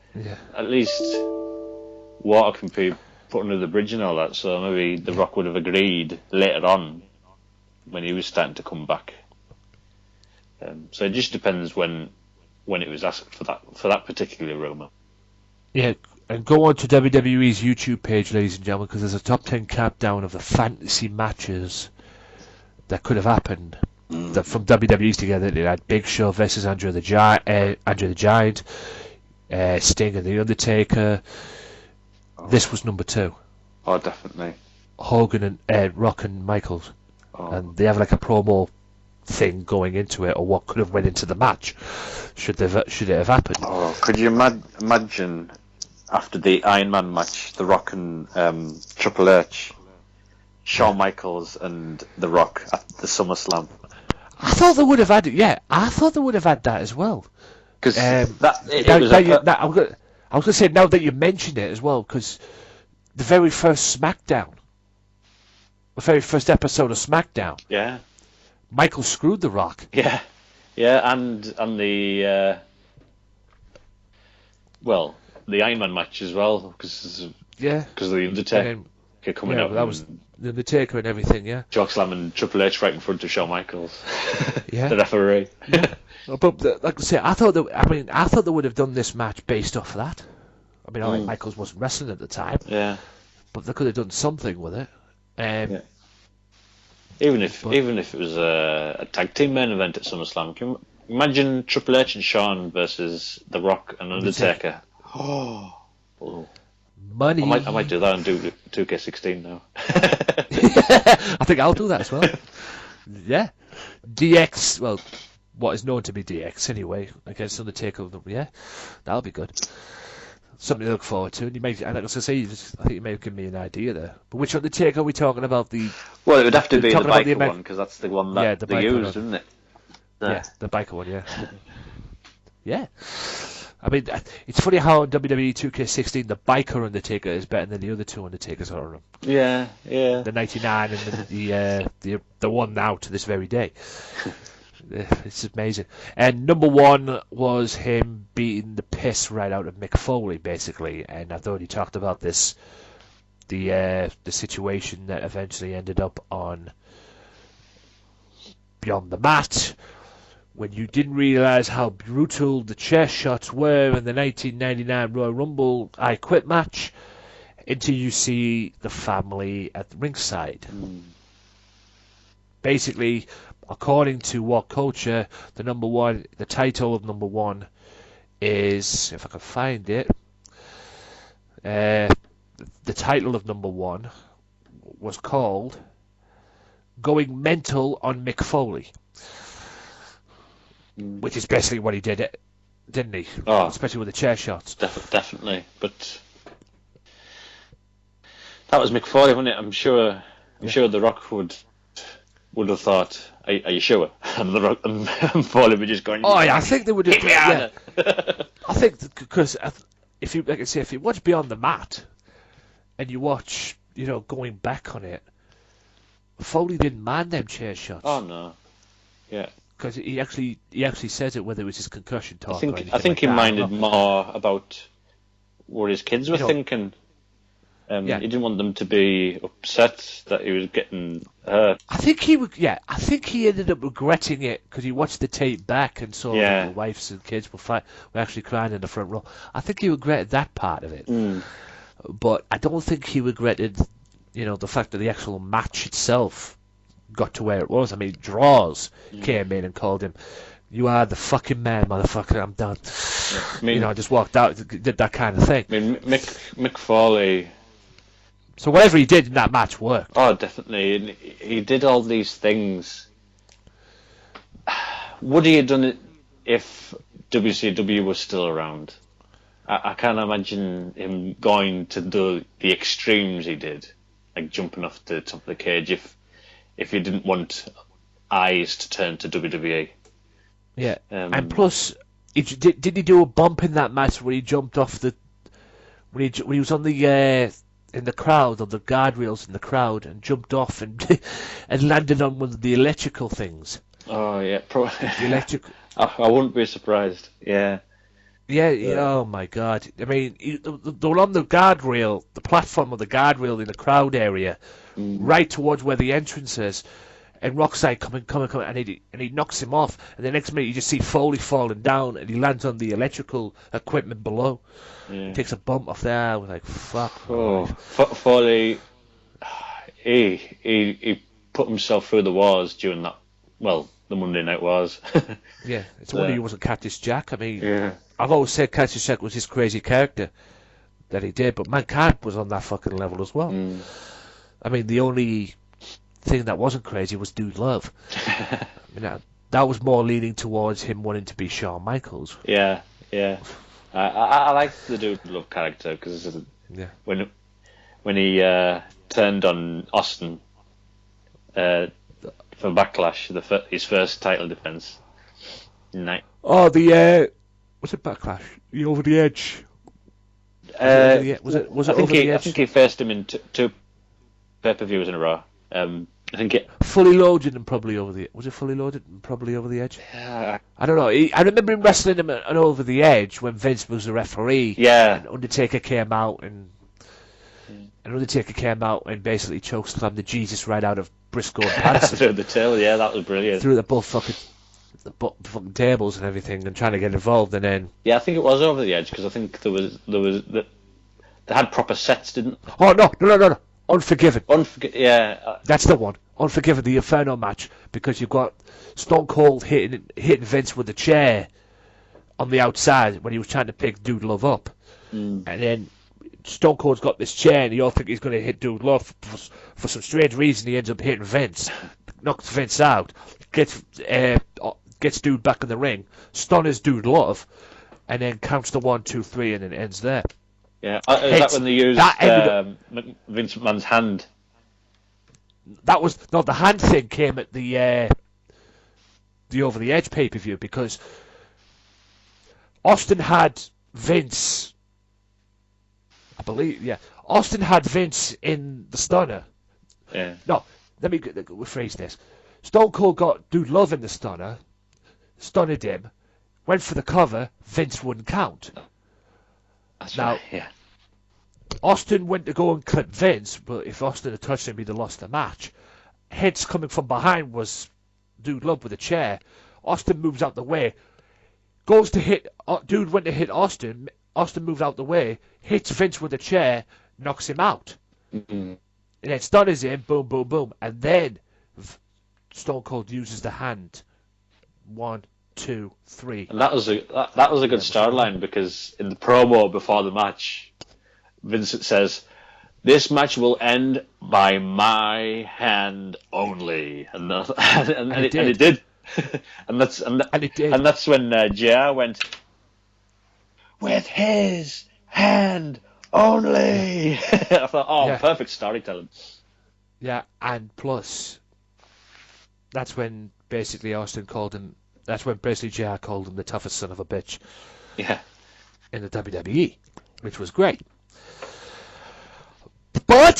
at least water can be put under the bridge and all that. So maybe The Rock would have agreed later on when he was starting to come back. So it just depends when it was asked for that particular rumor. Yeah, and go on to WWE's YouTube page, ladies and gentlemen, because there's a top 10 countdown of the fantasy matches that could have happened. From WWE's together, they had Big Show versus Andre the Giant, Sting and The Undertaker. This was number 2. Oh, definitely. Hogan and Rock and Michaels. And they have like a promo thing going into it, or what could have went into the match should it have happened. Oh, could you imagine after the Iron Man match, The Rock and Triple H, Shawn Michaels and The Rock at the SummerSlam? I thought they would have had it. Yeah, I thought they would have had that as well. Because I was going to say, now that you mentioned it as well, because the very first SmackDown, the very first episode of SmackDown, Michael screwed The Rock. Yeah, and the the Iron Man match as well, because of the Undertaker coming out. That was the Undertaker and everything. Yeah, Chokeslam and Triple H right in front of Shawn Michaels. Yeah, the referee. Yeah. But like I say, I thought they would have done this match based off of that. I mean, Michaels wasn't wrestling at the time. Yeah, but they could have done something with it. Even if it was a tag team main event at SummerSlam, can you imagine Triple H and Shawn versus The Rock and Undertaker? Oh. Money. I might do that and do 2K16 now. I think I'll do that as well. Yeah, DX. Well, what is known to be DX anyway against Undertaker. Yeah, that'll be good. Something to look forward to. And you may, and like I was gonna say, I think you may have given me an idea there. But which Undertaker are we talking about? Well, it would have to be the biker one, because that's the one that they used, isn't it? Yeah, the biker one. Yeah. Yeah. I mean, it's funny how in WWE 2K16 the biker Undertaker is better than the other two Undertakers are on them. Yeah. The 99 and the one now to this very day. It's amazing. And number 1 was him beating the piss right out of Mick Foley, basically. And I've already talked about this. The situation that eventually ended up on Beyond the Mat, when you didn't realise how brutal the chair shots were in the 1999 Royal Rumble I Quit match until you see the family at the ringside. Basically, according to What Culture, the title of number one is, if I can find it, the title of number one was called Going Mental on Mick Foley. Which is basically what he did, didn't he? Oh, especially with the chair shots. Definitely, but that was Mick Foley, wasn't it? I'm sure The Rock would have thought, "Are you sure?" And The Rock and Foley were just going. Oh yeah, I think they would have. Yeah. I think because if you watch Beyond the Mat, and you watch, going back on it, Foley didn't mind them chair shots. Oh no, yeah. Because he actually says it, whether it was his concussion talk. I think he minded more about what his kids were thinking. He didn't want them to be upset that he was getting hurt. I think he ended up regretting it because he watched the tape back and saw the wives and kids were actually crying in the front row. I think he regretted that part of it, but I don't think he regretted, the fact that the actual match itself got to where it was. I mean, Draws came in and called him, "You are the fucking man, motherfucker. I'm done." Yeah, I mean, I just walked out, did that kind of thing. I mean, Mick Foley. So whatever he did in that match worked. Oh, definitely. And he did all these things. Would he have done it if WCW was still around? I can't imagine him going to do the extremes he did, like jumping off the top of the cage, if he didn't want eyes to turn to WWE. Yeah, and plus, did he do a bump in that match where he jumped off when he was on the in the crowd, on the guardrails in the crowd, and jumped off and and landed on one of the electrical things? Oh yeah, probably. The electrical. I wouldn't be surprised. Yeah. Yeah. Oh my God! I mean, they were on the guardrail, the platform of the guardrail in the crowd area, right towards where the entrance is, and Rockside coming, and he knocks him off, and the next minute you just see Foley falling down, and he lands on the electrical equipment below. Yeah. He takes a bump off there. I was like, fuck. Oh, Foley, he put himself through the wars during that. Well, the Monday Night Wars. Yeah, it's a wonder he wasn't Cactus Jack. I mean, I've always said Cactus Jack was his crazy character that he did, but Mankind was on that fucking level as well. I mean, the only thing that wasn't crazy was Dude Love. I mean, that was more leaning towards him wanting to be Shawn Michaels. Yeah. I like the Dude Love character because when he turned on Austin for Backlash, his first title defense. Oh, was it Backlash? The Over the Edge. Was it Over the Edge? I think he faced him in two pay-per-views in a row. I think it Fully Loaded and probably Over the. Was it Fully Loaded and probably Over the Edge? Yeah. I don't know. I remember him wrestling him and Over the Edge when Vince was the referee. Yeah. And Undertaker came out and basically chokeslammed the Jesus right out of Briscoe and Patterson. Through the till, yeah, that was brilliant. Through the fucking tables and everything, and trying to get involved, and then. Yeah, I think it was Over the Edge because I think they had proper sets, didn't? Oh no! Unforgiven. Yeah. That's the one. Unforgiven, the Inferno match, because you've got Stone Cold hitting Vince with a chair on the outside when he was trying to pick Dude Love up, and then Stone Cold's got this chair, and you all think he's going to hit Dude Love. For some strange reason, he ends up hitting Vince, knocks Vince out, gets Dude back in the ring, stunners Dude Love, and then counts the 1, 2, 3, and then ends there. Yeah, is that when they used Vince McMahon's hand? The hand thing came at the Over the Edge pay-per-view because Austin had Vince, I believe, Austin had Vince in the stunner. Yeah. No, let me rephrase this. Stone Cold got Dude Love in the stunner, stunned him, went for the cover, Vince wouldn't count. That's now, right, yeah. Austin went to go and clip Vince, but if Austin had touched him, he'd have lost the match. Hence, coming from behind was Dude Love with a chair. Austin moves out the way, goes to hit, dude went to hit Austin moves out the way, hits Vince with a chair, knocks him out. And then stunners him, boom, boom, boom. And then Stone Cold uses the hand. 1, 2, 3. And that was a good storyline, because in the promo before the match, Vincent says, "This match will end by my hand only," and it did. and that's when JR went, "With his hand only." I thought, perfect storytelling. Yeah, and plus, that's when basically Austin called him. That's when basically JR called him the toughest son of a bitch. Yeah. In the WWE, which was great. But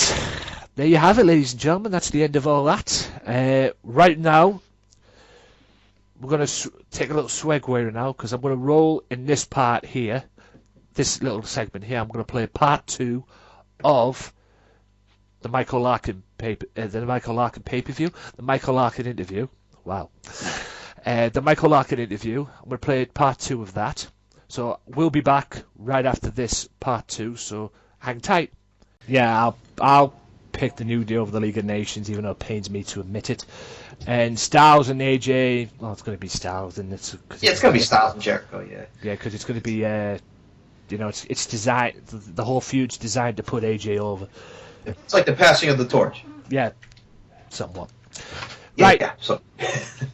there you have it, ladies and gentlemen. That's the end of all that. Right now, we're going to take a little segue now, because I'm going to roll in this part here, this little segment here. I'm going to play part 2 of the Michael Larkin pay-per-view, the Michael Larkin interview. Wow. The Michael Larkin interview. I'm going to play part 2 of that. So we'll be back right after this part 2. So hang tight. Yeah, I'll pick the New Day over the League of Nations, even though it pains me to admit it. And Styles and AJ, well, it's going to be Styles, and it's going to be Styles and Jericho, yeah. Yeah, because it's going to be, it's designed. The whole feud's designed to put AJ over. It's like the passing of the torch. Yeah, somewhat. Yeah, right. Yeah, so.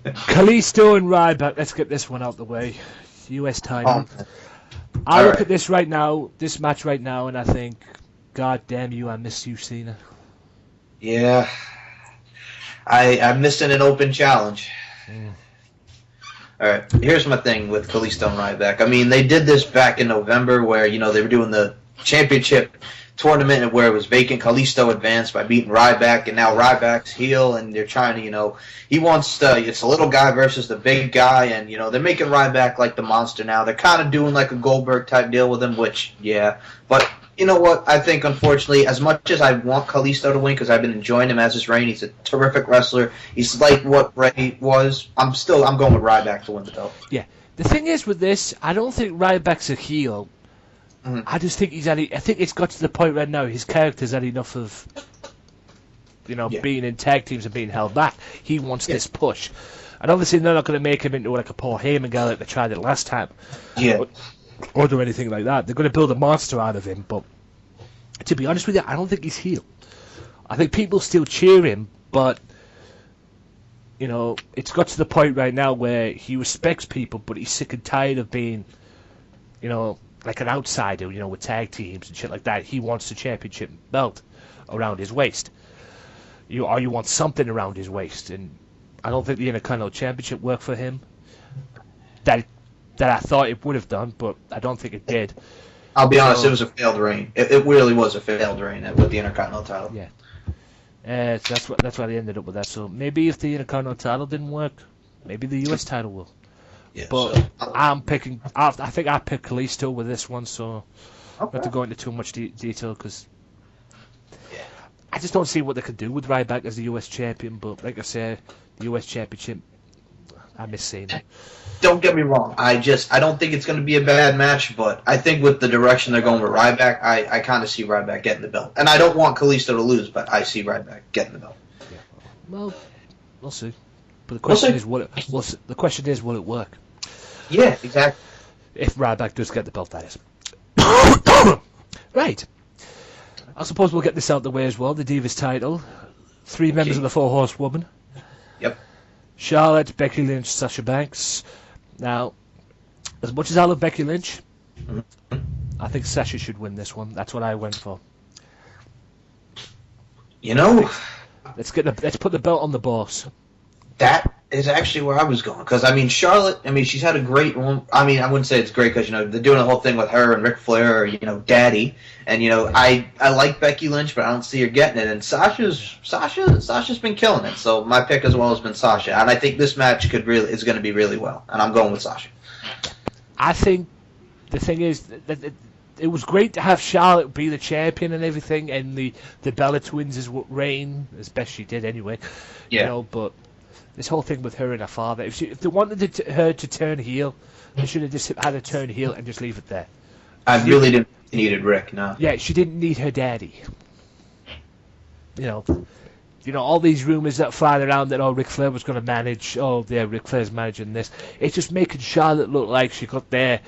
Kalisto and Ryback. Let's get this one out the way. US title. I look at this right now, this match right now, and I think, God damn you, I miss you, Cena. Yeah. I'm missing an open challenge. Alright, here's my thing with Kalisto and Ryback. I mean, they did this back in November where, they were doing the championship tournament where it was vacant. Kalisto advanced by beating Ryback, and now Ryback's heel, and they're trying to, he wants it's a little guy versus the big guy, and, they're making Ryback like the monster now. They're kind of doing like a Goldberg type deal with him, which, yeah. But, you know what? I think, unfortunately, as much as I want Kalisto to win, because I've been enjoying him as his reign, he's a terrific wrestler. He's like what Ray was. I'm going with Ryback to win the belt. Yeah. The thing is with this, I don't think Ryback's a heel. I just think I think it's got to the point right now, his character's had enough of, being in tag teams and being held back. He wants this push. And obviously they're not going to make him into like a Paul Heyman guy like they tried it last time. Yeah. Or do anything like that. They're going to build a monster out of him, but to be honest with you, I don't think he's heel. I think people still cheer him, but, it's got to the point right now where he respects people, but he's sick and tired of being, like an outsider, with tag teams and shit like that. He wants the championship belt around his waist. You want something around his waist, and I don't think the Intercontinental Championship worked for him. That I thought it would have done, but I don't think it did. I'll be honest, it was a failed reign. It really was a failed reign with the Intercontinental title. Yeah. So that's why they ended up with that. So maybe if the Intercontinental title didn't work, maybe the US title will. Yeah, but I'm picking. I think I picked Kalisto with this one, so I don't have to go into too much detail because I just don't see what they could do with Ryback as the US champion. But like I said, the US championship, I miss seeing it. Don't get me wrong. I don't think it's going to be a bad match, but I think with the direction they're going with Ryback, I kind of see Ryback getting the belt. And I don't want Kalisto to lose, but I see Ryback getting the belt. Yeah. Well, we'll see. But the question is, will it work? Yeah, exactly. If Ryback does get the belt, that is. Right. I suppose we'll get this out the way as well. The Divas title. 3 members of the 4 Horsewoman. Yep. Charlotte, Becky Lynch, Sasha Banks. Now, as much as I love Becky Lynch, I think Sasha should win this one. That's what I went for. Let's put the belt on the boss. That is actually where I was going. Because, Charlotte, she's had a great run. I wouldn't say it's great because, they're doing the whole thing with her and Ric Flair, or, Daddy. And, I like Becky Lynch, but I don't see her getting it. And Sasha's been killing it. So my pick as well has been Sasha. And I think this match is going to be really well. And I'm going with Sasha. I think the thing is that it was great to have Charlotte be the champion and everything, and the Bella Twins' reign, as best she did anyway. Yeah. But This whole thing with her and her father. If they wanted her to turn heel, they should have just had her turn heel and just leave it there. I really didn't needed Rick, no. Yeah, she didn't need her daddy. You know, all these rumors that fly around that Ric Flair was going to manage. Ric Flair's managing this. It's just making Charlotte look like she got there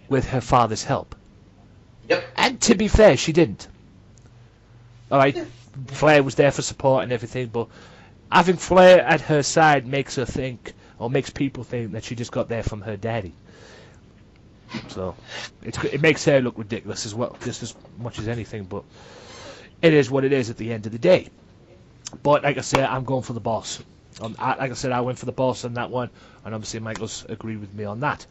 with her father's help. Yep. And to be fair, she didn't. All right, Flair was there for support and everything, but having Flair at her side makes people think that she just got there from her daddy. So it makes her look ridiculous as well, just as much as anything. But it is what it is at the end of the day. But like I said, I'm going for the boss. Like I said, I went for the boss on that one, and obviously Michael's agreed with me on that.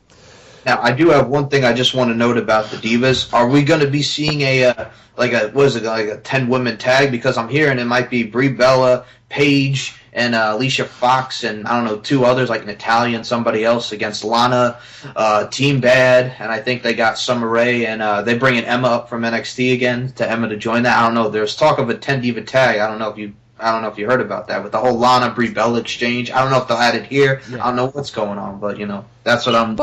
Now, I do have one thing I just want to note about the Divas. Are we going to be seeing a 10-women tag? Because I'm hearing it might be Brie Bella, Paige, and Alicia Fox, and I don't know, 2 others, like Natalia and somebody else against Lana, Team Bad, and I think they got Summer Rae, and they're bringing Emma up from NXT again to Emma to join that. I don't know. There's talk of a 10-diva tag. I don't know if you heard about that with the whole Lana Brie Bella exchange. I don't know if they'll add it here. Yeah. I don't know what's going on, but that's what I'm.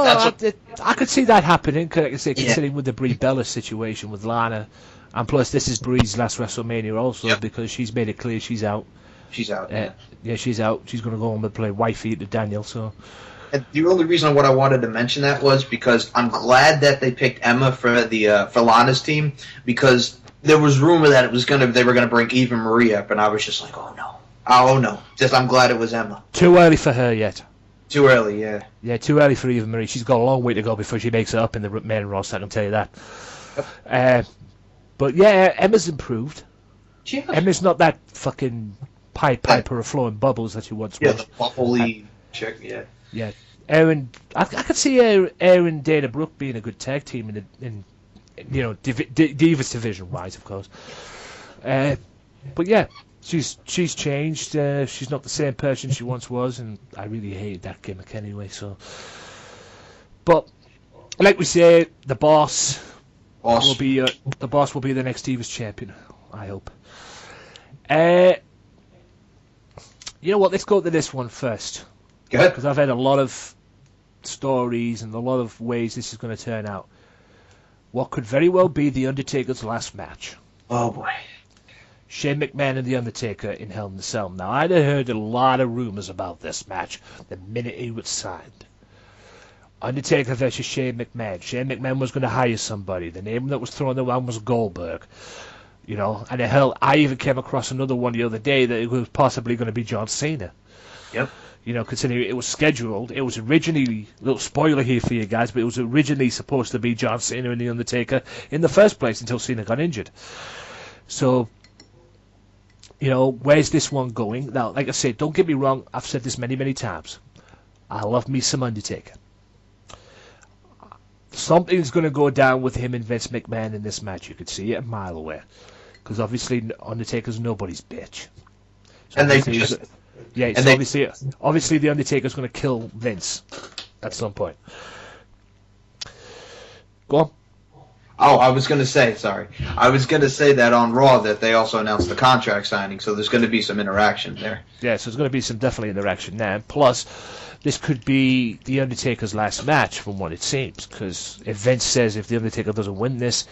I could see that happening. Like I say, considering with the Brie Bella situation with Lana, and plus this is Brie's last WrestleMania also because she's made it clear she's out. She's out. She's out. She's going to go home and play wifey to Daniel. So. And the only reason what I wanted to mention that was because I'm glad that they picked Emma for Lana's team, because there was rumor that they were gonna bring Eva Marie up, and I was just like, oh no. Just I'm glad it was Emma. Too early for her yet. Too early, yeah. Yeah, too early for Eva Marie. She's got a long way to go before she makes it up in the main roster. I can tell you that. Yep. But yeah, Emma's improved. Yeah. Emma's not that fucking Piper of flowing bubbles that she once was. Yeah, the bubbly chick. Yeah. Yeah. Aaron, I could see Aaron Dana Brooke being a good tag team in Divas division wise, of course. But yeah, she's changed. She's not the same person she once was, and I really hated that gimmick anyway. So, but like we say, the boss will be the next Divas champion. I hope. You know what? Let's go to this one first. Go ahead. Because I've had a lot of stories and a lot of ways this is going to turn out. What could very well be The Undertaker's last match. Oh, boy. Shane McMahon and The Undertaker in Hell in the Cell. Now, I'd heard a lot of rumors about this match the minute it was signed. Undertaker versus Shane McMahon. Shane McMahon was going to hire somebody. The name that was thrown around was Goldberg. And hell, I even came across another one the other day that it was possibly going to be John Cena. Yep. Considering it was scheduled, it was originally, a little spoiler here for you guys, but it was originally supposed to be John Cena and The Undertaker in the first place until Cena got injured. So, where's this one going? Now, like I said, don't get me wrong, I've said this many, many times. I love me some Undertaker. Something's going to go down with him and Vince McMahon in this match. You could see it a mile away. Because obviously Undertaker's nobody's bitch. So and they just... Yeah, so obviously The Undertaker's going to kill Vince at some point. Go on. Oh, I was going to say that on Raw that they also announced the contract signing, so there's going to be some interaction there. Yeah, so there's going to be some definitely interaction there. Plus, this could be The Undertaker's last match from what it seems, because if Vince says if The Undertaker doesn't win this,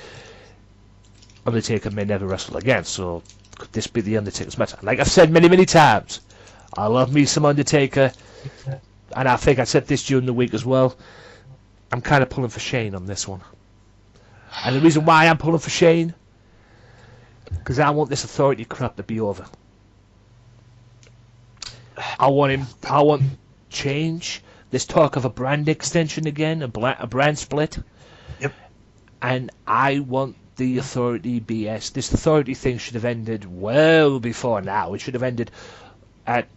Undertaker may never wrestle again, so could this be The Undertaker's match? Like I've said many, many times, I love me some Undertaker, and I think I said this during the week as well. I'm kind of pulling for Shane on this one. And the reason why I'm pulling for Shane, because I want this authority crap to be over. I want change. There's talk of a brand extension again, a brand split. Yep. And I want the authority BS. This authority thing should have ended well before now. It should have ended at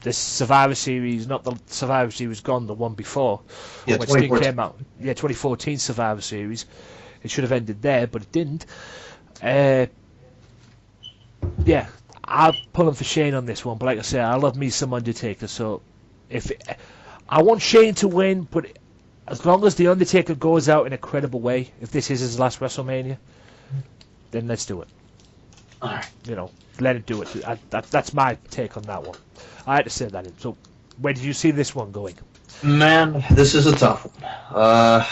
the Survivor Series, not the Survivor Series gone, the one before. Yeah, when Sting came out. Yeah, 2014 Survivor Series. It should have ended there, but it didn't. Yeah, I'm pulling for Shane on this one, but like I said, I love me some Undertaker, so I want Shane to win, but as long as The Undertaker goes out in a credible way, if this is his last WrestleMania, then let's do it. All right. You know, let it do it. That's my take on that one. I had to say that in. So, where did you see this one going? Man, this is a tough one.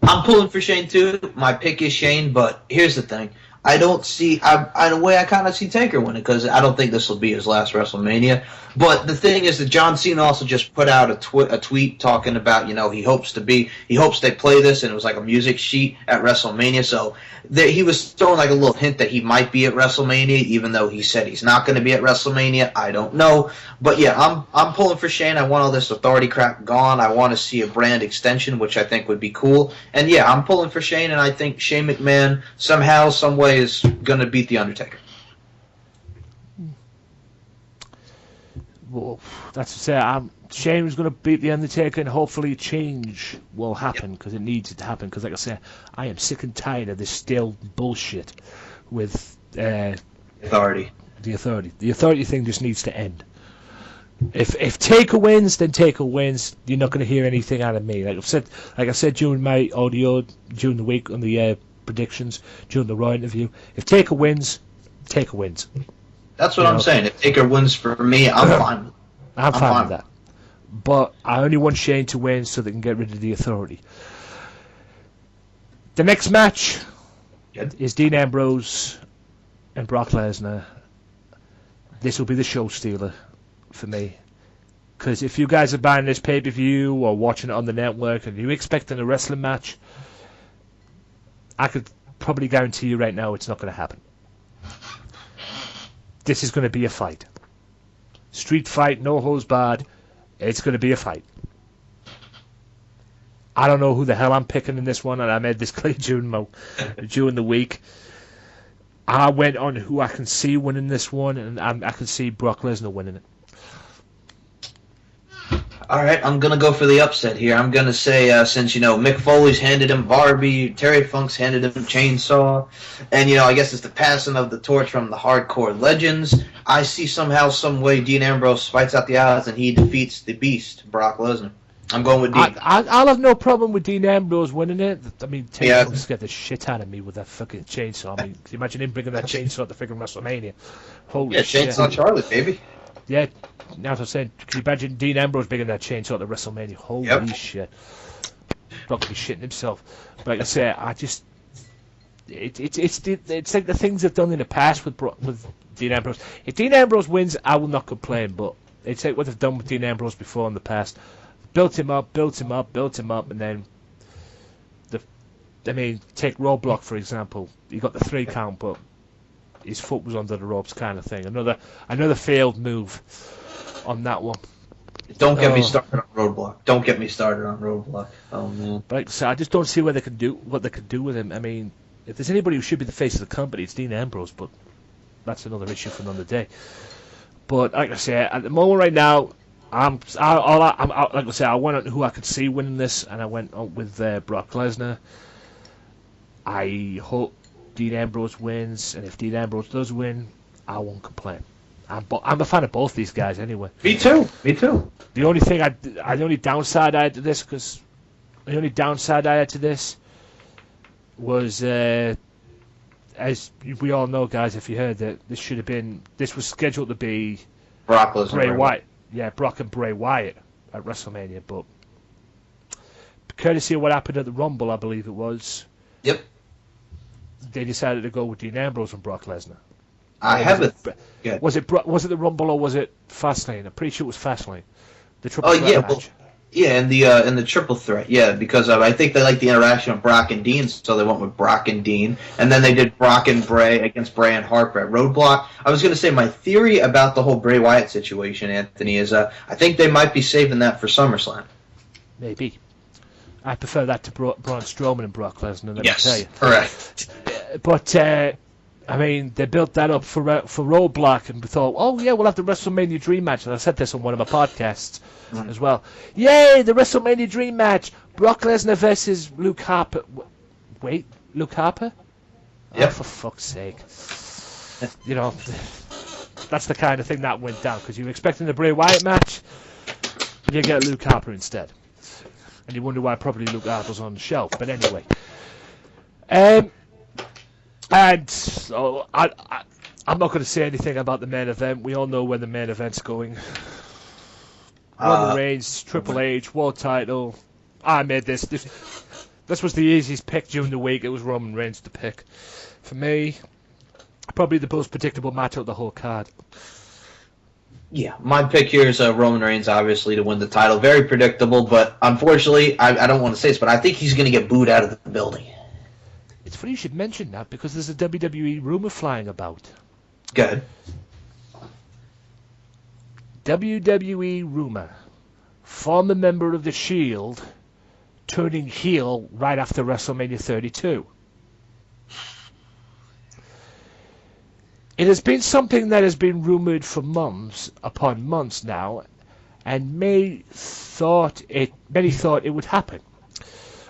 I'm pulling for Shane too. My pick is Shane, but here's the thing. I don't see, in a way, I kind of see Taker winning because I don't think this will be his last WrestleMania. But the thing is that John Cena also just put out a tweet talking about, he hopes they play this, and it was like a music sheet at WrestleMania. So he was throwing like a little hint that he might be at WrestleMania, even though he said he's not going to be at WrestleMania. I don't know. But yeah, I'm pulling for Shane. I want all this authority crap gone. I want to see a brand extension, which I think would be cool. And yeah, I'm pulling for Shane, and I think Shane McMahon somehow, some way is going to beat The Undertaker. Well, that's to say, Shane was going to beat The Undertaker, and hopefully change will happen, because it needs it to happen. Because, like I say, I am sick and tired of this stale bullshit with authority. The authority thing just needs to end. If Taker wins, then Taker wins. You're not going to hear anything out of me. Like I said during my audio during the week on the predictions during the Raw interview. If Taker wins, Taker wins. That's what I'm saying. If Taker wins for me, I'm fine. I'm fine with that. But I only want Shane to win so they can get rid of the authority. The next match is Dean Ambrose and Brock Lesnar. This will be the show stealer for me. Because if you guys are buying this pay-per-view or watching it on the network and you're expecting a wrestling match, I could probably guarantee you right now it's not going to happen. This is going to be a fight. Street fight, no holds barred. It's going to be a fight. I don't know who the hell I'm picking in this one, and I made this clear during the week. I went on who I can see winning this one, and I can see Brock Lesnar winning it. All right, I'm going to go for the upset here. I'm going to say, since, Mick Foley's handed him Barbie, Terry Funk's handed him Chainsaw, and, I guess it's the passing of the torch from the hardcore legends, I see somehow, some way, Dean Ambrose fights out the odds and he defeats the beast, Brock Lesnar. I'm going with Dean. I'll have no problem with Dean Ambrose winning it. I mean, Terry Funk's scared the shit out of me with that fucking chainsaw. I mean, can you imagine him bringing that chainsaw at the freaking WrestleMania? Holy shit. Chainsaw Charlie, baby. Yeah, now as I said, can you imagine Dean Ambrose bringing that chainsaw at the WrestleMania? Holy shit. Brock could be shitting himself. But like I say, it's like the things they've done in the past with Dean Ambrose. If Dean Ambrose wins, I will not complain, but it's like what they've done with Dean Ambrose before in the past. Built him up, and then take Roadblock for example. He got the 3 count, but his foot was under the ropes, kind of thing. Another failed move on that one. Don't get me started on Roadblock. Oh man! But like I said, I just don't see what they can do with him. I mean, if there's anybody who should be the face of the company, it's Dean Ambrose. But that's another issue for another day. But like I say, at the moment right now, like I say, I went on who I could see winning this, and I went on with Brock Lesnar. I hope Dean Ambrose wins, and if Dean Ambrose does win, I won't complain. I'm a fan of both these guys anyway. Me too. The only thing the only downside I had to this was, as we all know, guys, if you heard that this was scheduled to be Brock Lesnar, Bray Wyatt. Yeah, Brock and Bray Wyatt at WrestleMania, but courtesy of what happened at the Rumble, I believe it was. Yep. They decided to go with Dean Ambrose and Brock Lesnar. Was it the Rumble or was it Fastlane? I'm pretty sure it was Fastlane. The triple threat match. In the triple threat, because I think they liked the interaction of Brock and Dean, so they went with Brock and Dean, and then they did Brock and Bray against Bray and Harper at Roadblock. I was going to say my theory about the whole Bray Wyatt situation, Anthony, is I think they might be saving that for SummerSlam. Maybe. I prefer that to Braun Strowman and Brock Lesnar. Let me tell you. Correct. But I mean, they built that up for Roadblock, and we thought, oh yeah, we'll have the WrestleMania Dream match. And I said this on one of my podcasts as well. Yay, the WrestleMania Dream match! Brock Lesnar versus Luke Harper. Wait, Luke Harper? Yep. Oh, for fuck's sake! That's the kind of thing that went down, because you were expecting the Bray Wyatt match, and you get Luke Harper instead, and you wonder why probably Luke Harper's on the shelf. But anyway, and so I'm not going to say anything about the main event. We all know where the main event's going. Roman Reigns, Triple H, world title. I made this. This was the easiest pick during the week. It was Roman Reigns to pick. For me, probably the most predictable match of the whole card. Yeah, my pick here is Roman Reigns, obviously, to win the title. Very predictable, but unfortunately, I don't want to say this, but I think he's going to get booed out of the building. It's funny you should mention that because there's a WWE rumor flying about. Good. WWE rumor. Former member of The Shield turning heel right after WrestleMania 32. It has been something that has been rumored for months upon months now, and many thought it would happen,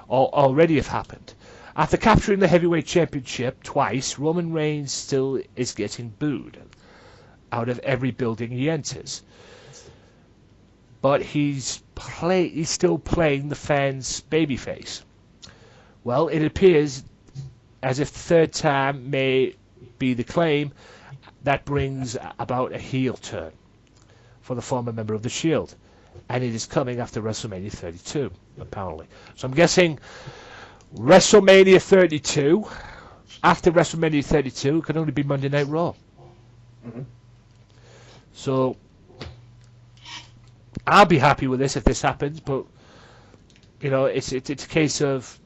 or already have happened. After capturing the heavyweight championship twice, Roman Reigns still is getting booed out of every building he enters. But he's still playing the fans' babyface. Well, it appears as if the third time may be the claim that brings about a heel turn for the former member of The Shield. And it is coming after WrestleMania 32, apparently. So I'm guessing WrestleMania 32, after WrestleMania 32, it can only be Monday Night Raw. Mm-hmm. So I'll be happy with this if this happens, but you know, it's a case of,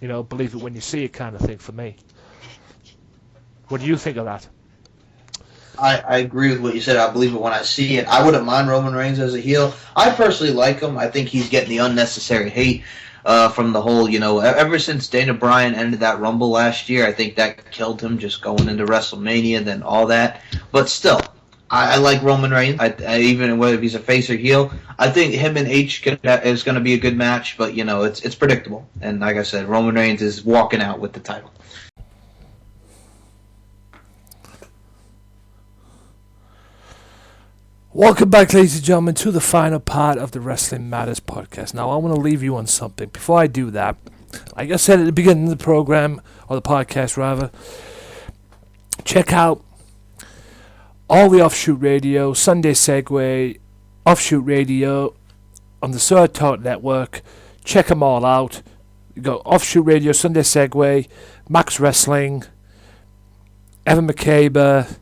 you know, believe it when you see it kind of thing for me. What do you think of that? I agree with what you said. I believe it when I see it. I wouldn't mind Roman Reigns as a heel. I personally like him. I think he's getting the unnecessary hate from the whole, you know, ever since Dana Bryan ended that Rumble last year, I think that killed him just going into WrestleMania, then all that. But still, I like Roman Reigns. I even whether he's a face or heel, I think him and H is going to be a good match. But you know, it's predictable. And like I said, Roman Reigns is walking out with the title. Welcome back, ladies and gentlemen, to the final part of the Wrestling Matters podcast. Now, I want to leave you on something. Before I do that, like I said at the beginning of the program, or the podcast rather, check out all the Offshoot Radio, Sunday Segway, Offshoot Radio on the Third Talk Network. Check them all out. You got Offshoot Radio, Sunday Segway, Max Wrestling, Evan McCabe,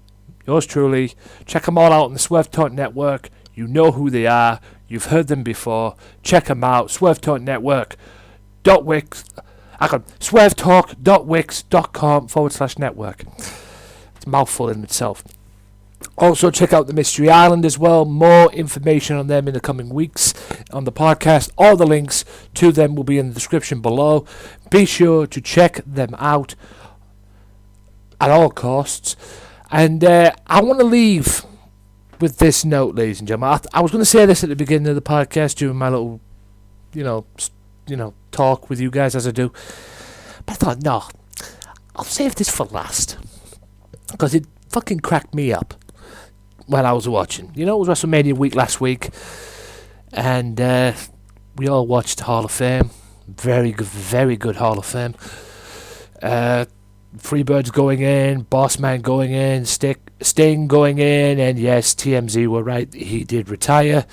yours truly. Check them all out on the Swerve Talk Network. You know who they are. You've heard them before. Check them out. Swerve Talk Network. SwerveTalk.wix.com/network. It's a mouthful in itself. Also, check out the Mystery Island as well. More information on them in the coming weeks on the podcast. All the links to them will be in the description below. Be sure to check them out at all costs. And I want to leave with this note, ladies and gentlemen. I was going to say this at the beginning of the podcast during my little, talk with you guys as I do. But I thought, no, I'll save this for last. Because it fucking cracked me up when I was watching. You know, it was WrestleMania week last week. And we all watched Hall of Fame. Very good Hall of Fame. Freebirds going in, Bossman going in, Sting going in, and yes, TMZ were right, he did retire.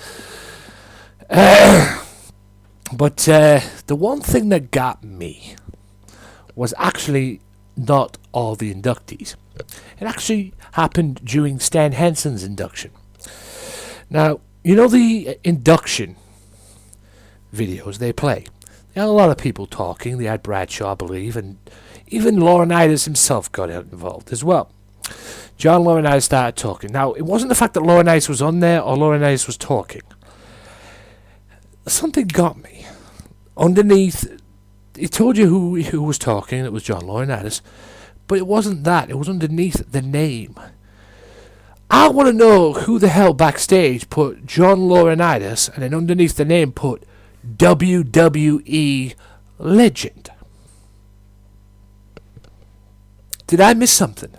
But the one thing that got me was actually not all the inductees. It actually happened during Stan Henson's induction. Now, you know the induction videos they play? They had a lot of people talking. They had Bradshaw, I believe, and even Laurinaitis himself got involved as well. John Laurinaitis started talking. Now, it wasn't the fact that Laurinaitis was on there or Laurinaitis was talking. Something got me. Underneath, he told you who was talking. It was John Laurinaitis. But it wasn't that. It was underneath the name. I want to know who the hell backstage put John Laurinaitis and then underneath the name put WWE Legend. Did I miss something?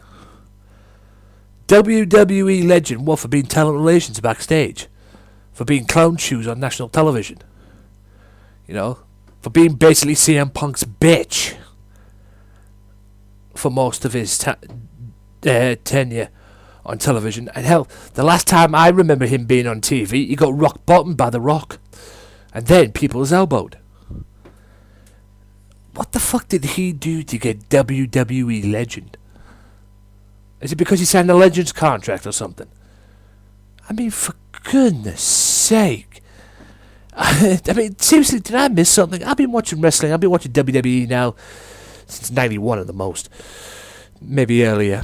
WWE Legend, what, for being talent relations backstage? For being clown shoes on national television? You know? For being basically CM Punk's bitch for most of his tenure on television. And hell, the last time I remember him being on TV, he got rock bottomed by The Rock. And then people was elbowed. What the fuck did he do to get WWE legend? Is it because he signed a Legends contract or something? I mean, for goodness sake. I mean, seriously, did I miss something? I've been watching wrestling. I've been watching WWE now since 91 at the most. Maybe earlier.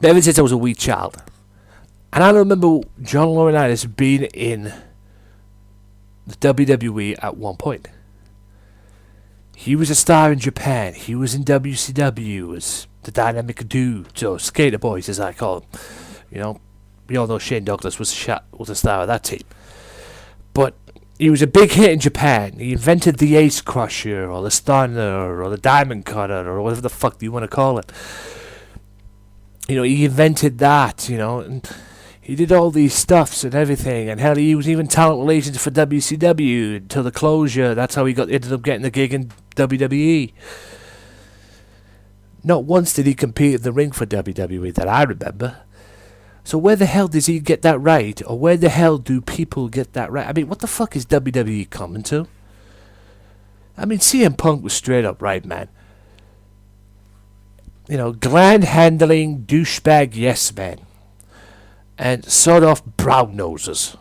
But ever since I was a wee child. And I remember John Laurinaitis being in the WWE at one point. He was a star in Japan. He was in WCW as the Dynamic Dudes, or Skater Boys as I call them. You know, we all know Shane Douglas was a star of that team. But he was a big hit in Japan. He invented the Ace Crusher, or the Stunner, or the Diamond Cutter, or whatever the fuck you want to call it. You know, he invented that, you know, and he did all these stuffs and everything, and hell, he was even talent relations for WCW until the closure. That's how he ended up getting the gig in WWE. Not once did he compete in the ring for WWE that I remember. So where the hell does he get that right? Or where the hell do people get that right? I mean, what the fuck is WWE coming to? I mean, CM Punk was straight up right, man. You know, gland-handling douchebag yes man. And sort of brown noses.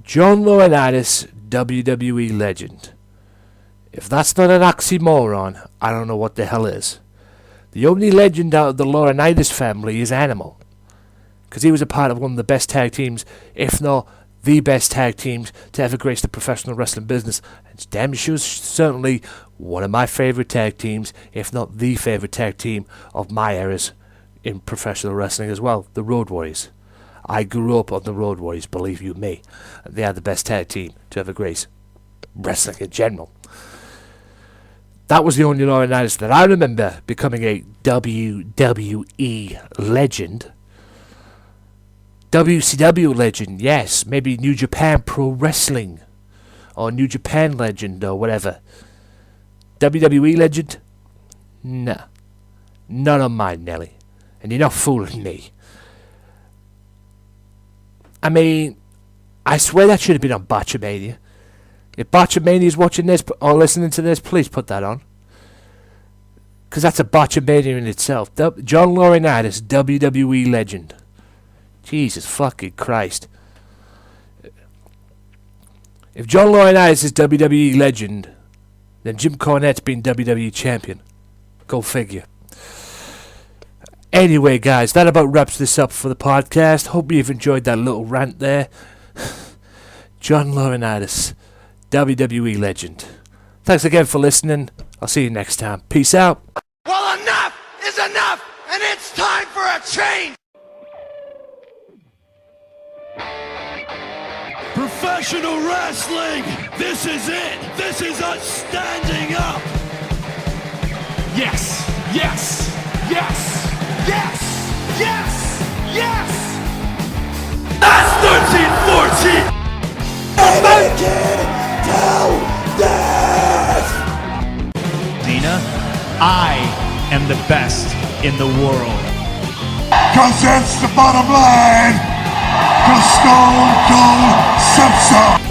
John Laurinaitis, WWE legend. If that's not an oxymoron, I don't know what the hell is. The only legend out of the Laurinaitis family is Animal. Because he was a part of one of the best tag teams, if not the best tag teams to ever grace the professional wrestling business. It's damn sure certainly one of my favourite tag teams, if not the favourite tag team of my eras in professional wrestling as well, the Road Warriors. I grew up on the Road Warriors, believe you me. They are the best tag team to ever grace wrestling in general. That was the only Laurinaitis that I remember becoming a WWE legend. WCW legend, yes. Maybe New Japan Pro Wrestling. Or New Japan legend, or whatever. WWE legend? Nah. None on mine, Nelly. And you're not fooling me. I mean, I swear that should have been on Botchamania. If Botchamania is watching this or listening to this, please put that on. Because that's a Botchamania in itself. John Laurinaitis, WWE legend. Jesus fucking Christ. If John Laurinaitis is WWE legend, then Jim Cornette's been WWE champion. Go figure. Anyway, guys, that about wraps this up for the podcast. Hope you've enjoyed that little rant there. John Laurinaitis, WWE legend. Thanks again for listening. I'll see you next time. Peace out. Well, enough is enough, and it's time for a change. Professional wrestling, this is it. This is us standing up. Yes, yes, yes, yes, yes, yes. That's 13-14. Dina, I am the best in the world. Cause that's the bottom line. Cause Stone Cold Simpson.